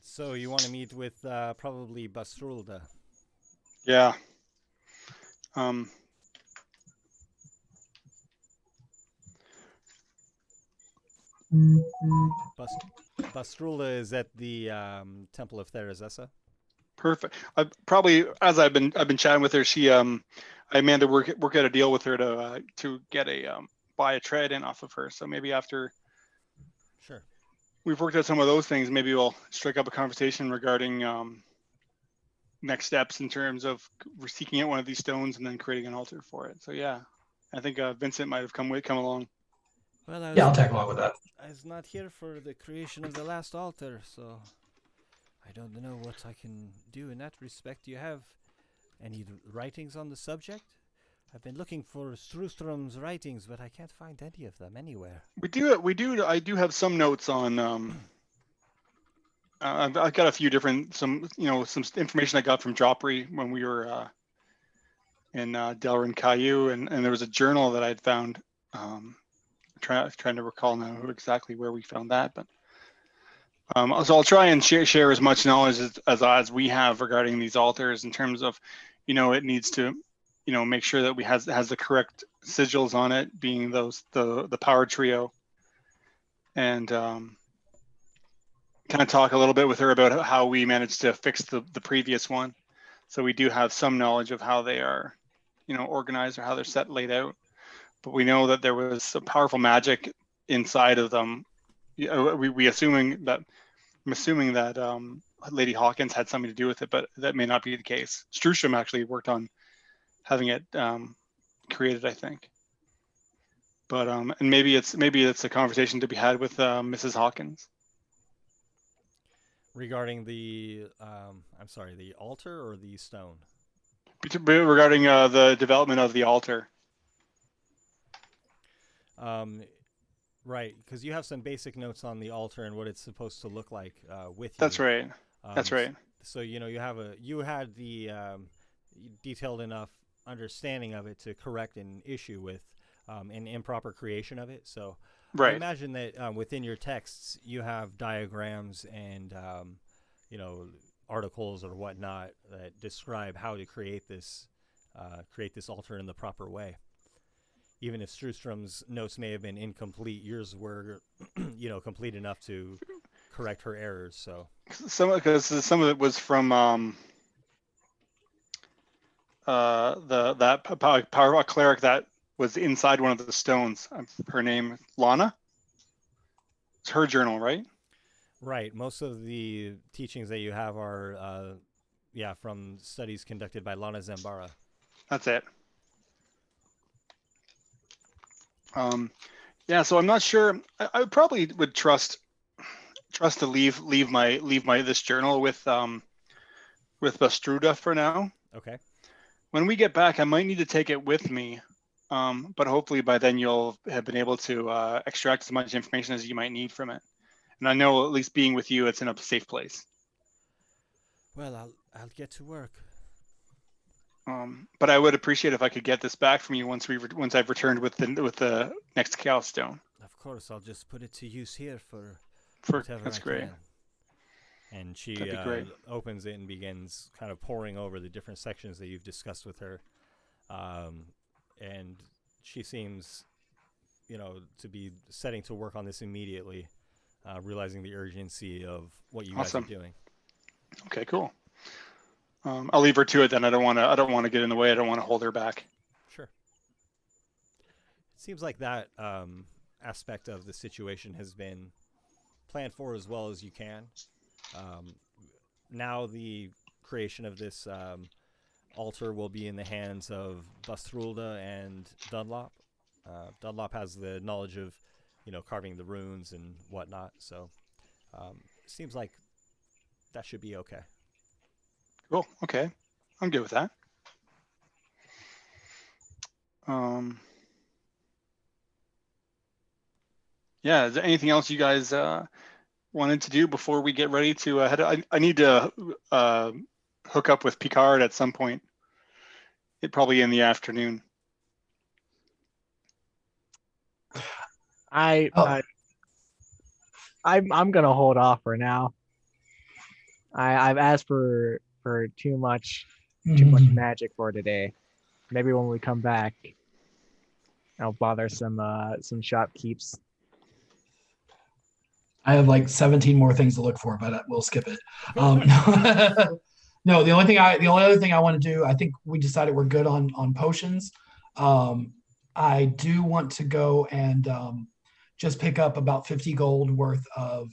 So you want to meet with probably Bastrulda. Yeah. Bastrulda is at the Temple of Therazessa. Perfect. As I've been chatting with her, she I managed to work out a deal with her to get buy a tread in off of her. So maybe after Sure. we've worked out some of those things, maybe we'll strike up a conversation regarding next steps in terms of seeking out one of these stones and then creating an altar for it. So yeah, I think Vincent might have come along. Well, I'll tag along with that. I was not here for the creation of the last altar, so I don't know what I can do in that respect. Do you have any writings on the subject? I've been looking for Strustrom's writings, but I can't find any of them anywhere. We do. I do have some notes on. I've got a few different some information I got from Joffrey when we were in Delrin Caillou, and there was a journal that I'd found. Trying to recall now exactly where we found that, but so I'll try and share as much knowledge as we have regarding these altars in terms of, it needs to, make sure that has the correct sigils on it, being the power trio, and kind of talk a little bit with her about how we managed to fix the previous one. So we do have some knowledge of how they are, organized or how they're laid out. But we know that there was some powerful magic inside of them. I'm assuming that Lady Hawkins had something to do with it, but that may not be the case. Strustrom actually worked on having it created, I think. But and maybe it's a conversation to be had with Mrs. Hawkins regarding the the altar or the stone. Regarding the development of the altar. Right, because you have some basic notes on the altar and what it's supposed to look like with you. That's right. That's right. So you had the detailed enough understanding of it to correct an issue with an improper creation of it. So right. I imagine that within your texts you have diagrams and articles or whatnot that describe how to create this altar in the proper way. Even if Strustrom's notes may have been incomplete, yours were, complete enough to correct her errors. So some of it was from that power cleric that was inside one of the stones. Her name, Lana. It's her journal, right? Right. Most of the teachings that you have are, from studies conducted by Lana Zambara. That's it. So I'm not sure. I probably would trust to leave my this journal with Bastruda for now. Okay. When we get back, I might need to take it with me, but hopefully by then you'll have been able to extract as much information as you might need from it. And I know at least being with you, it's in a safe place. Well, I'll get to work. But I would appreciate if I could get this back from you once I've returned with the next Chaos Stone. Of course, I'll just put it to use here for whatever that's I great. can. And she That'd be great. opens it and begins kind of poring over the different sections that you've discussed with her. And she seems, to be setting to work on this immediately, realizing the urgency of what you guys are doing. Okay, cool. I'll leave her to it then. I don't want to get in the way. I don't want to hold her back. Sure. It seems like that aspect of the situation has been planned for as well as you can. Now the creation of this altar will be in the hands of Bastrulda and Dunlop. Dunlop has the knowledge of, carving the runes and whatnot. So it seems like that should be okay. Cool. Okay. I'm good with that. Is there anything else you guys wanted to do before we get ready to head? I need to hook up with Picard at some point. It probably in the afternoon. I'm gonna hold off for now. I've asked for too much magic for today. Maybe when we come back, I'll bother some shopkeeps. I have like 17 more things to look for, but we'll skip it. No, the only other thing I want to do, I think we decided we're good on potions. I do want to go and just pick up about 50 gold worth of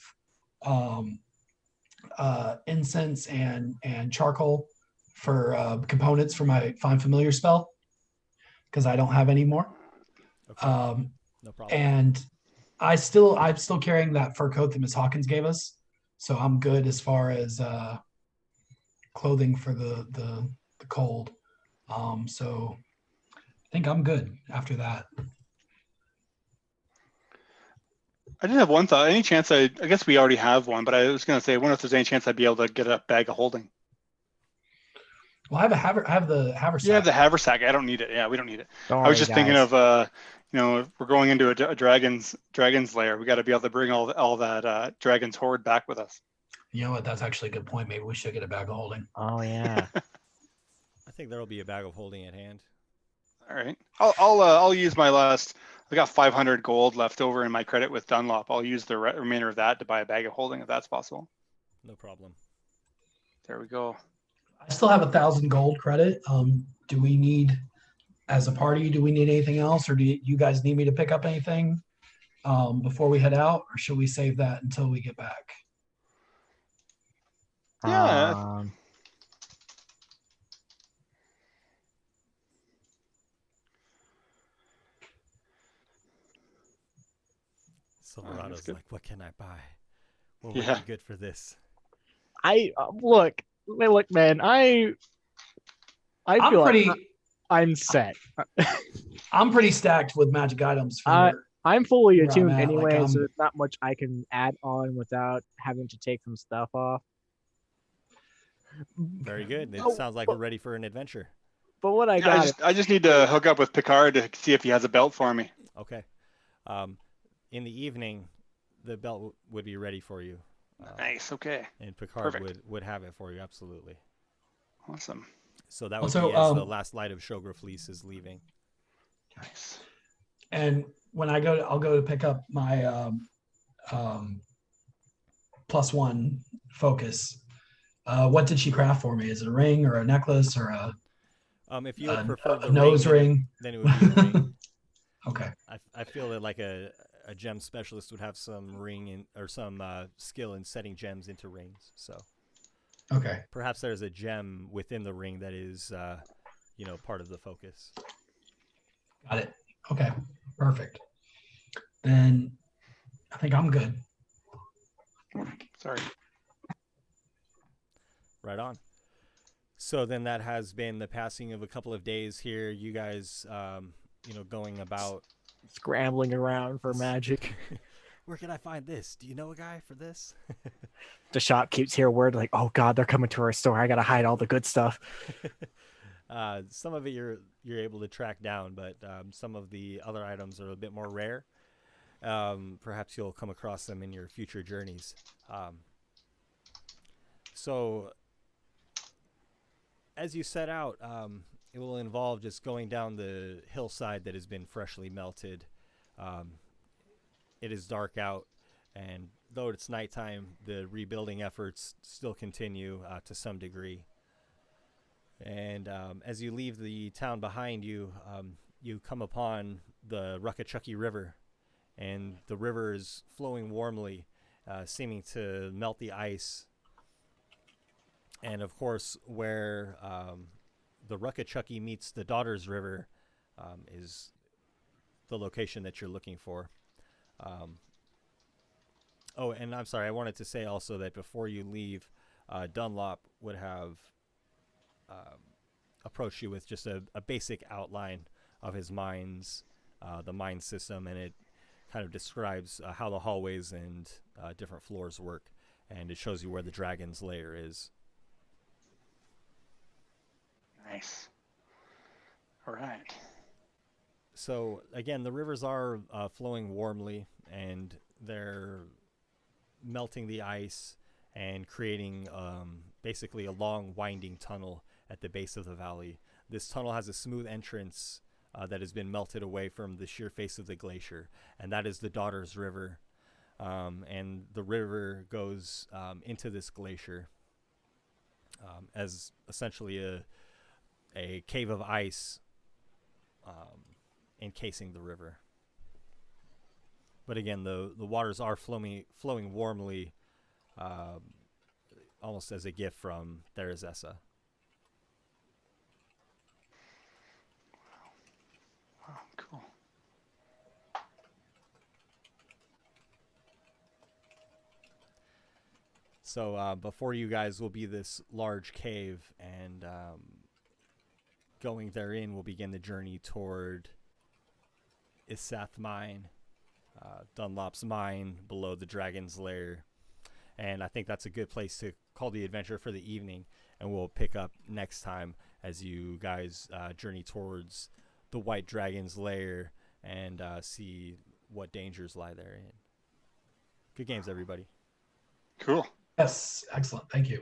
incense and charcoal for components for my Find Familiar spell, because I don't have any more. Okay. No problem. And I'm still carrying that fur coat that Miss Hawkins gave us, so I'm good as far as clothing for the cold. So I think I'm good after that. I did have one thought. Any chance I guess we already have one, but I was going to say, I wonder if there's any chance I'd be able to get a bag of holding. Well, I have the haversack. Yeah, the haversack. I don't need it. Yeah, we don't need it. Don't I was worry, just guys. thinking of, if we're going into a dragon's lair, we got to be able to bring all that dragon's horde back with us. You know what? That's actually a good point. Maybe we should get a bag of holding. Oh yeah. I think there'll be a bag of holding at hand. All right. I'll use my last. I got 500 gold left over in my credit with Dunlop. I'll use the remainder of that to buy a bag of holding if that's possible. No problem. There we go. I still have 1,000 gold credit. Do we need, as a party, do we need anything else, or do you guys need me to pick up anything before we head out, or should we save that until we get back? Yeah. Silverado's like, what can I buy? What would Yeah. be good for this? Look, man. I feel pretty. like I'm set. I'm pretty stacked with magic items. I'm fully Where I'm attuned at, anyway, like, so there's not much I can add on without having to take some stuff off. Very good. It Oh, sounds like but- we're ready for an adventure. But what I Yeah, got, I just need to hook up with Picard to see if he has a belt for me. Okay. In the evening, the belt would be ready for you. Nice. Okay. And Picard Perfect. would have it for you, absolutely. Awesome. So that would Also, be as the last light of Shogre Fleece is leaving. Nice. And when I'll go to pick up my +1 focus. What did she craft for me? Is it a ring or a necklace or If you would prefer the a nose ring, ring? then it would be a ring. Okay. I feel that like a gem specialist would have some or some skill in setting gems into rings. So Okay. perhaps there's a gem within the ring that is, part of the focus. Got it. Okay. Perfect. Then I think I'm good. Sorry. Right on. So then that has been the passing of a couple of days here. You guys, going about. Scrambling around for magic. Where can I find this? Do you know a guy for this? The shop keeps hearing word like, "Oh God, they're coming to our store. I gotta hide all the good stuff." Some of it you're able to track down, but some of the other items are a bit more rare. Perhaps you'll come across them in your future journeys. So as you set out, it will involve just going down the hillside that has been freshly melted. It is dark out, and though it's nighttime, the rebuilding efforts still continue to some degree. And as you leave the town behind you, you come upon the Ruckachucky River, and the river is flowing warmly, seeming to melt the ice. And of course, where the Ruckachucky meets the Daughters River is the location that you're looking for. And I'm sorry, I wanted to say also that before you leave, Dunlop would have approached you with just a basic outline of his mines, the mine system, and it kind of describes how the hallways and different floors work, and it shows you where the dragon's lair is. Nice. All right. So again, the rivers are flowing warmly, and they're melting the ice and creating basically a long winding tunnel at the base of the valley. This tunnel has a smooth entrance that has been melted away from the sheer face of the glacier, and that is the Daughters River. And the river goes into this glacier as essentially a cave of ice encasing the river. But again, the waters are flowing warmly, almost as a gift from Therazessa. Wow, cool. So before you guys will be this large cave, and going therein will begin the journey toward Isath Mine, Dunlop's mine below the Dragon's Lair. And I think that's a good place to call the adventure for the evening, and we'll pick up next time as you guys journey towards the White Dragon's Lair and see what dangers lie therein. Good games, everybody. Cool. Yes. Excellent. Thank you.